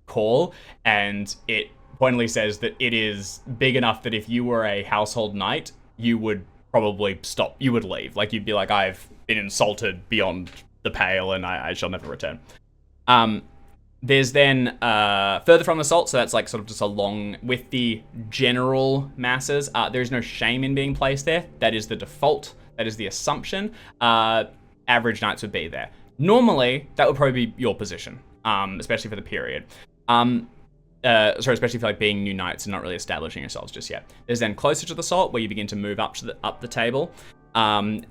call, and it pointedly says that it is big enough that if you were a household knight, you would probably stop. You would leave. You'd be like, I've been insulted beyond the pale, and I shall never return. There's then further from the salt, so that's sort of just along with the general masses. There is no shame in being placed there. That is the default. That is the assumption. Average knights would be there. Normally, that would probably be your position, especially for the period. Especially for being new knights and not really establishing yourselves just yet. There's then closer to the salt, where you begin to move up the table, and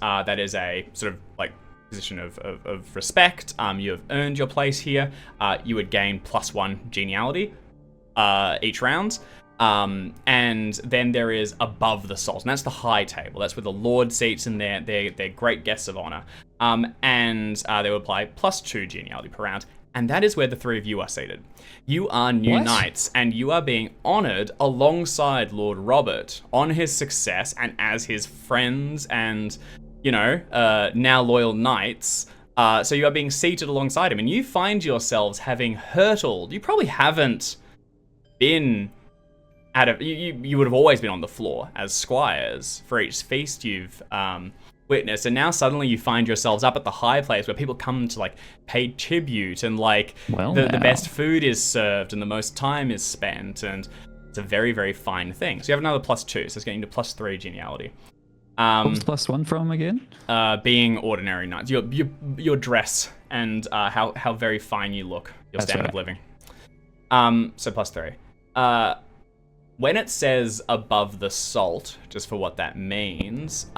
that is a sort of position of respect. You have earned your place here. You would gain +1 geniality each round. And then there is above the salt, and that's the high table. That's where the lord seats, and they're great guests of honor. And they would apply +2 geniality per round, and that is where the 3 of you are seated. You are new knights, and you are being honored alongside Lord Robert on his success, and as his friends and now loyal knights. So you are being seated alongside him, and you find yourselves having hurtled. You probably haven't been you would have always been on the floor as squires for each feast you've witnessed, and now suddenly you find yourselves up at the high place where people come to pay tribute, and the best food is served and the most time is spent, and it's a very, very fine thing. So you have another +2, so it's getting to +3 geniality. What was +1 from again? Being ordinary knights, your dress and how very fine you look, your standard of living. So +3. When it says above the salt, just for what that means,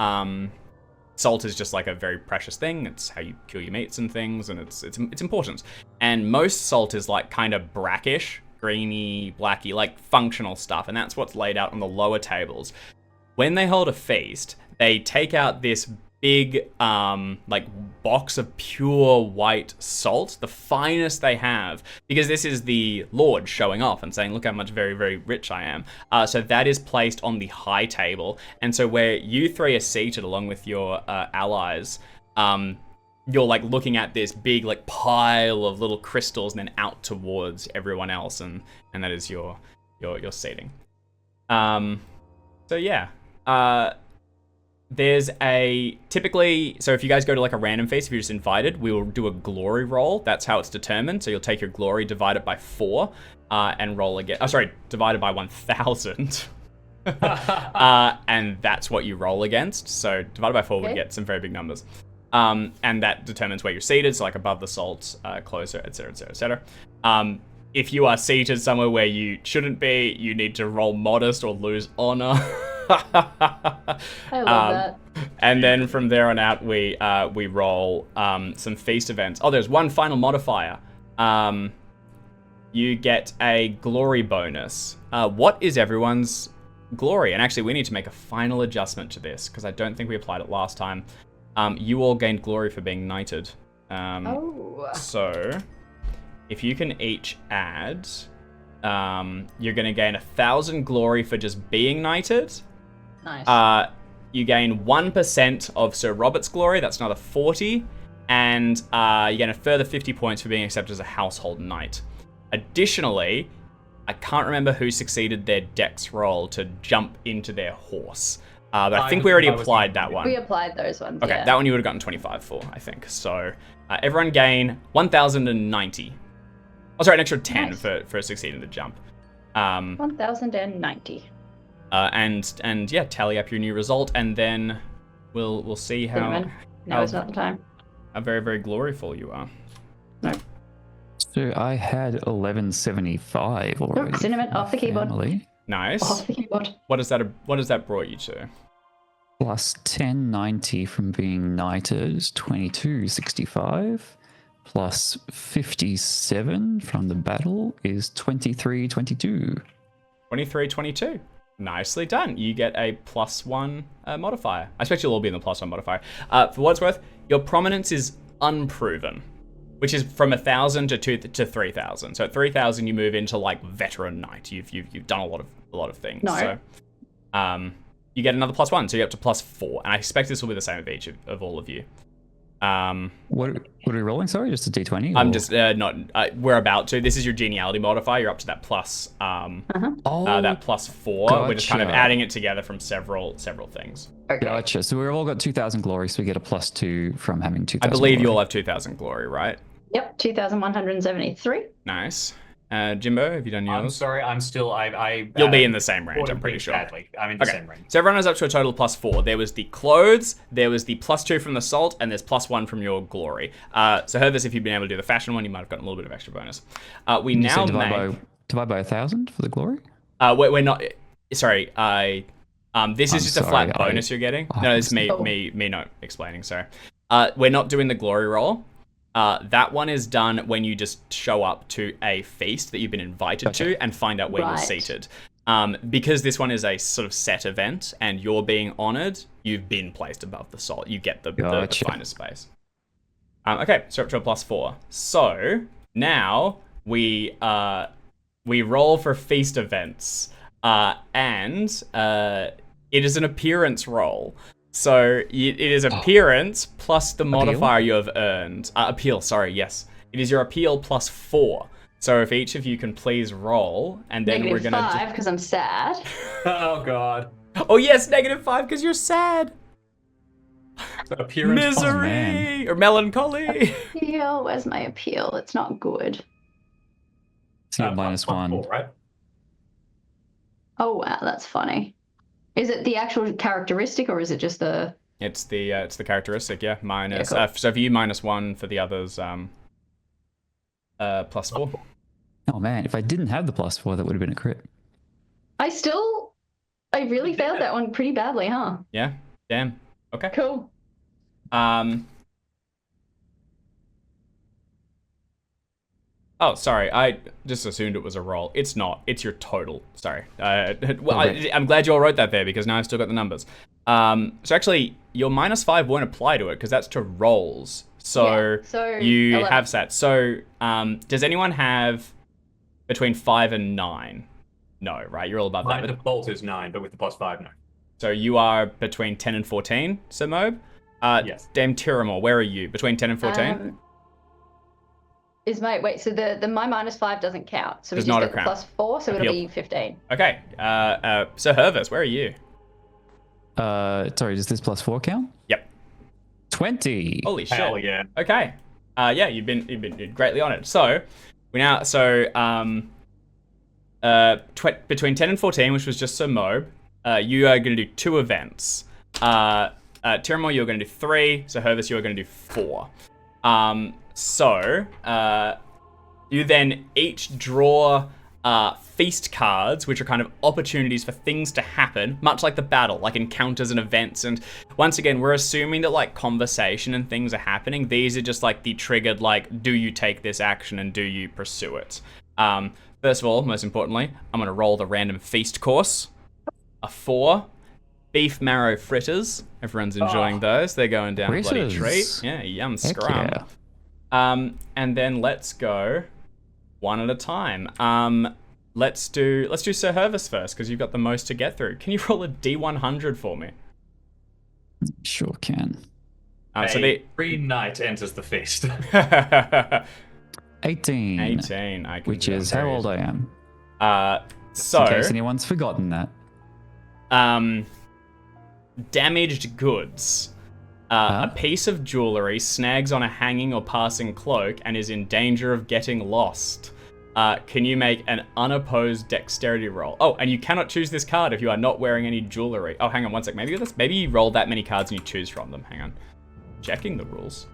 salt is just a very precious thing. It's how you kill your mates and things, and it's important. And most salt is kind of brackish, greeny, blacky, like functional stuff, and that's what's laid out on the lower tables. When they hold a feast, they take out this big like box of pure white salt, the finest they have, because this is the Lord showing off and saying, look how much very, very rich I am. So that is placed on the high table, and so where you three are seated along with your allies, you're like looking at this big like pile of little crystals and then out towards everyone else, and that is your seating. So yeah. There's typically, so if you guys go to like a random feast, if you're just invited, we will do a glory roll. That's how it's determined. So you'll take your glory, divide it by 4, and roll again. Oh, sorry, divided by 1,000. And that's what you roll against. So divided by 4 would get some very big numbers. And that determines where you're seated. So like above the salt, closer, etc., etc., etc. If you are seated somewhere where you shouldn't be, you need to roll modest or lose honor. I love that. And then from there on out, we roll some feast events. Oh, there's one final modifier. You get a glory bonus. What is everyone's glory? And actually, we need to make a final adjustment to this because I don't think we applied it last time. You all gained glory for being knighted. So if you can each add, you're going to gain 1,000 glory for just being knighted. Nice. You gain 1% of Sir Robert's glory. That's another 40. And you gain a further 50 points for being accepted as a household knight. Additionally, I can't remember who succeeded their dex roll to jump into their horse. But I think we already applied that one. We applied those ones, Okay, that one you would have gotten 25 for, I think. So everyone gain 1,090. Oh, sorry, an extra 10 for succeeding the jump. 1,090. And yeah, tally up your new result, and then we'll see how. No, it's not the time. How very, very gloriful you are. No. So I had 1175 already. Cinnamon off the keyboard. Family. Nice. Off the keyboard. What does that brought you to? Plus 1090 from being knighted is 2265. Plus 57 from the battle is 2322. 2322. Nicely done. You get a +1 modifier. I expect you'll all be in the +1 modifier. For what it's worth, your prominence is unproven, which is from 1,000 to 3,000. So at 3,000, you move into like veteran knight. You've done a lot of things. No. So, you get another +1, so you're up to +4, and I expect this will be the same of each of all of you. What are we rolling? Sorry, just a d20? I'm just not. We're about to. This is your geniality modifier. You're up to that plus. That +4. Gotcha. We're just kind of adding it together from several things. Okay. Gotcha. So we've all got 2,000 glory, so we get a +2 from having 2,000. I believe glory. you all have 2,000 glory, right? Yep, 2,173. Nice. Jimbo, have you done yours? I'm sorry, I'm still. You'll be in the same range, I'm pretty sure. Badly. I'm in the same range. So everyone is up to a total of +4. There was the clothes, there was the +2 from the salt, and there's +1 from your glory. So Hervis, if you'd been able to do the fashion one, you might have gotten a little bit of extra bonus. We You now said make. divide by 1,000 for the glory. We're not. Sorry, this is just a flat sorry, bonus you're getting. No, it's me not explaining. Sorry. We're not doing the glory roll. That one is done when you just show up to a feast that you've been invited to and find out where you're seated. Because this one is a sort of set event and you're being honored, you've been placed above the salt. You get the finest space. Okay, so up to a +4. So now we roll for feast events, and it is an appearance roll. So it is appearance plus the modifier you have earned. Appeal, sorry, yes. It is your appeal +4. So if each of you can please roll, and then we're going to... -5 because I'm sad. Oh, God. Oh, yes, -5 because you're sad. Appearance Misery or melancholy. Appeal, where's my appeal? It's not good. So -1. Right? Oh, wow, that's funny. Is it the actual characteristic or is it just the... It's the characteristic, yeah. Minus. Yeah, cool. So for you, -1. For the others, +4. Oh man, if I didn't have the +4, that would have been a crit. I really failed that one pretty badly, huh? Yeah. Damn. Okay. Cool. Oh, sorry. I just assumed it was a roll. It's not. It's your total. Sorry. I'm glad you all wrote that there because now I've still got the numbers. So actually, your -5 won't apply to it because that's to rolls. So, you 11. have that. So does anyone have between 5 and 9? No, right? You're all above My that. default is 9, but with the +5, no. So you are between 10 and 14, Sir Mobe? Yes. Dame Tiramore, where are you? Between 10 and 14? So the my -5 doesn't count. So we Does just not get the count. +4, so it'll Yep. be 15. Okay. Sir Hervis, where are you? Sorry, does this +4 count? Yep. 20. Holy shit. Hell yeah. Okay. Yeah, you've been greatly honored. So between 10 and 14, which was just Sir Mobe, you are going to do 2 events. Tiramore, you're going to do 3. So Hervis, you're going to do 4. You then each draw feast cards, which are kind of opportunities for things to happen, much like the battle, like encounters and events. And once again, we're assuming that like conversation and things are happening. These are just like the triggered, like, do you take this action and do you pursue it? First of all, most importantly, I'm going to roll the random feast course. A 4. Beef marrow fritters. Everyone's enjoying those. They're going down a bloody treat. Yeah, yum scrum. Yeah. And then let's go one at a time. Let's do Sir Hervis first because you've got the most to get through. Can you roll a D100 for me? Sure can. Free knight enters the feast. 18. 18. Which is how old I am. In In case anyone's forgotten that. Damaged goods. A piece of jewelry snags on a hanging or passing cloak and is in danger of getting lost. Can you make an unopposed dexterity roll? Oh, and you cannot choose this card if you are not wearing any jewelry. Oh, hang on one sec. Maybe you roll that many cards and you choose from them. Hang on. Checking the rules.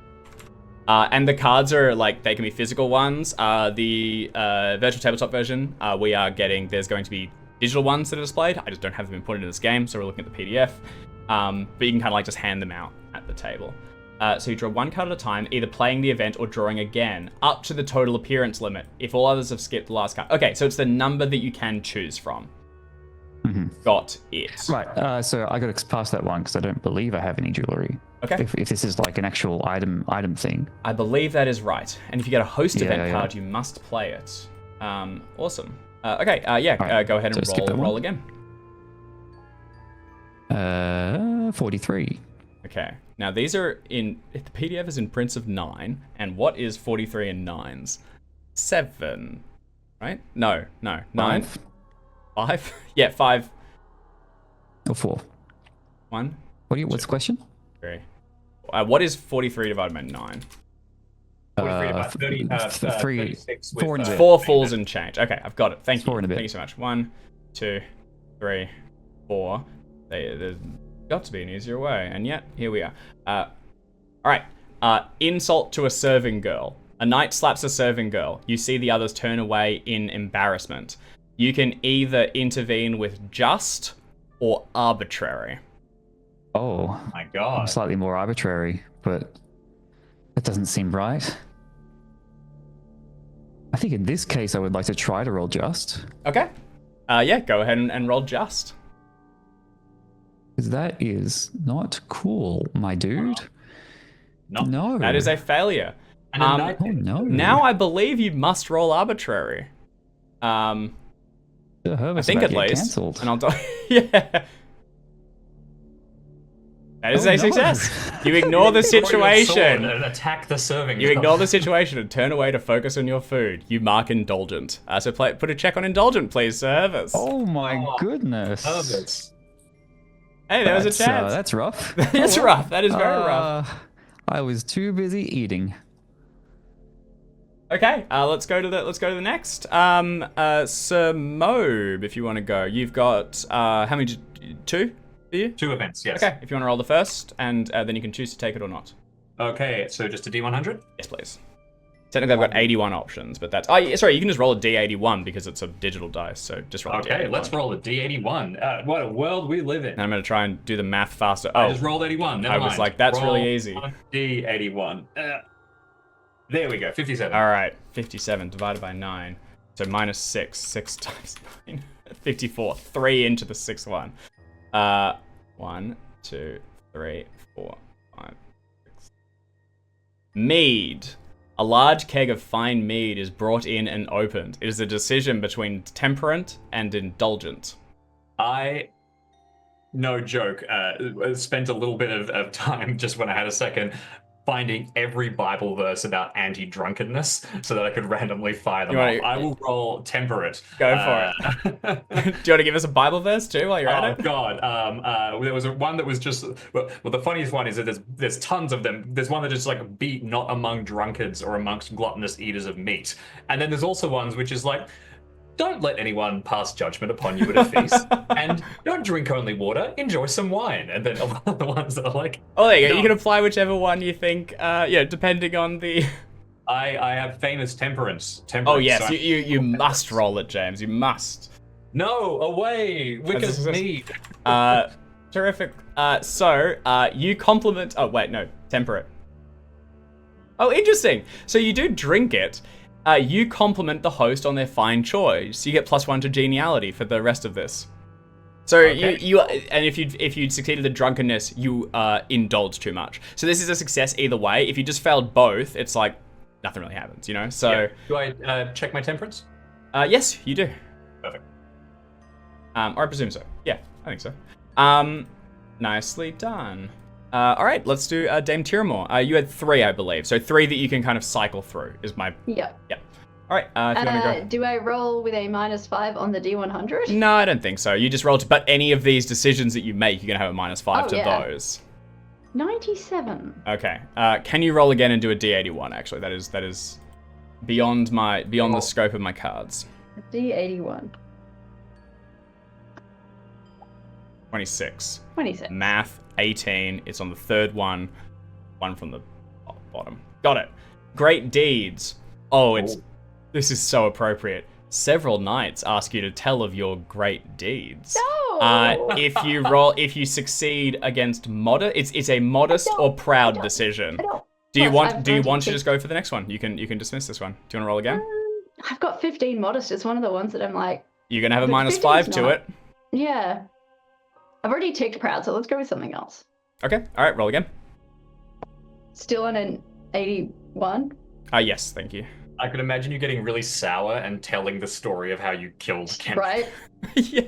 And the cards are like, they can be physical ones. The virtual tabletop version, there's going to be digital ones that are displayed. I just don't have them inputted in this game, so we're looking at the PDF. But you can kind of like just hand them out at the table. So you draw 1 card at a time, either playing the event or drawing again, up to the total appearance limit, if all others have skipped the last card. Okay, so it's the number that you can choose from. Mm-hmm. Got it. Right, so I got to pass that one because I don't believe I have any jewelry. Okay. If this is like an actual item thing. I believe that is right. And if you get a host event card, you must play it. Awesome. Okay, right. Go ahead and roll again. 43. Okay. Now these are the PDF is in prints of 9, and what is 43 in 9s? 7, right? No, 9. 5? Yeah, 5. Or 4. 1. What's the question? 3. What is 43 divided by 9? 43 divided by 30, 36 with, 4 and a bit. 4 falls and change. Okay, I've got it. Thank you. 4 and a bit. Thank you so much. 1, 2, 3, 4. There's got to be an easier way, and yet here we are. All right. Insult to a serving girl. A knight slaps a serving girl. You see the others turn away in embarrassment. You can either intervene with just or arbitrary. Oh my god. Slightly more arbitrary, but that doesn't seem right. I think in this case I would like to try to roll just. Okay. Yeah, go ahead and roll just. Because that is not cool, my dude. No. That is a failure. Oh no. Now I believe you must roll arbitrary. I think at least. Cancelled. And I'll yeah. That is a success. You ignore the situation. And attack the serving. You ignore the situation and turn away to focus on your food. You mark indulgent. So put a check on indulgent, please, Sir Hervis. Oh my goodness. Hervis. Hey, there was a chance. That's rough. It's rough. That is very rough. I was too busy eating. Okay, let's go to the next. Sir Mobe, if you want to go. You've got how many? 2 for you? 2 events, yes. Okay, if you want to roll the first, and then you can choose to take it or not. Okay, so just a D100? Yes, please. Technically, I've got 81 options, but that's... sorry, you can just roll a D81 because it's a digital dice, so just roll a D81. Okay, let's roll a D81. What a world we live in. And I'm going to try and do the math faster. I just rolled 81, never mind. I was like, that's really easy. D81. There we go, 57. All right, 57 divided by 9. So minus 6. 6 times 9. 54. 3 into the 6th one. 1, 2, 3, 4, 5, 6. Mead. A large keg of fine mead is brought in and opened. It is a decision between temperate and indulgent. I, no joke, spent a little bit of time just when I had a second finding every Bible verse about anti-drunkenness so that I could randomly fire them off. I will roll temperate. Go for it. Do you want to give us a Bible verse too while you're at it? Oh God! There was one that was just well. The funniest one is that there's tons of them. There's one that is like be not among drunkards or amongst gluttonous eaters of meat, and then there's also ones which is like, don't let anyone pass judgment upon you at a feast, and don't drink only water. Enjoy some wine, and then the ones that are like, oh, there you go. no. You can apply whichever one you think. Depending on the. I have famous temperance. Oh yes, so you must roll it, James. You must. No, away, wicked me. Terrific. You compliment. Oh wait, no, temperate. Oh, interesting. So you do drink it. You compliment the host on their fine choice. You get +1 to geniality for the rest of this. So Okay. you and if you'd succeeded the drunkenness, you indulge too much. So this is a success either way. If you just failed both, it's like nothing really happens, you know. So Yeah. Do I check my temperance? yes, you do. Perfect. Or I presume so. Yeah, I think so. Nicely done. All right, let's do Dame Tiramore. You had 3, I believe. So 3 that you can kind of cycle through is my... Yeah. Yeah. All right, if you want to go... Do I roll with a -5 on the D100? No, I don't think so. You just roll to... But any of these decisions that you make, you're going to have a -5 to yeah. those. 97. Okay. Can you roll again and do a D81, actually? That is beyond the scope of my cards. D81. 26. 26. Math, 18. It's on the 3rd one. One from the bottom. Got it. Great deeds. Oh, this is so appropriate. Several knights ask you to tell of your great deeds. No! If you succeed against modest, it's a modest or proud decision. Do you want to just go for the next one? You can dismiss this one. Do you want to roll again? I've got 15 modest. It's one of the ones that I'm like, You're gonna have a but -5 to not. it. Yeah. I've already ticked proud, so let's go with something else. Okay. All right. Roll again. Still on an 81. Yes. Thank you. I could imagine you getting really sour and telling the story of how you killed Kent. Right? Yeah.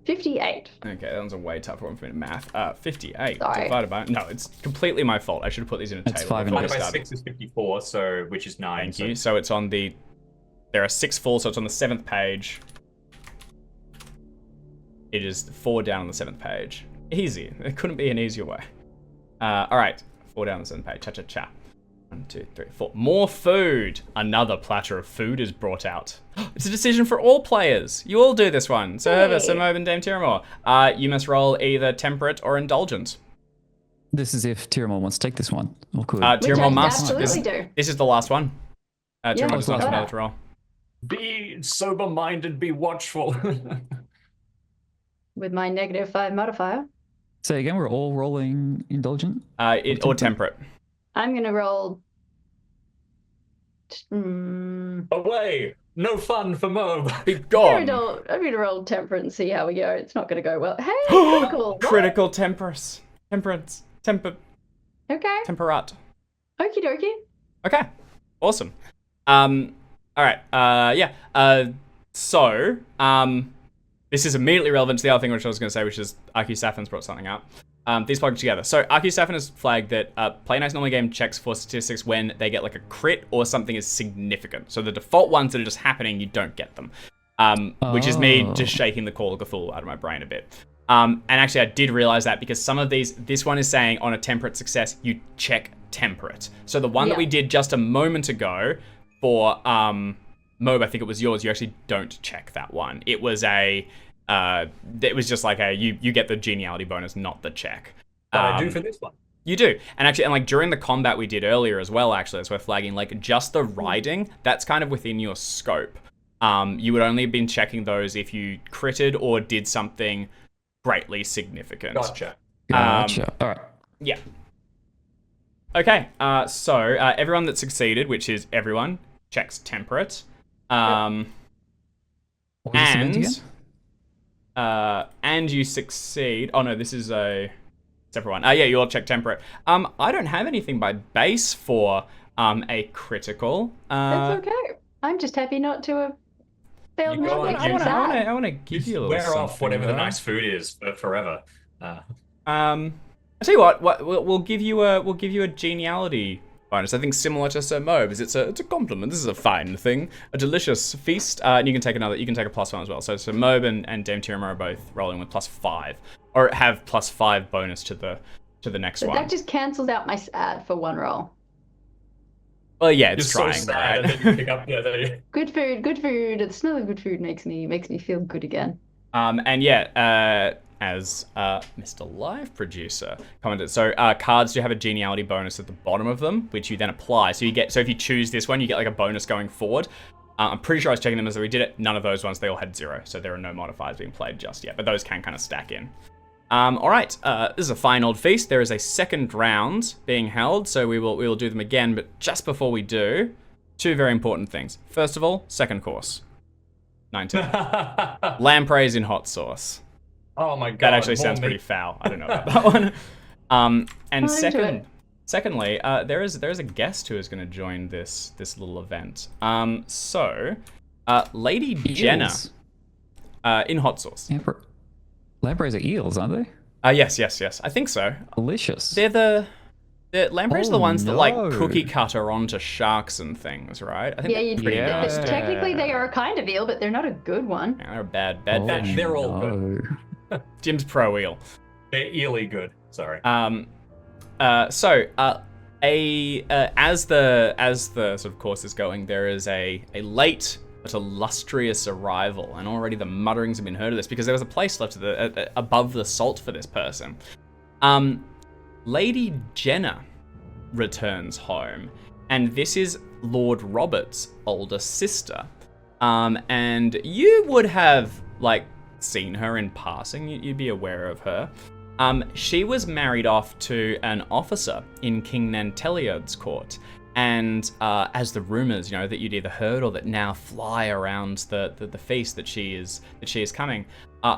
58. Okay, that one's a way tougher one for me to math. 58 Sorry. divided by... No, it's completely my fault. I should have put these in a It's table 5 before we Divided by started. 6 is 54, so which is 9. Thank so you. So it's on the... There are 6 full, so it's on the 7th page. It is 4 down on the 7th page. Easy. It couldn't be an easier way. All right. 4 down on the 7th page. Cha-cha-cha. 1, 2, 3, 4. More food. Another platter of food is brought out. It's a decision for all players. You all do this one. So Herva, Simov, and Dame Tiramore. You must roll either temperate or indulgent. This is if Tiramore wants to take this one. Or could. Which I Tiramore must. absolutely do. This is the last one. Tiramore just wants yeah. another to roll. be sober-minded, be watchful. With my -5 modifier. So again, we're all rolling indulgent. Or temperate. I'm going to roll... Away! No fun for Mob. Be I'm gone. going to roll temperate and see how we go. It's not going to go well. Hey, critical. What? Critical temperance. Temperate. Okay. Temperat. Okie dokie. Okay. Awesome. All right. This is immediately relevant to the other thing which I was going to say, which is Arcusaphin's brought something up. These plug together. So Arcusaphin has flagged that Play Nice Normal Game checks for statistics when they get like a crit or something is significant. So the default ones that are just happening, you don't get them. Which is me just shaking the Call of Cthulhu out of my brain a bit. And actually I did realize that because some of these, this one is saying on a temperate success, you check temperate. So the one that we did just a moment ago for Mob, I think it was yours, you actually don't check that one. It was it was just like you get the geniality bonus, not the check. But I do for this one. You do. And actually, and like during the combat we did earlier as well, actually, that's worth flagging, like just the riding, that's kind of within your scope. You would only have been checking those if you critted or did something greatly significant. Gotcha. Gotcha. All right. Yeah. Okay, so everyone that succeeded, which is everyone, checks temperate. What was this event again? And you succeed. Oh no, this is a separate one. Yeah, you all check temperate. I don't have anything by base for a critical. That's okay. I'm just happy not to have failed You go on, magic. Jim. I want to give you a little Wear off something, whatever the though. nice food is forever. I tell you what. We'll give you a geniality bonus. I think similar to Sir Mobes. It's a compliment. This is a fine thing, a delicious feast. And you can take another. You can take a +1 as well. So Sir Mobe and Dame Tirama are both rolling with +5, or have +5 bonus to the next So one. that just cancels out my sad for one roll. Well, yeah, it's You're trying. so sad, right? and then you pick up. Good food, good food. The smell of good food makes me feel good again. And yeah, as Mr. Live Producer commented, so cards do have a geniality bonus at the bottom of them, which you then apply. So if you choose this one, you get like a bonus going forward. I'm pretty sure I was checking them as we did it. None of those ones, they all had 0, so there are no modifiers being played just yet, but those can kind of stack in. All right, this is a fine old feast. There is a second round being held, so we will do them again. But just before we do, 2 very important things. First of all, second course, 19 lampreys in hot sauce. Oh my god. That actually more sounds meat. pretty foul. I don't know about that one. And I'm into it. secondly, there is a guest who is going to join this little event. So, Lady Jenna, Eels. in hot sauce. Lampreys are eels, aren't they? Yes. I think so. Delicious. The lampreys are the Oh, ones that like no. cookie cutter onto sharks and things, right? I think Yeah, they're pretty Yeah. nasty. technically they are a kind of eel, but they're not a good one. Yeah, they're bad fish. They're all good. no. Jim's pro eel. They're eerily good. Sorry. As the sort of course is going, there is a late but illustrious arrival, and already the mutterings have been heard of this because there was a place left above the salt for this person. Lady Jenna returns home, and this is Lord Robert's older sister. And you would have like seen her in passing. You'd be aware of her. She was married off to an officer in King Nanteliod's court, and as the rumors, that you'd either heard or that now fly around the feast that she is coming,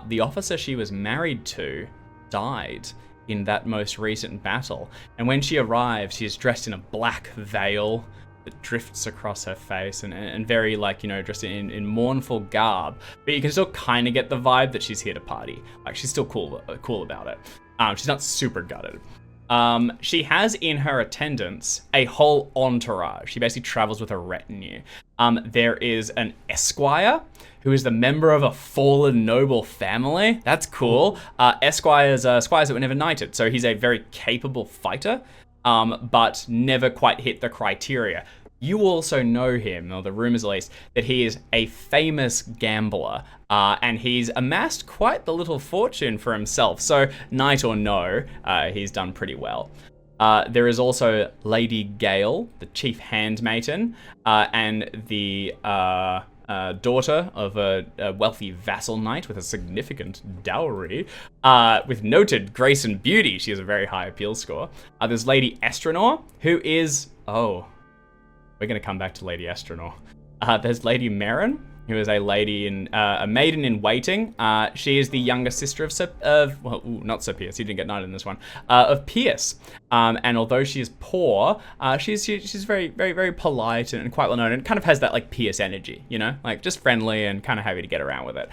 the officer she was married to died in that most recent battle. And when she arrives, she is dressed in a black veil that drifts across her face and very dressed in mournful garb, but you can still kind of get the vibe that she's here to party. Like, she's still cool about it. She's not super gutted. She has in her attendance a whole entourage. She basically travels with a retinue. There is an esquire who is the member of a fallen noble family. That's cool. Squires that were never knighted, so he's a very capable fighter, but never quite hit the criteria. You also know him, or the rumors at least, that he is a famous gambler, and he's amassed quite the little fortune for himself. So, knight or no, he's done pretty well. There is also Lady Gale, the chief handmaiden, and the daughter of a wealthy vassal knight with a significant dowry, with noted grace and beauty. She has a very high appeal score. There's Lady Estranor, who is... we're going to come back to Lady Estranor. There's Lady Merrin, who is a maiden in waiting. She is the younger sister not Sir Pierce, he didn't get knighted in this one, of Pierce. And although she is poor, she's very, very, very polite and quite well known, and kind of has that like Pierce energy, like just friendly and kind of happy to get around with it.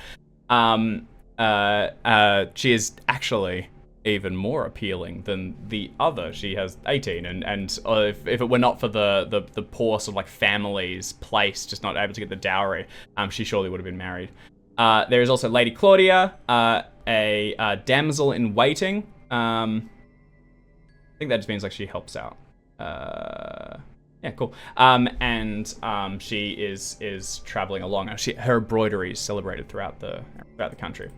She is actually even more appealing than the other. She has 18, and if it were not for the poor sort of like family's place, just not able to get the dowry, she surely would have been married. There is also Lady Claudia, a damsel in waiting. I think that just means like she helps out. Yeah, cool. And she is traveling along. Her embroidery is celebrated throughout the country.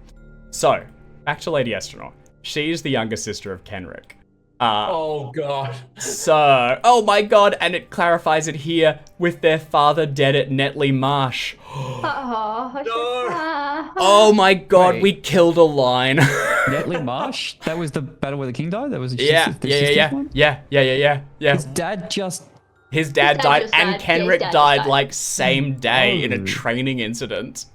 So back to Lady Estranor. She's the younger sister of Kenrick. Oh god. So, oh my god, and it clarifies it here with their father dead at Netley Marsh. Oh, No. Oh my god, Wait. we killed a line. Netley Marsh. That was the battle where the king died. That was the Yeah, sister, yeah, sister's yeah, one? yeah, yeah, yeah, yeah, yeah. His dad just. His dad dad died, just and died. Yeah, his Kenrick dad just died died. like same day in a Oh. training incident.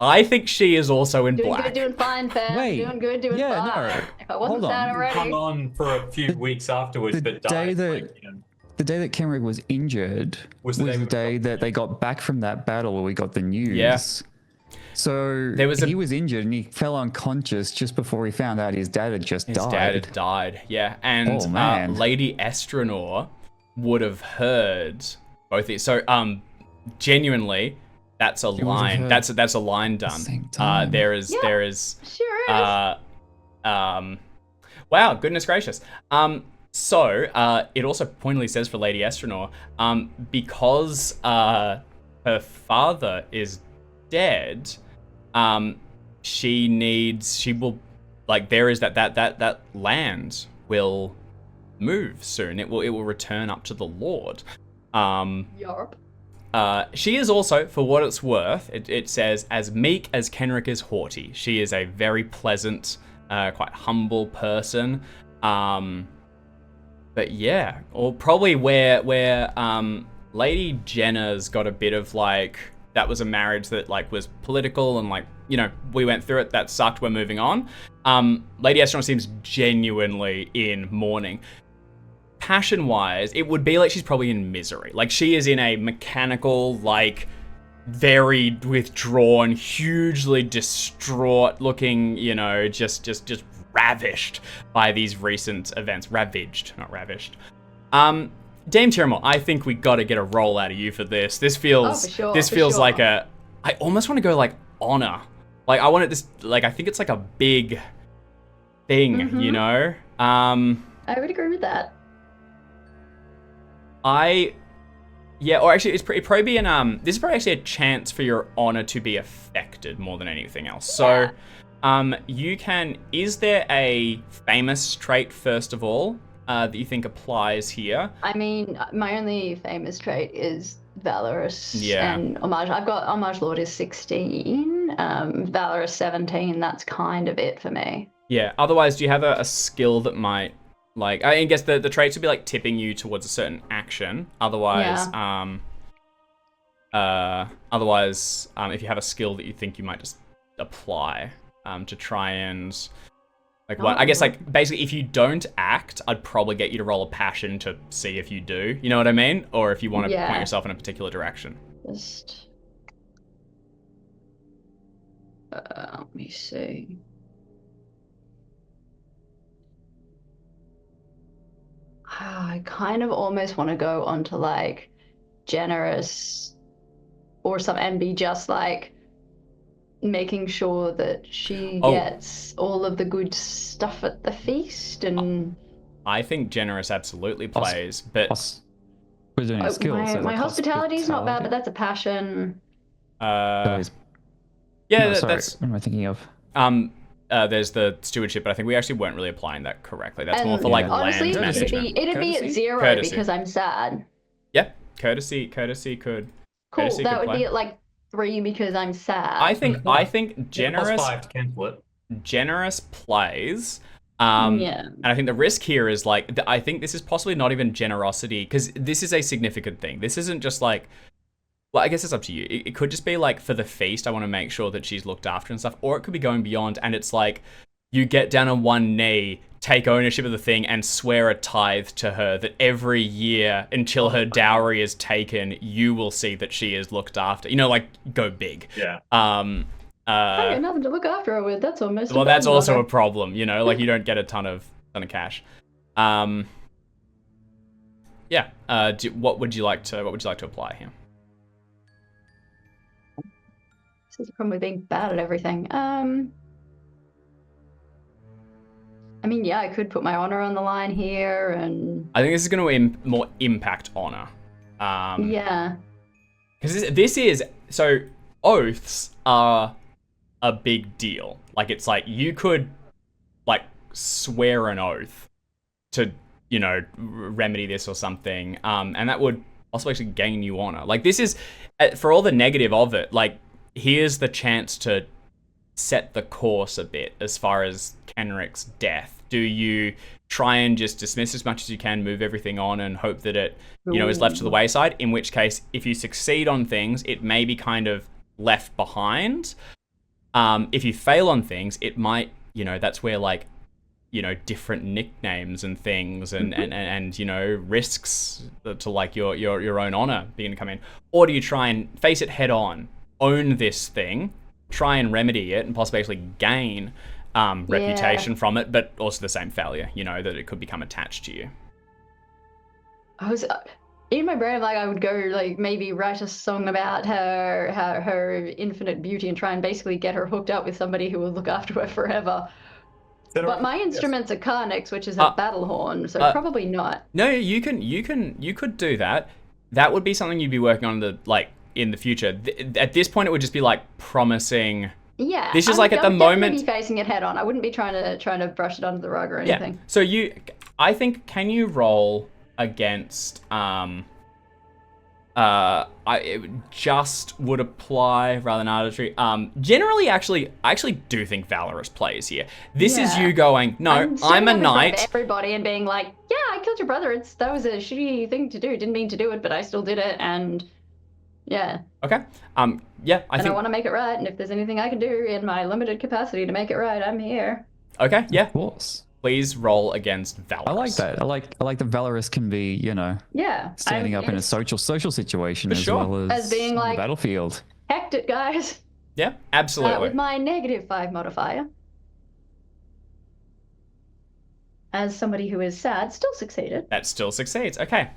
I think she is also in Doing black. good, doing fine, fam. Wait, Doing good, doing yeah, fine. no. If I wasn't Hold sad on. already. Hung on for a few weeks afterwards, the but day died. that- The day that Kenrick was injured Was was the day the we got day the that they got back from that battle where we got the news. Yeah. So There was he was injured and he fell unconscious just before he found out his dad had just His died. dad had died, yeah. And Oh, man. Lady Estranor would have heard both these. So, genuinely, that's a would have line. heard That's a line done. same time. There is Yeah. there is Sure is. wow, goodness gracious. So it also pointedly says for Lady Estranor, because her father is dead, she will, like, there is that land will move soon. It will return up to the Lord. Yarp. She is also, for what it's worth, it says, as meek as Kenrick is haughty. She is a very pleasant, quite humble person. But yeah, or probably where Lady Jenna's got a bit of like, that was a marriage that like was political and like, you know, we went through it, that sucked, we're moving on. Lady Estranor seems genuinely in mourning. Passion-wise, it would be like she's probably in misery. Like, she is in a mechanical, like, very withdrawn, hugely distraught looking, you know, just ravished by these recent events. Ravaged, not ravished. Dame Tiramore, I think we gotta get a roll out of you for this. This feels, for sure, this for feels sure. like a, I almost want to go like honor. Like, I want it this, like, I think it's like a big thing, you know? I would agree with that. Yeah, or actually, it'd probably be an, this is probably actually a chance for your honor to be affected more than anything else. So, you can, is there a famous trait, first of all, that you think applies here? I mean, my only famous trait is Valorous Yeah. and Homage. I've got Homage Lord is 16, Valorous 17. That's kind of it for me. Yeah, otherwise, do you have a skill that might, like, I guess the traits would be like tipping you towards a certain action. Otherwise, if you have a skill that you think you might just apply to try and, like, what, I guess, like, basically, if you don't act, I'd probably get you to roll a passion to see if you do. You know what I mean? Or if you want to point yourself in a particular direction. Just let me see. I kind of almost want to go onto like generous or something and be just like making sure that she gets all of the good stuff at the feast. And I think generous absolutely plays, but We're doing a skill. my, so my like hospitality is not bad, but hospitality. that's a passion. yeah, No, sorry, that's what am I thinking of? there's the stewardship, but I think we actually weren't really applying that correctly. That's more And for like honestly, land Courtesy. management. it'd be at Courtesy? 0 Courtesy. because I'm sad. Yeah, courtesy could. Cool. Courtesy That could would play. be at like 3 because I'm sad. I think Plus generous 5 to cancel it. generous plays. Yeah. And I think the risk here is like, I think this is possibly not even generosity, because this is a significant thing. This isn't just like, well, I guess it's up to you. It could just be like, for the feast, I want to make sure that she's looked after and stuff. Or it could be going beyond, and it's like, you get down on one knee, take ownership of the thing, and swear a tithe to her that every year until her dowry is taken, you will see that she is looked after. You know, like, go big. Yeah. I got nothing to look after her with. That's almost. Well, that's also a problem, you know, like, you don't get a ton of cash. Yeah. What would you like to apply here? This is the problem with being bad at everything. I mean, yeah, I could put my honor on the line here, and I think this is going to more impact honor. yeah, Because this is, so oaths are a big deal. Like, it's like, you could, like, swear an oath to, you know, remedy this or something. And that would also actually gain you honor. Like, this is, for all the negative of it, like, here's the chance to set the course a bit as far as Kenrick's death? Do you try and just dismiss as much as you can, move everything on, and hope that it, is left to the wayside? In which case, if you succeed on things, it may be kind of left behind. If you fail on things, it might, that's where like, different nicknames and things and risks to like your own honor begin to come in. Or do you try and face it head on, own this thing, try and remedy it, and possibly actually gain reputation from it, but also the same failure, that it could become attached to you? I was in my brain, like I would go like maybe write a song about her infinite beauty and try and basically get her hooked up with somebody who will look after her forever. But my instrument's a Carnix, which is a battle horn, so probably not. No, you could do that. That would be something you'd be working on in the future. At this point, it would just be like promising. Yeah, this is like at the moment be facing it head on. I wouldn't be trying to brush it under the rug or anything. Yeah. So I think, can you roll against it just would apply rather than artistry. Generally, I actually do think valorous plays here. This is you going, no, I'm a knight. Everybody and being like, yeah, I killed your brother. That was a shitty thing to do. Didn't mean to do it, but I still did it, and yeah. Okay. Yeah, I think I want to make it right, and if there's anything I can do in my limited capacity to make it right, I'm here. Okay. Yeah. Of course. Please roll against valorous. I like that. I like the valorous can be, standing up in a social situation well as being like, on the battlefield. Hecked it, guys. Yeah, absolutely. With my -5 modifier. As somebody who is sad, still succeeded. That still succeeds. Okay.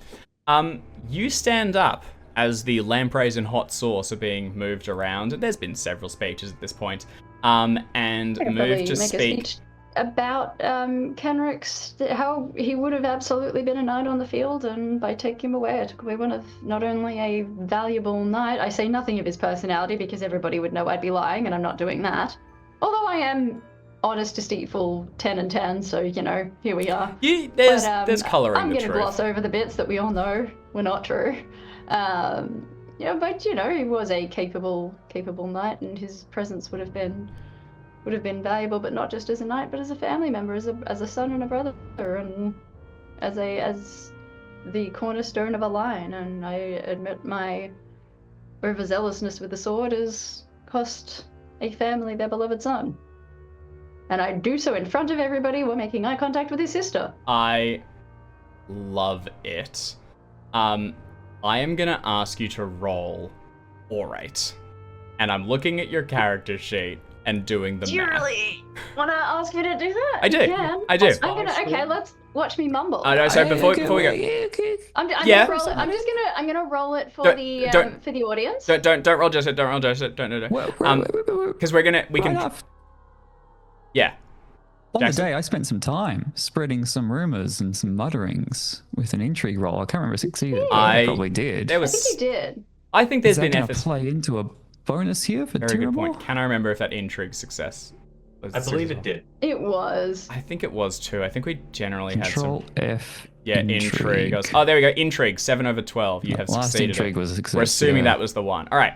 You stand up as the lampreys and hot sauce are being moved around. There's been several speeches at this point. And move to speak about Kenrick's, how he would have absolutely been a knight on the field, and by taking him away, I took away one of not only a valuable knight. I say nothing of his personality because everybody would know I'd be lying, and I'm not doing that. Although I am honest, deceitful, 10 and 10, so here we are. There's colour in the truth. I'm gonna gloss over the bits that we all know were not true. But he was a capable knight, and his presence would have been valuable, but not just as a knight, but as a family member, as a son and a brother, and as the cornerstone of a line. And I admit my overzealousness with the sword has cost a family their beloved son. And I do so in front of everybody while making eye contact with his sister. I love it. I am gonna ask you to roll Orate. And I'm looking at your character sheet and doing the math. Do you really want to ask me to do that? I do. You can. I do. Okay, let's watch me mumble. Oh, no, so before we go. I'm gonna roll it for the audience. Don't roll just it. Don't roll just it. Don't. Because we can. Yeah. On the day, I spent some time spreading some rumors and some mutterings with an intrigue roll. I can't remember if I succeeded. I probably did. I think you did. I think there's Is that been efforts. Play into a bonus here for Very good terrible? point. Can I remember if that intrigue success was I believe it did. It was. I think it was too. I think we generally Control had some. F. Yeah, intrigue. Oh, there we go. Intrigue, 7/12. You have Last succeeded. intrigue was a success. We're assuming yeah. that was the one. All right.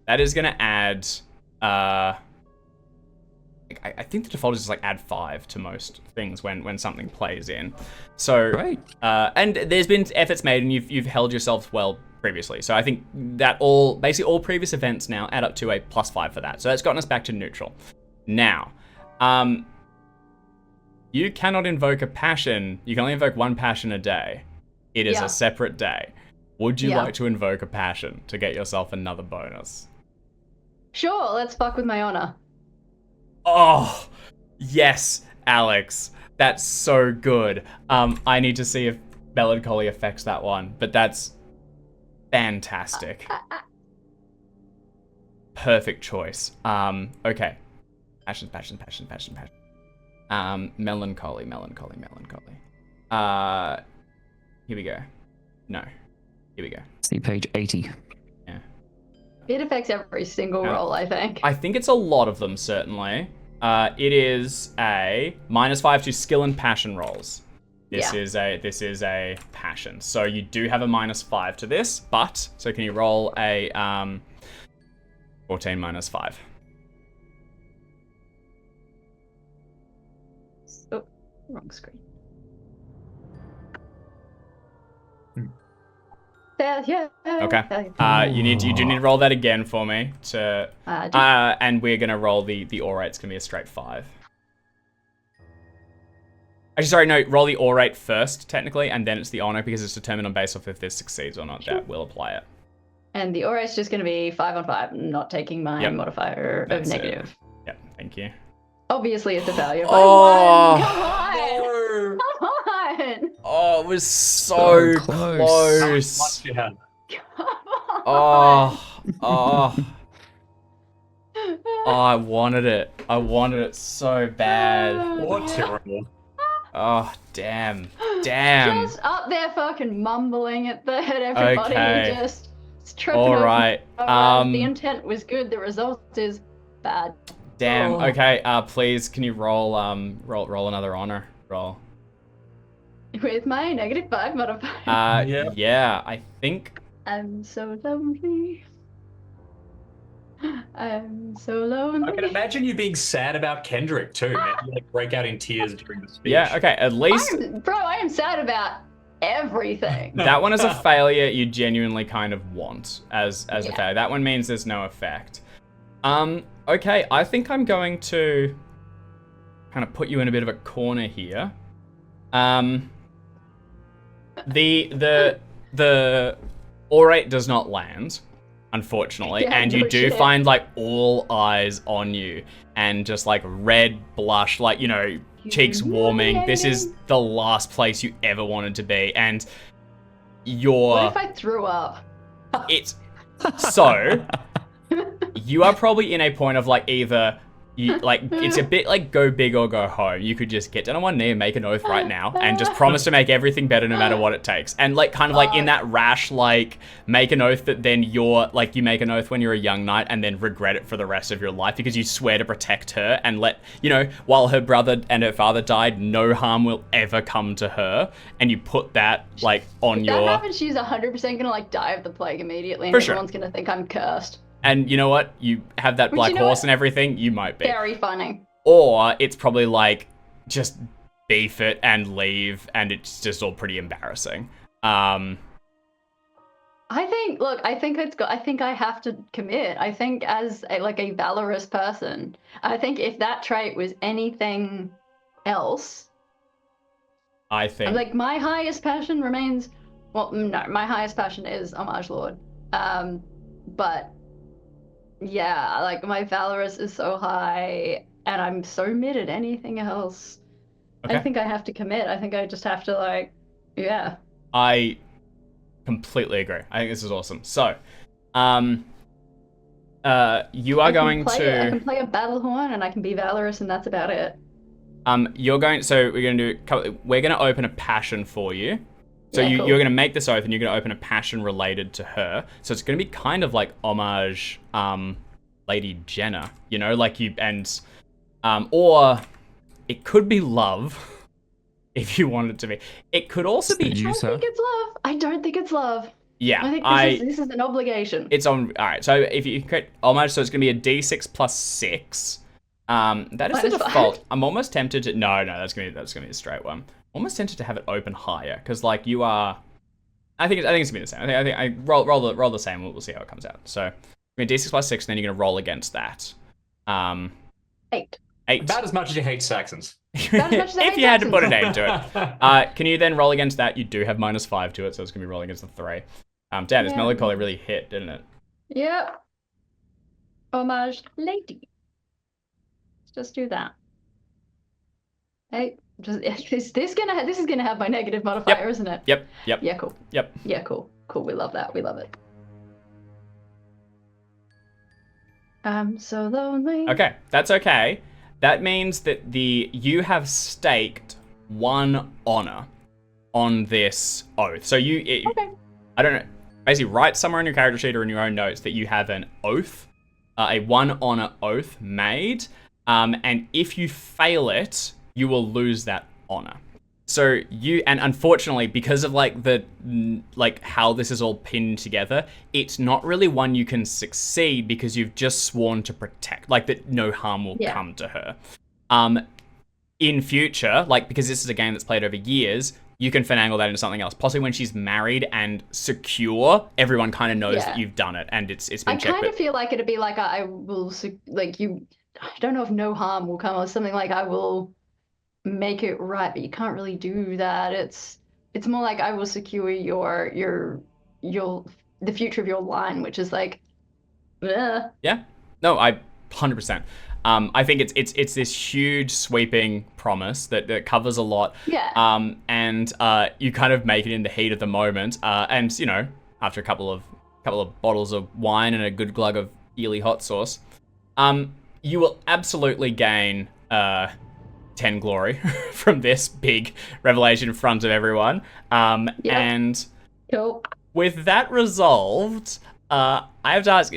That is going to add. I think the default is just like add 5 to most things when something plays in. So. Great. And there's been efforts made, and you've held yourself well previously. So I think that basically all previous events now add up to a +5 for that. So that's gotten us back to neutral. Now, you cannot invoke a passion. You can only invoke one passion a day. It is a separate day. Would you like to invoke a passion to get yourself another bonus? Sure, let's fuck with my honor. Oh, yes, Alex. That's so good. I need to see if melancholy affects that one, but that's fantastic. Perfect choice. Okay. Passion. Melancholy. Here we go. No. Here we go. See page 80. Yeah. It affects every single roll, I think. I think it's a lot of them, certainly. It is a -5 to skill and passion rolls. This is a passion. So you do have a -5 to this, but so can you roll a 14 -5? Wrong screen. Hmm. Yeah. Okay. You do need to roll that again for me to. And we're gonna roll the aura. It's gonna be a straight 5. Actually, sorry, no. Roll the aura first, technically, and then it's the honor because it's determined on based off if this succeeds or not. That will apply it. And the aura is just going to be 5 on 5, not taking my modifier That's of negative. Yep. Thank you. Obviously, it's a failure. Oh. Come on! Come on! Oh, it was so close. How much you have? Come on! Oh. I wanted it. I wanted it so bad. What terrible. Oh, damn. Damn. Just up there fucking mumbling at everybody. Okay. Just tripping All over. right. The intent was good. The result is bad. Damn. Oh. Okay. Please, can you roll another honor roll? With my negative 5 modifier. Yeah. I think. I'm so lonely. I'm so lonely. I can imagine you being sad about Kendrick too, man. You like break out in tears during the speech. Yeah. Okay. At least I am sad about everything. that one is a failure you genuinely kind of want as a failure. That one means there's no effect. Okay. I think I'm going to kind of put you in a bit of a corner here. The orate does not land, unfortunately, Yeah, and you no do shit. find like all eyes on you and just like red blush, like, you know, cheeks warming. This is the last place you ever wanted to be, and What if I threw up? it's so you are probably in a point of like either you like it's a bit like go big or go home. You could just get down on one knee and make an oath right now and just promise to make everything better no matter what it takes. And like kind of like in that rash like make an oath that then you're like you make an oath when you're a young knight and then regret it for the rest of your life because you swear to protect her and let, you know, while her brother and her father died, no harm will ever come to her, and you put that like on If your that happens, she's 100% gonna like die of the plague immediately, and For sure. everyone's gonna think I'm cursed. and you know what? You have that But black you know horse what? and everything, you might be. Very funny. Or it's probably like just beef it and leave, and it's just all pretty embarrassing. I think I think I have to commit. I think as a valorous person, I think if that trait was anything else, I think like my highest passion remains. Well, no, my highest passion is Homage Lord. But yeah, like my valorous is so high, and I'm so mid at anything else. Okay. I think I have to commit. I think I just have to yeah. I completely agree. I think this is awesome. So, you are going to. I can play a battle horn, and I can be valorous, and that's about it. You're going. So we're going to do. We're going to open a passion for you. So Yeah, cool. you're going to make this oath, and you're going to open a passion related to her. So it's going to be kind of like homage, Lady Jenna. You know, like you and, or it could be love, if you want it to be. It could also be. Did you I say? don't think it's love. I don't think it's love. Yeah, I think this is an obligation. It's on. All right. So if you create homage, so it's going to be a D6 plus 6. That is the Minus default. 5? I'm almost tempted to. No, that's gonna be a straight one. Almost tempted to have it open higher because like you are. I think it's gonna be the same. I think I roll the same. We'll see how it comes out. So we're D6 plus 6, and then you're gonna roll against that. 8. 8. About as much as you hate Saxons. About as much as I If hate you had to Saxons. put a name to it. Can you then roll against that? You do have -5 to it, so it's gonna be rolling against the 3. Damn, this Yeah. melancholy really hit, didn't it? Yep. Homage lady. Let's just do that. Hey, is this gonna have my negative modifier, isn't it? Yep. Yeah, cool. Yep. Yeah, cool. Cool. We love that. We love it. I'm so lonely. Okay, that's okay. That means that you have staked 1 honor on this oath. So Okay. I don't know, basically write somewhere in your character sheet or in your own notes that you have an oath, a 1 honor oath made, and if you fail it, you will lose that honor. So and unfortunately, because of how this is all pinned together, it's not really one you can succeed because you've just sworn to protect, like that no harm will Yeah. come to her. in future, like, because this is a game that's played over years, you can finagle that into something else. Possibly when she's married and secure, everyone kind of knows that you've done it, and it's been checked. I kind of feel like it'd be like I will like you. I don't know if no harm will come or something like I will make it right, but you can't really do that. It's more like I will secure the future of your line, which is like, Yeah, no, I 100%. I think it's this huge sweeping promise that covers a lot. Yeah. And you kind of make it in the heat of the moment. And you know, after a couple of bottles of wine and a good glug of Ely hot sauce, you will absolutely gain 10 glory from this big revelation in front of everyone. And Cool. with that resolved, I have to ask,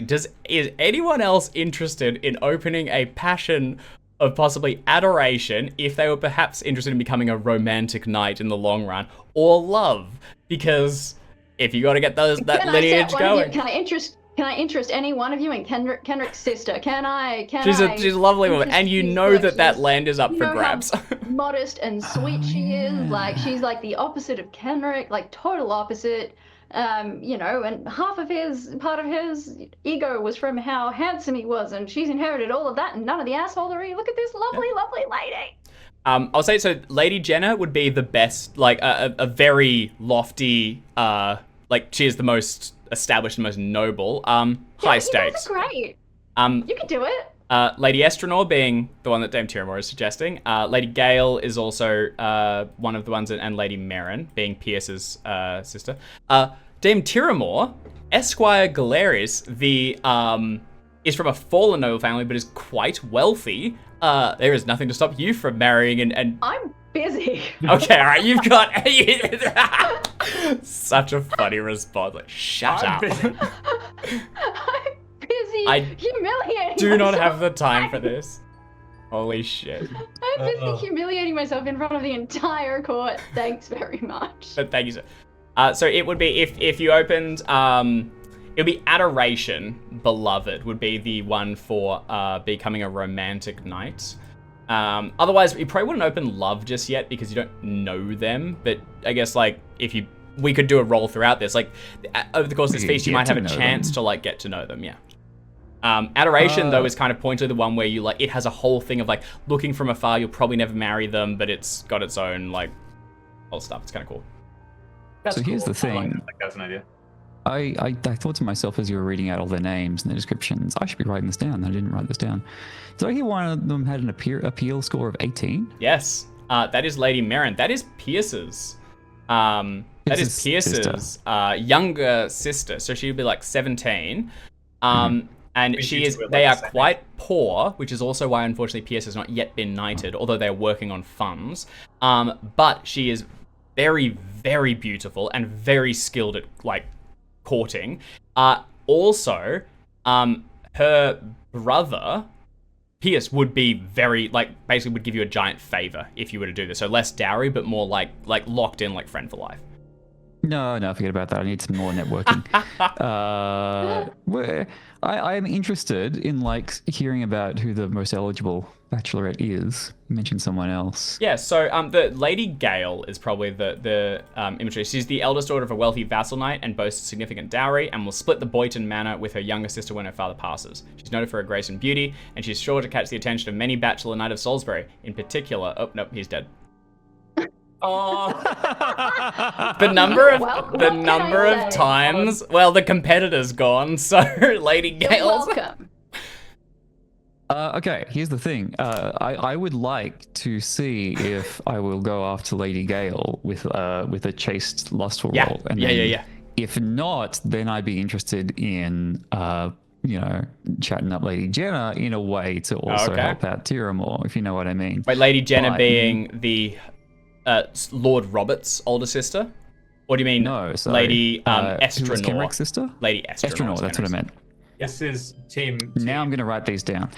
is anyone else interested in opening a passion of possibly adoration if they were perhaps interested in becoming a romantic knight in the long run, or love? Because if you got to get that lineage going. Can I interest any one of you in Kendrick's sister? She's a lovely woman, and you know that land is up for grabs. How modest and sweet she is. Like, she's like the opposite of Kendrick, like total opposite. You know, and part of his ego was from how handsome he was, and she's inherited all of that and none of the assholery. Look at this lovely lady. I'll say, so Lady Jenna would be the best, like a very lofty, like she is the most established and most noble, high stakes. That's great. You can do it. Lady Estranor being the one that Dame Tiramore is suggesting. Lady Gale is also one of the ones, and Lady Merrin being Pierce's sister. Dame Tiramore, Esquire Galeris, is from a fallen noble family, but is quite wealthy. There is nothing to stop you from marrying and... I'm busy. Okay, all right, you've got... Such a funny response. Like, shut up. I'm busy humiliating do not myself. have the time for this. Holy shit. I'm busy humiliating myself in front of the entire court. Thanks very much. But thank you, sir. So it would be, if you opened, it would be Adoration Beloved would be the one for becoming a romantic knight. Otherwise, you probably wouldn't open Love just yet because you don't know them. But I guess, like, we could do a roll throughout this. Like, over the course of this feast, you might have a chance to, like, get to know them, yeah. Adoration, though, is kind of pointedly the one where you, like, it has a whole thing of, like, looking from afar, you'll probably never marry them, but it's got its own, like, whole stuff. It's kind of cool. So here's the thing. I like that's an idea. I thought to myself as you were reading out all the names and the descriptions, I should be writing this down. I didn't write this down. Did I hear one of them had an appeal score of 18? Yes. That is Lady Merrin. That is Pierce's. That is Pierce's younger sister. So she would be like 17. And they are quite poor, which is also why, unfortunately, Pierce has not yet been knighted, although they're working on funds. But she is very, very beautiful and very skilled at, like, courting. Also, her brother, Pierce, would be very, like, basically would give you a giant favor if you were to do this. So less dowry, but more like locked in, like friend for life. No, forget about that. I need some more networking. I am interested in, like, hearing about who the most eligible bachelorette is. You mentioned someone else. Yeah, so the Lady Gale is probably the imagery. She's the eldest daughter of a wealthy vassal knight and boasts a significant dowry, and will split the Boyton Manor with her younger sister when her father passes. She's noted for her grace and beauty, and she's sure to catch the attention of many bachelor knight of Salisbury. In particular, oh nope, he's dead. Oh, The number of times. Well, the competitor's gone, so Lady Gale's. Welcome. Okay, here's the thing. I would like to see if I will go after Lady Gale with a chaste, lustful roll. And then if not, then I'd be interested in chatting up Lady Jenna in a way to also help out Tiramore, if you know what I mean. Wait, Lady Jenna being the Lord Robert's older sister? Or do you mean Lady Estranor? Kenrick's sister? Lady Estranor. Estranor, that's what I meant. This is team. Now I'm going to write these down.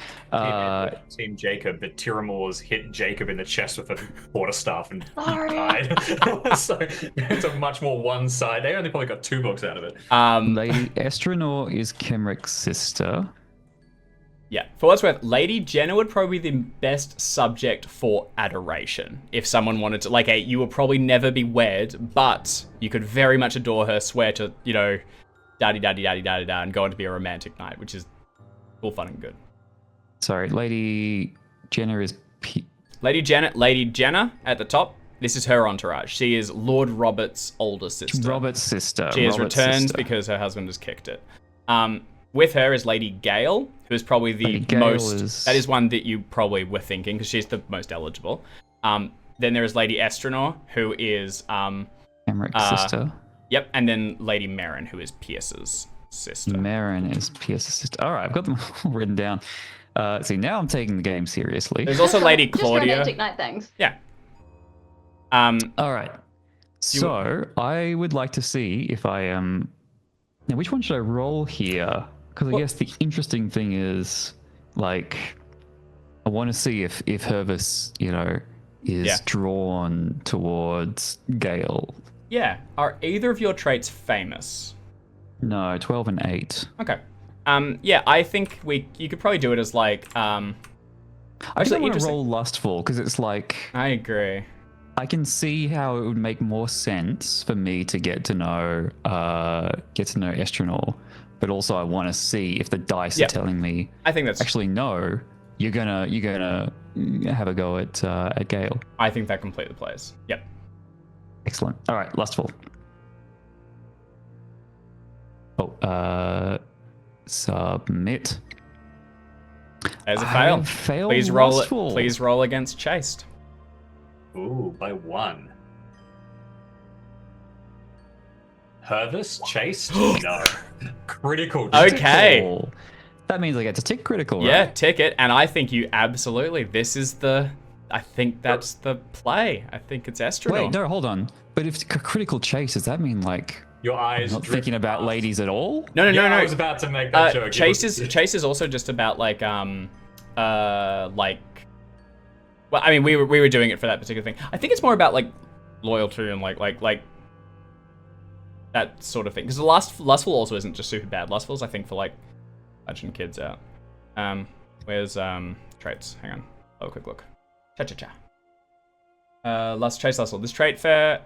Team Jacob, but Tiramore's hit Jacob in the chest with a quarterstaff and died. So it's a much more one side. They only probably got 2 books out of it. Lady Estranor is Kenrick's sister. Yeah, for what's worth, Lady Jenna would probably be the best subject for adoration. If someone wanted to, like, you will probably never be wed, but you could very much adore her, swear to, you know, daddy, and go on to be a romantic knight, which is all fun and good. Sorry, Lady Jenna is Lady Jenna at the top. This is her entourage. She is Lord Robert's older sister. Robert's sister. She has Robert's returned sister. because her husband has kicked it. With her is Lady Gale, who is probably the most... That is one that you probably were thinking, because she's the most eligible. Then there is Lady Estranor, who is... Emmeric's sister. Yep, and then Lady Merrin, who is Pierce's sister. Merrin is Pierce's sister. All right, I've got them all written down. See, now I'm taking the game seriously. There's also Lady Just Claudia. romantic night things. Yeah. All right. So I would like to see if I am... Now, which one should I roll here? Because I guess the interesting thing is, like, I want to see if Hervis, you know, is drawn towards Gale. Yeah. Are either of your traits famous? No, 12 and 8. Okay. Yeah, I think you could probably do it as like I don't want to roll lustful because it's like I agree. I can see how it would make more sense for me to get to know Estranor, but also I want to see if the dice are telling me. I think that's actually no. You're gonna have a go at Gale. I think that completely plays. Yep. Excellent. All right, lustful. Oh, submit. There's a fail. Failed please roll lustful. it. Please roll against Chaste. Ooh, by 1. Hervis? Chaste? No. Critical. Okay. Critical. That means I get to tick critical, Yeah, right? tick it. And I think you absolutely. I think that's the play. I think it's Estranor. Wait, no, hold on. But if critical chase, does that mean like Your eyes not drift thinking about past. ladies at all? No. I was about to make that joke. Chase is also just about like well, I mean, we were doing it for that particular thing. I think it's more about like loyalty and like that sort of thing. Because the lustful also isn't just super bad. Lustful's I think for like punching kids out. Where's traits? Hang on. Oh, quick look. Cha. Lustful. This trait for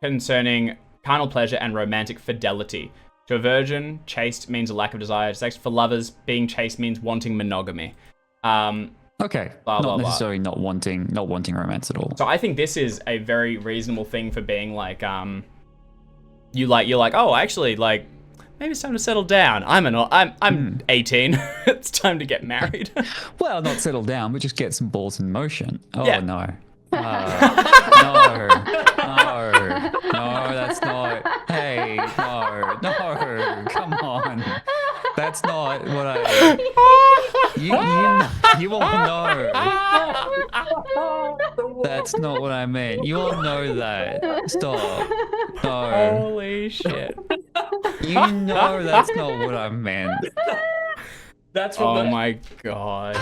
concerning carnal pleasure and romantic fidelity. To a virgin, chaste means a lack of desire. Sex for lovers, being chaste means wanting monogamy. Okay, blah, not blah, necessarily not wanting romance at all. So I think this is a very reasonable thing for being like, you're like, oh, actually, like, maybe it's time to settle down. I'm 18. It's time to get married. Well, not settle down, but just get some balls in motion. Oh Yeah. no. No, that's not. Hey, no, come on. That's not what I. You all know. That's not what I meant. You all know that. Stop. No. Holy shit. You know that's not what I meant. That's what Oh my god.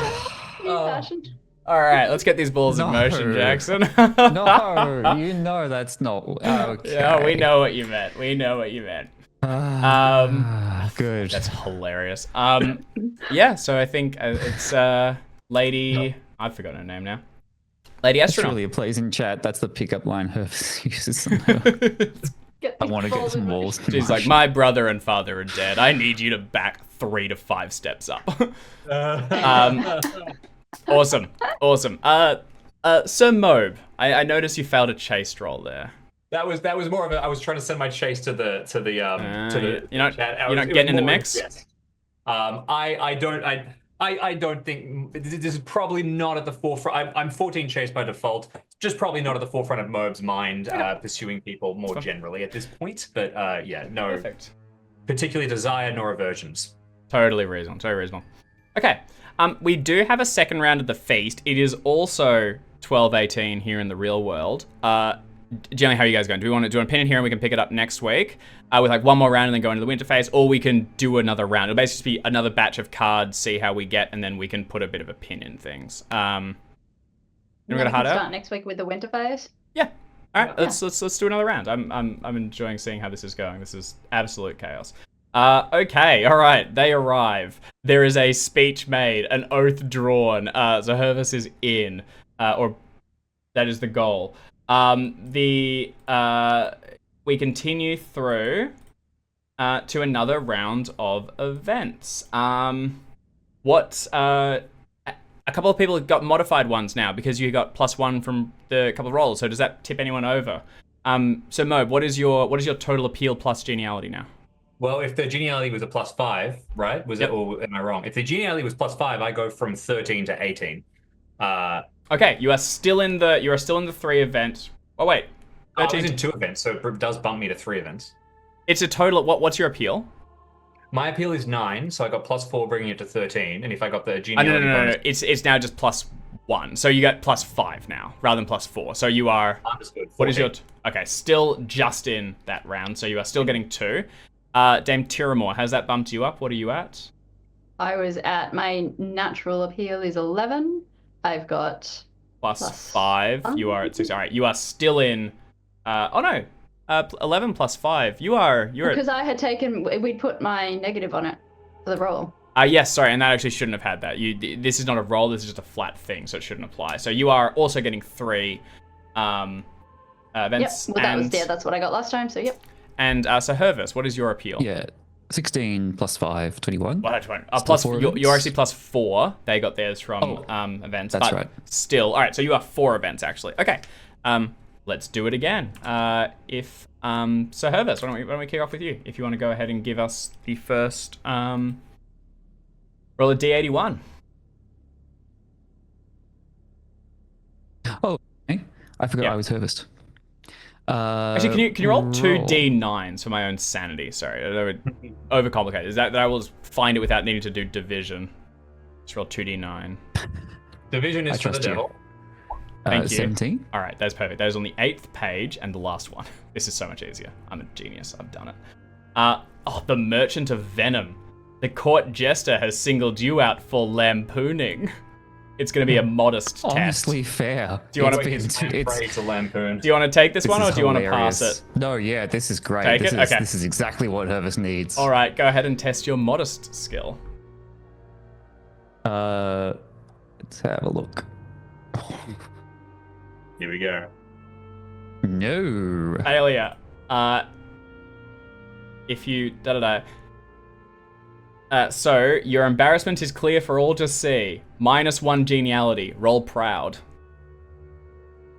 Passion. All right, let's get these balls in motion, No. Jackson. No, you know that's not. Okay. Yeah, we know what you meant. Good. That's hilarious. Yeah, so I think it's Lady... I've forgotten her name now. Lady That's Astronaut. really a plays in chat. That's the pickup line Hervis uses. I want to get some balls. She's like, my brother and father are dead. I need you to back 3 to 5 steps up. Awesome. Sir Mobe, I noticed you failed a chase roll there. That was more of a. I was trying to send my chase to the You're not chat. you're not getting in the mix. Yes. I don't think this is probably not at the forefront. I'm 14 chase by default. Just probably not at the forefront of Mobe's mind, pursuing people more generally at this point. But yeah, no Perfect. particular desire nor aversions. Totally reasonable. Okay. We do have a second round of the feast. It is also 12:18 here in the real world. Generally, how are you guys going? Do we want to pin it here and we can pick it up next week with like one more round and then go into the winter phase, or we can do another round? It'll basically be another batch of cards, see how we get, and then we can put a bit of a pin in things. Then we we got a can hard start out? next week with the winter phase. Yeah. All right, let's do another round. I'm enjoying seeing how this is going. This is absolute chaos. Okay, all right. They arrive. There is a speech made, an oath drawn. So Hervis is in, or that is the goal. We continue through to another round of events. What? A couple of people have got modified ones now because you got +1 from the couple of rolls. So does that tip anyone over? So Mob, what is your total appeal plus geniality now? Well, if the geniality was a +5, right? Was Yep. it, or am I wrong? If the geniality was +5, I go from 13 to 18. Okay, you are still in the 3 event. Oh wait, I was 13. in 2 events, so it does bump me to 3 events. It's a total of what's your appeal? My appeal is 9, so I got +4, bringing it to 13. And if I got the Oh, geniality no. bonus, It's now just +1. So you get +5 now rather than +4. So you are. understood. What is your? 14. Okay, still just in that round. So you are still getting 2. Dame Tiramore, has that bumped you up? What are you at? I was at my natural appeal is 11. I've got +5. You are at 6. All right, you are still in. Oh no. 11 +5. You're because I had we'd put my negative on it for the roll. Yes, sorry, and that actually shouldn't have had that. This is not a roll. This is just a flat thing, so it shouldn't apply. So you are also getting 3 events. Yep. Well, that's what I got last time. So yep. And so Hervis, what is your appeal? Yeah, 16 + 5, 21. Well, that's fine. Still Plus, 4 you're events? actually +4. They got theirs from events. That's but right. Still, all right. So you are 4 events actually. Okay. Let's do it again. So Hervis, why don't we kick off with you? If you want to go ahead and give us the first roll a D81. Oh, okay. I forgot Yeah. I was Hervist. Actually, can you roll 2 D9s for my own sanity? Sorry, that would overcomplicate. Is that I will find it without needing to do division. Just roll 2 D9. Division is I for the trust you. devil. Thank you. 17. All right, that's perfect. That is on the 8th page and the last one. This is so much easier. I'm a genius. I've done it. The Merchant of Venom. The court jester has singled you out for lampooning. It's going to be a modest Honestly test. fair. Do you want to? It's a lampoon. Do you want to take this one, or is do you want to hilarious. pass it? No, yeah, this is great. Take it? Okay. This is exactly what Hervis needs. All right, go ahead and test your modest skill. Let's have a look. Here we go. No. Aelia, if you so your embarrassment is clear for all to see. -1 geniality. Roll proud.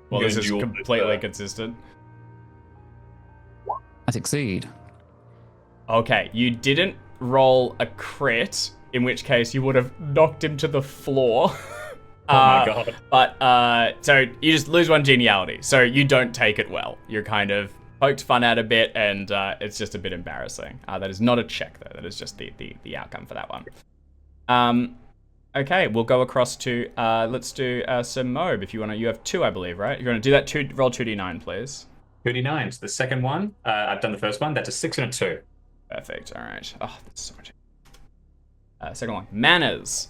Well, this is completely consistent. I succeed. Okay, you didn't roll a crit, in which case you would have knocked him to the floor. Oh my god. But so you just lose 1 geniality. So you don't take it well. You're kind of poked fun at a bit, and it's just a bit embarrassing. That is not a check though. That is just the outcome for that one. Okay, we'll go across to let's do Sir Mobe. If you want to, you have 2, I believe, right? If you want to do that, roll 2d9, please. 2d9s. The second one, I've done the first one. That's a 6 and a 2. Perfect. All right. Oh, that's so much. Second one, manners.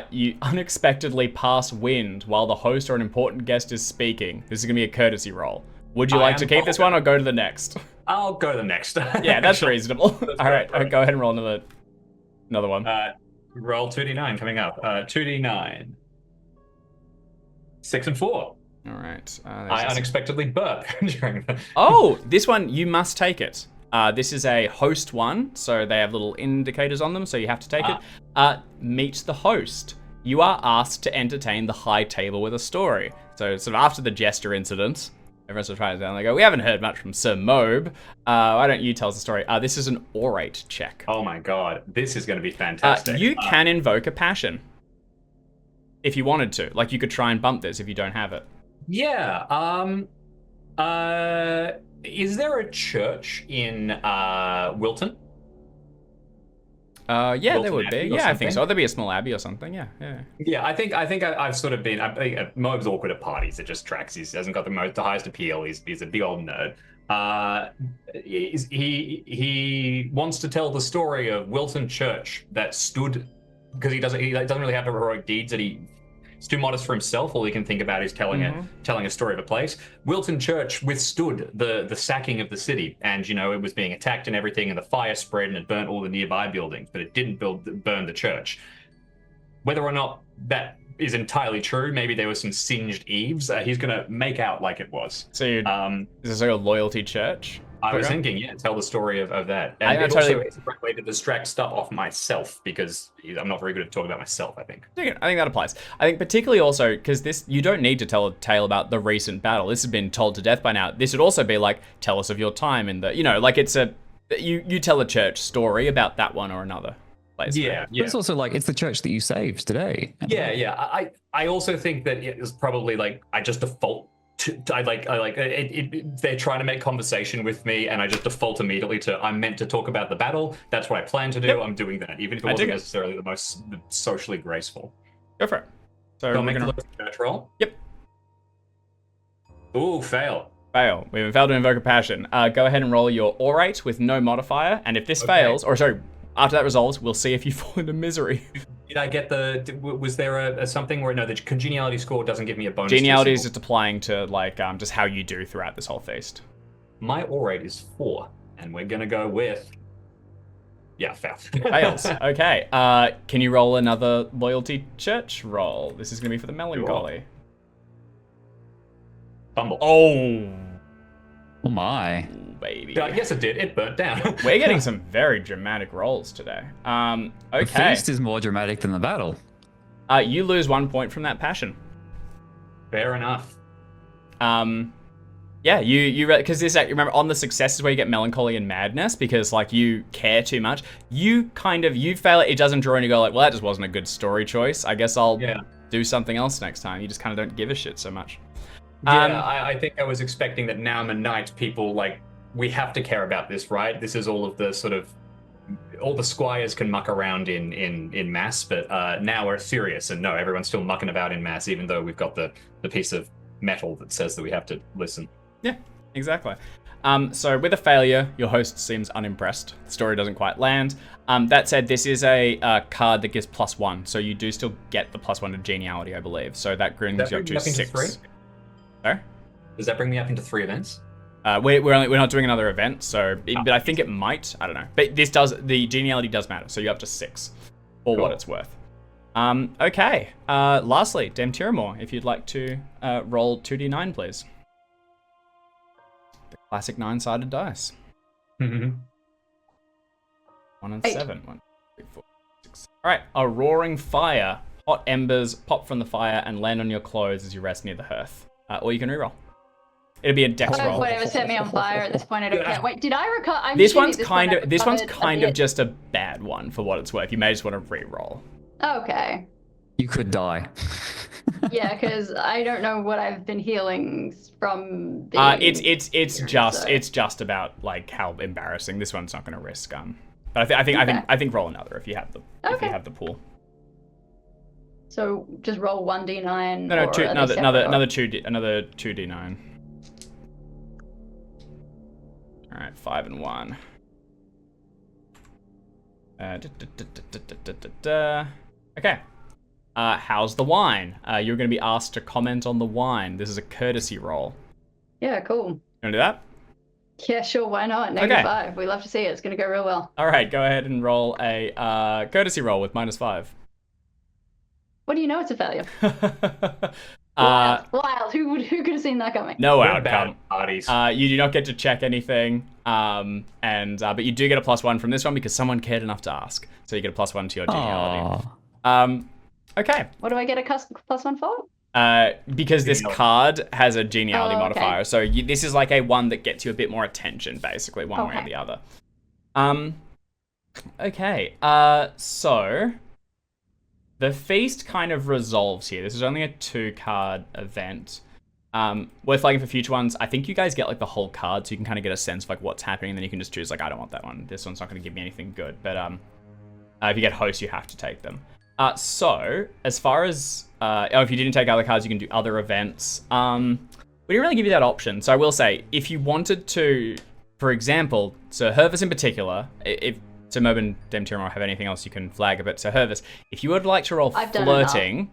You unexpectedly pass wind while the host or an important guest is speaking. This is going to be a courtesy roll. Would you like to keep this one or go to the next? I'll go to the next. Yeah, that's reasonable. All right, go ahead and roll another one. Roll 2d9 coming up. 2d9. 6 and 4. All right. I unexpectedly burp during the... Oh, this one, you must take it. This is a host one, so they have little indicators on them, so you have to take it. Meet the host. You are asked to entertain the high table with a story. So sort of after the jester incident, everyone's sort of trying it down. They go, we haven't heard much from Sir Mobe. Why don't you tell us the story? This is an orate check. Oh my god, this is going to be fantastic. You can invoke a passion. If you wanted to. Like, you could try and bump this if you don't have it. Yeah, is there a church in Wilton? Yeah, Wilton there would be. Abbey or Yeah, I think something? so. There'd be a small abbey or something. Yeah. Yeah, I think I've sort of been. Moeb's awkward at parties. It just tracks. He hasn't got the highest appeal. He's a big old nerd. He wants to tell the story of Wilton Church that stood because he doesn't really have heroic deeds that he It's too modest for himself. All he can think about is telling a story of a place. Wilton Church withstood the sacking of the city, and it was being attacked and everything, and the fire spread and it burnt all the nearby buildings, but it didn't burn the church. Whether or not that is entirely true, maybe there was some singed eaves. He's gonna make out like it was. So is this like a loyalty church? I was thinking, tell the story of that. And I it totally... also is a great way to distract stuff off myself, because I'm not very good at talking about myself, I think. I think that applies. I think particularly also, because you don't need to tell a tale about the recent battle. This has been told to death by now. This would also be like, tell us of your time in the, like it's you tell a church story about that one or another. Yeah. But it's also like, it's the church that you saved today. Yeah. I also think that it was probably like, I just default I like it, they're trying to make conversation with me, and I just default immediately to, I'm meant to talk about the battle. That's what I plan to do. Yep. I'm doing that, even if it wasn't necessarily the most socially graceful. Go for it. So I'll make a church roll. Yep. Ooh, fail. Fail. We have failed to invoke a passion. Go ahead and roll your orate with no modifier, and if this fails, or sorry, after that resolves, we'll see if you fall into misery. Did I get was there a something where, no, the congeniality score doesn't give me a bonus? Geniality is just applying to, like, just how you do throughout this whole feast. My orate is 4, and we're going to go with... Yeah, fail. Fails. Okay. Can you roll another loyalty church roll? This is going to be for the melancholy. Sure. Fumble. Oh my. Baby. Yes, it did. It burnt down. We're getting some very dramatic rolls today. Okay. The feast is more dramatic than the battle. You lose 1 point from that passion. Fair enough. Yeah, you because this, remember, on the successes where you get melancholy and madness, because like you care too much, you fail it doesn't draw, and you go like, well, that just wasn't a good story choice. I guess I'll do something else next time. You just kind of don't give a shit so much. Yeah, I think I was expecting that now I'm a knight, people like, we have to care about this, right? This is all of the sort of, all the squires can muck around in mass, but now we're serious, and no, everyone's still mucking about in mass, even though we've got the piece of metal that says that we have to listen. Yeah, exactly. So with a failure, your host seems unimpressed. The story doesn't quite land. That said, this is a card that gives +1, so you do still get the +1 to geniality, I believe. So that brings you up to 6. 3? Sorry? Does that bring me up into 3 events? We're not doing another event, so but I think it might. I don't know. But the geniality does matter, so you're up to 6 for what it's worth. Okay. Lastly, Dame Tiramore, if you'd like to roll 2d9, please. The classic 9-sided dice. 1 and 7. 1, 3, 4, 6. All right. A roaring fire. Hot embers pop from the fire and land on your clothes as you rest near the hearth. Or you can reroll. It'll be a dex roll. Whatever set me on fire at this point, I don't care. Wait, did I recall? This one's kind of just a bad one for what it's worth. You may just want to reroll. Okay. You could die. Yeah, because I don't know what I've been healing from. It's just about like how embarrassing. This one's not going to risk. But I think roll another if you have the pool. So just roll 1d9. Another 2d9. All right, 5 and 1. Okay. How's the wine? You're going to be asked to comment on the wine. This is a courtesy roll. Yeah, cool. You want to do that? Yeah, sure. Why not? -5. We love to see it. It's going to go real well. All right, go ahead and roll a courtesy roll with -5. What do you know? It's a failure. Wild. Who could have seen that coming? No outcome. Parties. You do not get to check anything, but you do get a +1 from this one because someone cared enough to ask. So you get a +1 to your geniality. Okay. What do I get a +1 for? Because this card has a geniality modifier, so this is like a one that gets you a bit more attention, basically, one way or the other. Okay. So the feast kind of resolves here. This is only a 2-card event. Worth flagging for future ones. I think you guys get like the whole card, so you can kind of get a sense of like what's happening, and then you can just choose like, I don't want that one. This one's not going to give me anything good. But if you get hosts, you have to take them. So as far as if you didn't take other cards, you can do other events. We didn't really give you that option. So I will say, if you wanted to, for example, Sir Hervis in particular, if Sir Mob and Dame Tiramore have anything else you can flag a bit. So Hervis, if you would like to roll flirting,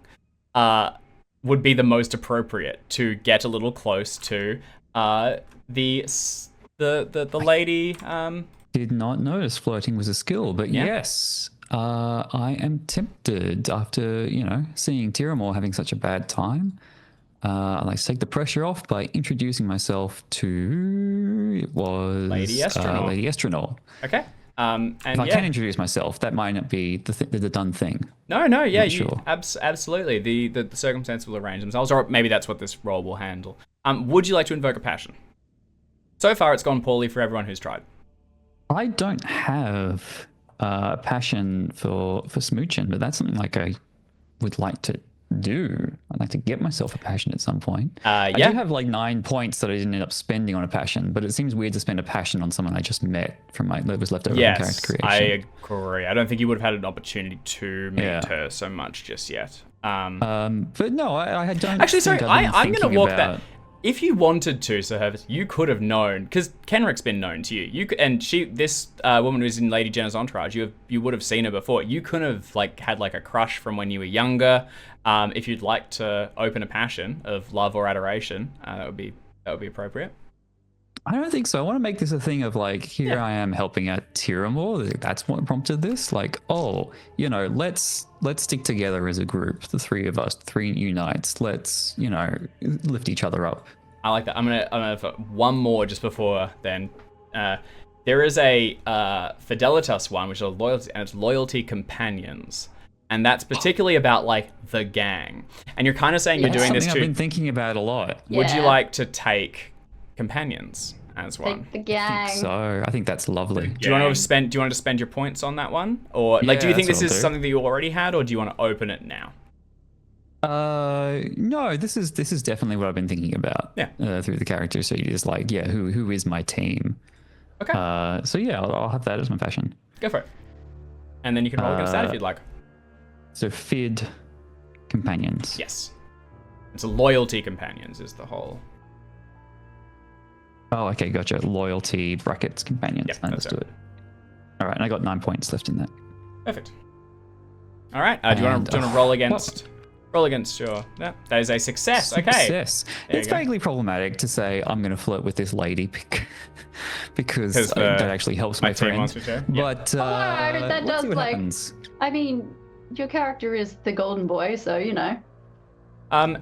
would be the most appropriate to get a little close to the lady. Did not notice flirting was a skill, but Yeah. yes, I am tempted after, seeing Tiramore having such a bad time. I like to take the pressure off by introducing myself to Lady Estranor. Lady Estranor. Okay. And If I can introduce myself, that might not be the done thing. No, yeah, Not you sure. Absolutely. The circumstances will arrange themselves, or maybe that's what this role will handle. Would you like to invoke a passion? So far, it's gone poorly for everyone who's tried. I don't have a passion for smooching, but that's something like I would like to do. I'd like to get myself a passion at some point. I Yeah. do have like 9 points that I didn't end up spending on a passion, but it seems weird to spend a passion on someone I just met from my that was left over from Yes, character I creation. agree. I don't think you would have had an opportunity to meet Yeah. her so much just yet. But no, I don't. Actually, sorry, think I've been I'm going to thinking walk about- that. If you wanted to, Sir Hervis, you could have known, because Kenrick's been known to you. This woman who's in Lady Jenna's entourage, you would have seen her before. You could have had a crush from when you were younger. If you'd like to open a passion of love or adoration, that would be appropriate. I don't think so. I want to make this a thing of here I am helping out Tiramore. That's what prompted this. Let's stick together as a group. The 3 of us, 3 new knights. Let's lift each other up. Oh, I like that. I'm gonna one more just before then. There is a Fidelitas one, which is loyalty, and it's loyalty companions, and that's particularly about the gang. And you're kind of saying you're doing this Something I've too. been thinking about a lot. Would you Yeah. like to take companions as one? Take the gang. So I think that's lovely. Do you want to spend your points on that one, or do you Yeah, think that's this what is I'll do. something that you already had, or do you want to open it now? No, this is definitely what I've been thinking about. Yeah. Through the character. So you're just who is my team? Okay, So yeah, I'll have that as my passion. go for it. And then you can roll against that if you'd like. So Fid companions. Yes, it's a loyalty companions is the whole. Oh, okay, gotcha. Loyalty brackets companions. Yep, that's Understood. All right, and I got 9 points left in that. Perfect. All right. Do you want to roll against? Roll against your. Yeah, that is a success. Okay. Success. There It's you go. vaguely problematic to say I'm going to flirt with this lady because 'Cause, that actually helps my team friend. wants me to. Yeah. But no, that let's does, see what happens. I mean, your character is the golden boy, so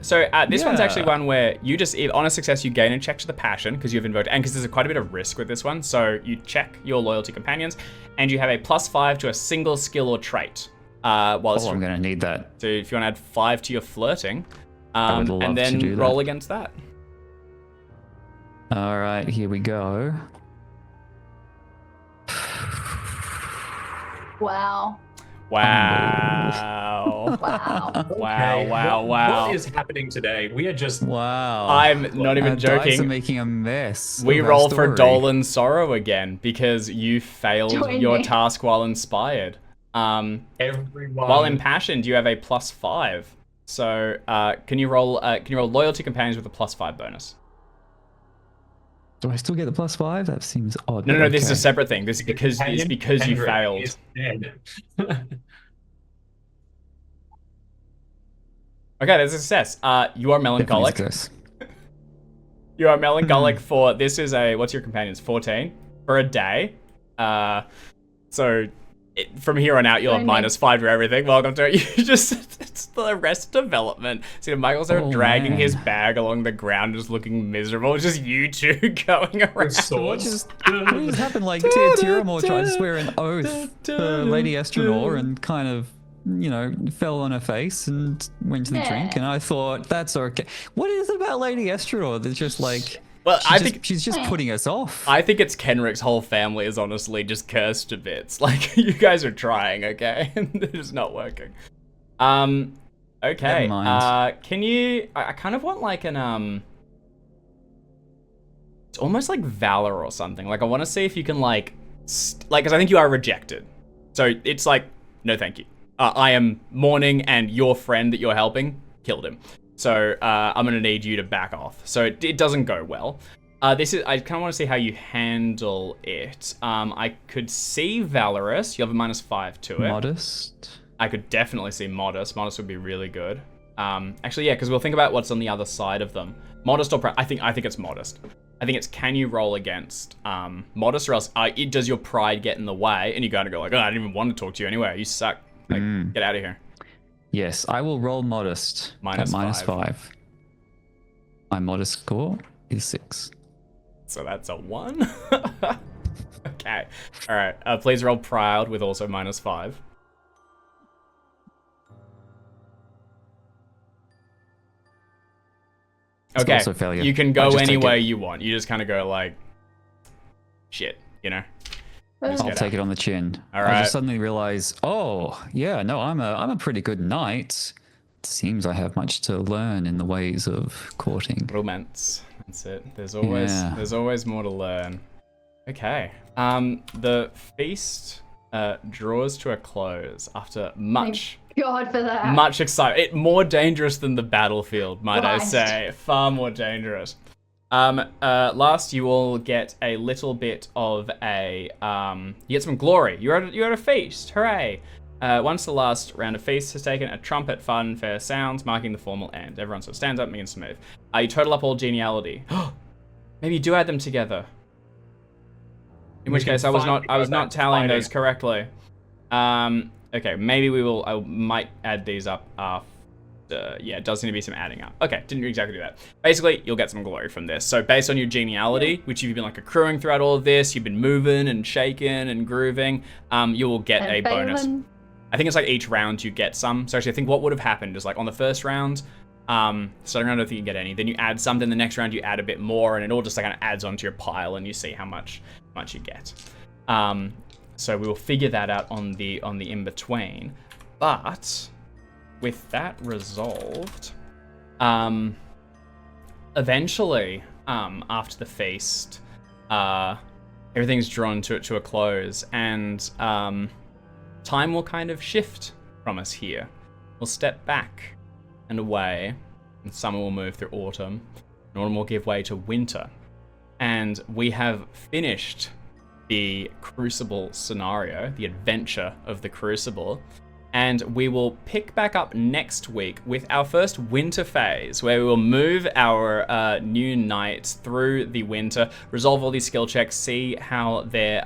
So this one's Yeah. actually one where you just, on a success, you gain a check to the passion because you've invoked, and because there's quite a bit of risk with this one. So you check your loyalty companions, and you have a +5 to a single skill or trait. I'm I'm going to need that. So if you want to add 5 to your flirting, I would love and to then do that. roll against that. All right, here we go. wow. Wow. Wow. Wow. What is happening today? We are just Wow. I'm not even Our dice are joking. making a mess. We of our roll for story. Dolan's sorrow again because you failed Join your me. task while inspired. everyone. While impassioned, you have a +5. So can you roll loyalty companions with a +5 bonus? Do I still get the +5? That seems odd. No, but this is a okay. separate thing. This is because you Henrik failed. is dead. Okay, that's a success. You are Definitely melancholic. success. You are melancholic for this is a what's your companions 14 for a day. From here on out, you'll have Join me. -5 to everything. Welcome to it. You just it's the rest development. See, Michael's there dragging man. his bag along the ground, just looking miserable. It's just you two going around. What just happened? Tiramore tried to swear an oath to Lady Estranor and kind of, fell on her face and went to the Yeah. drink. And I thought, that's okay. What is it about Lady Estranor that's just Well, she's just putting us off? I think it's Kenrick's whole family is honestly just cursed to bits. Like, you guys are trying, okay? And they're just not working. Okay. Never mind. Can you... I kind of want like an, It's almost like Valor or something. Like, I want to see if you can because I think you are rejected. So it's like, no thank you. I am mourning and your friend that you're helping killed him. So I'm going to need you to back off. So it doesn't go well. I kind of want to see how you handle it. I could see Valorous. You have a -5 to it. Modest. I could definitely see Modest. Modest would be really good. Actually, yeah, because we'll think about what's on the other side of them. Modest or pride? I think it's modest. I think it's can you roll against modest, or else does your pride get in the way and you gotta go like, oh, I didn't even want to talk to you anyway. You suck. Like, get out of here. Yes, I will roll modest at -5. My modest score is 6. So that's a 1. Okay. All right. Please roll proud with also -5. Okay. Also failure. You can go any way you want. You just kind of go like, shit, you know. I'll take it on the chin. All right. I just suddenly realize, oh yeah, no, I'm a pretty good knight. It seems I have much to learn in the ways of courting. Romance. That's it. There's always more to learn. Okay. The feast draws to a close after much. Thank God for that. Much excitement. More dangerous than the battlefield, might I say. Far more dangerous. Last, you all get a little bit of a, you get some glory. You're at a feast. Hooray. Once the last round of feast has taken, a trumpet, fun, fair sounds, marking the formal end. Everyone sort of stands up and begins to move. You total up all geniality. Maybe you do add them together. In which case, I was not tallying those correctly. Okay, maybe I might add these up after. Yeah, it does need to be some adding up. Okay, didn't exactly do that. Basically, you'll get some glory from this. So based on your geniality, which you've been like accruing throughout all of this, you've been moving and shaking and grooving, you will get a bonus. I think it's like each round you get some. So actually, I think what would have happened is like on the first round, starting round, I don't think you get any. Then you add some, then the next round you add a bit more, and it all just like kind of adds onto your pile, and you see how much you get. So we will figure that out on the in between. But with that resolved, eventually, after the feast, everything's drawn to a close, and time will kind of shift from us here. We'll step back and away, and summer will move through autumn, and autumn will give way to winter. And we have finished the Crucible scenario, the adventure of the Crucible, and we will pick back up next week with our first winter phase, where we will move our new knights through the winter, resolve all these skill checks, see how their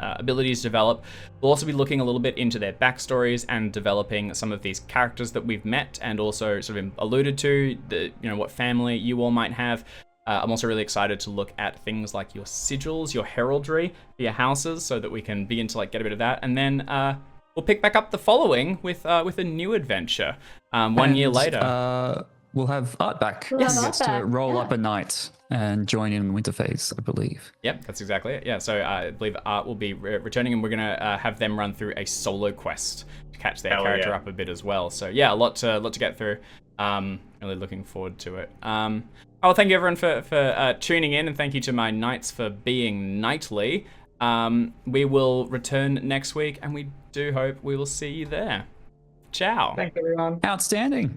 abilities develop. We'll also be looking a little bit into their backstories and developing some of these characters that we've met, and also sort of alluded to, what family you all might have. I'm also really excited to look at things like your sigils, your heraldry for your houses, so that we can begin to get a bit of that, and then we'll pick back up the following with a new adventure 1 year later. We'll have Art back. Yes. He gets to roll up a night and join in the winter phase, I believe. Yep, that's exactly it. Yeah, so I believe Art will be returning, and we're gonna have them run through a solo quest to catch their character up a bit as well. So yeah, a lot to get through. Really looking forward to it. Thank you everyone for tuning in, and thank you to my knights for being knightly. We will return next week, and we do hope we will see you there. Ciao. Thanks, everyone. Outstanding.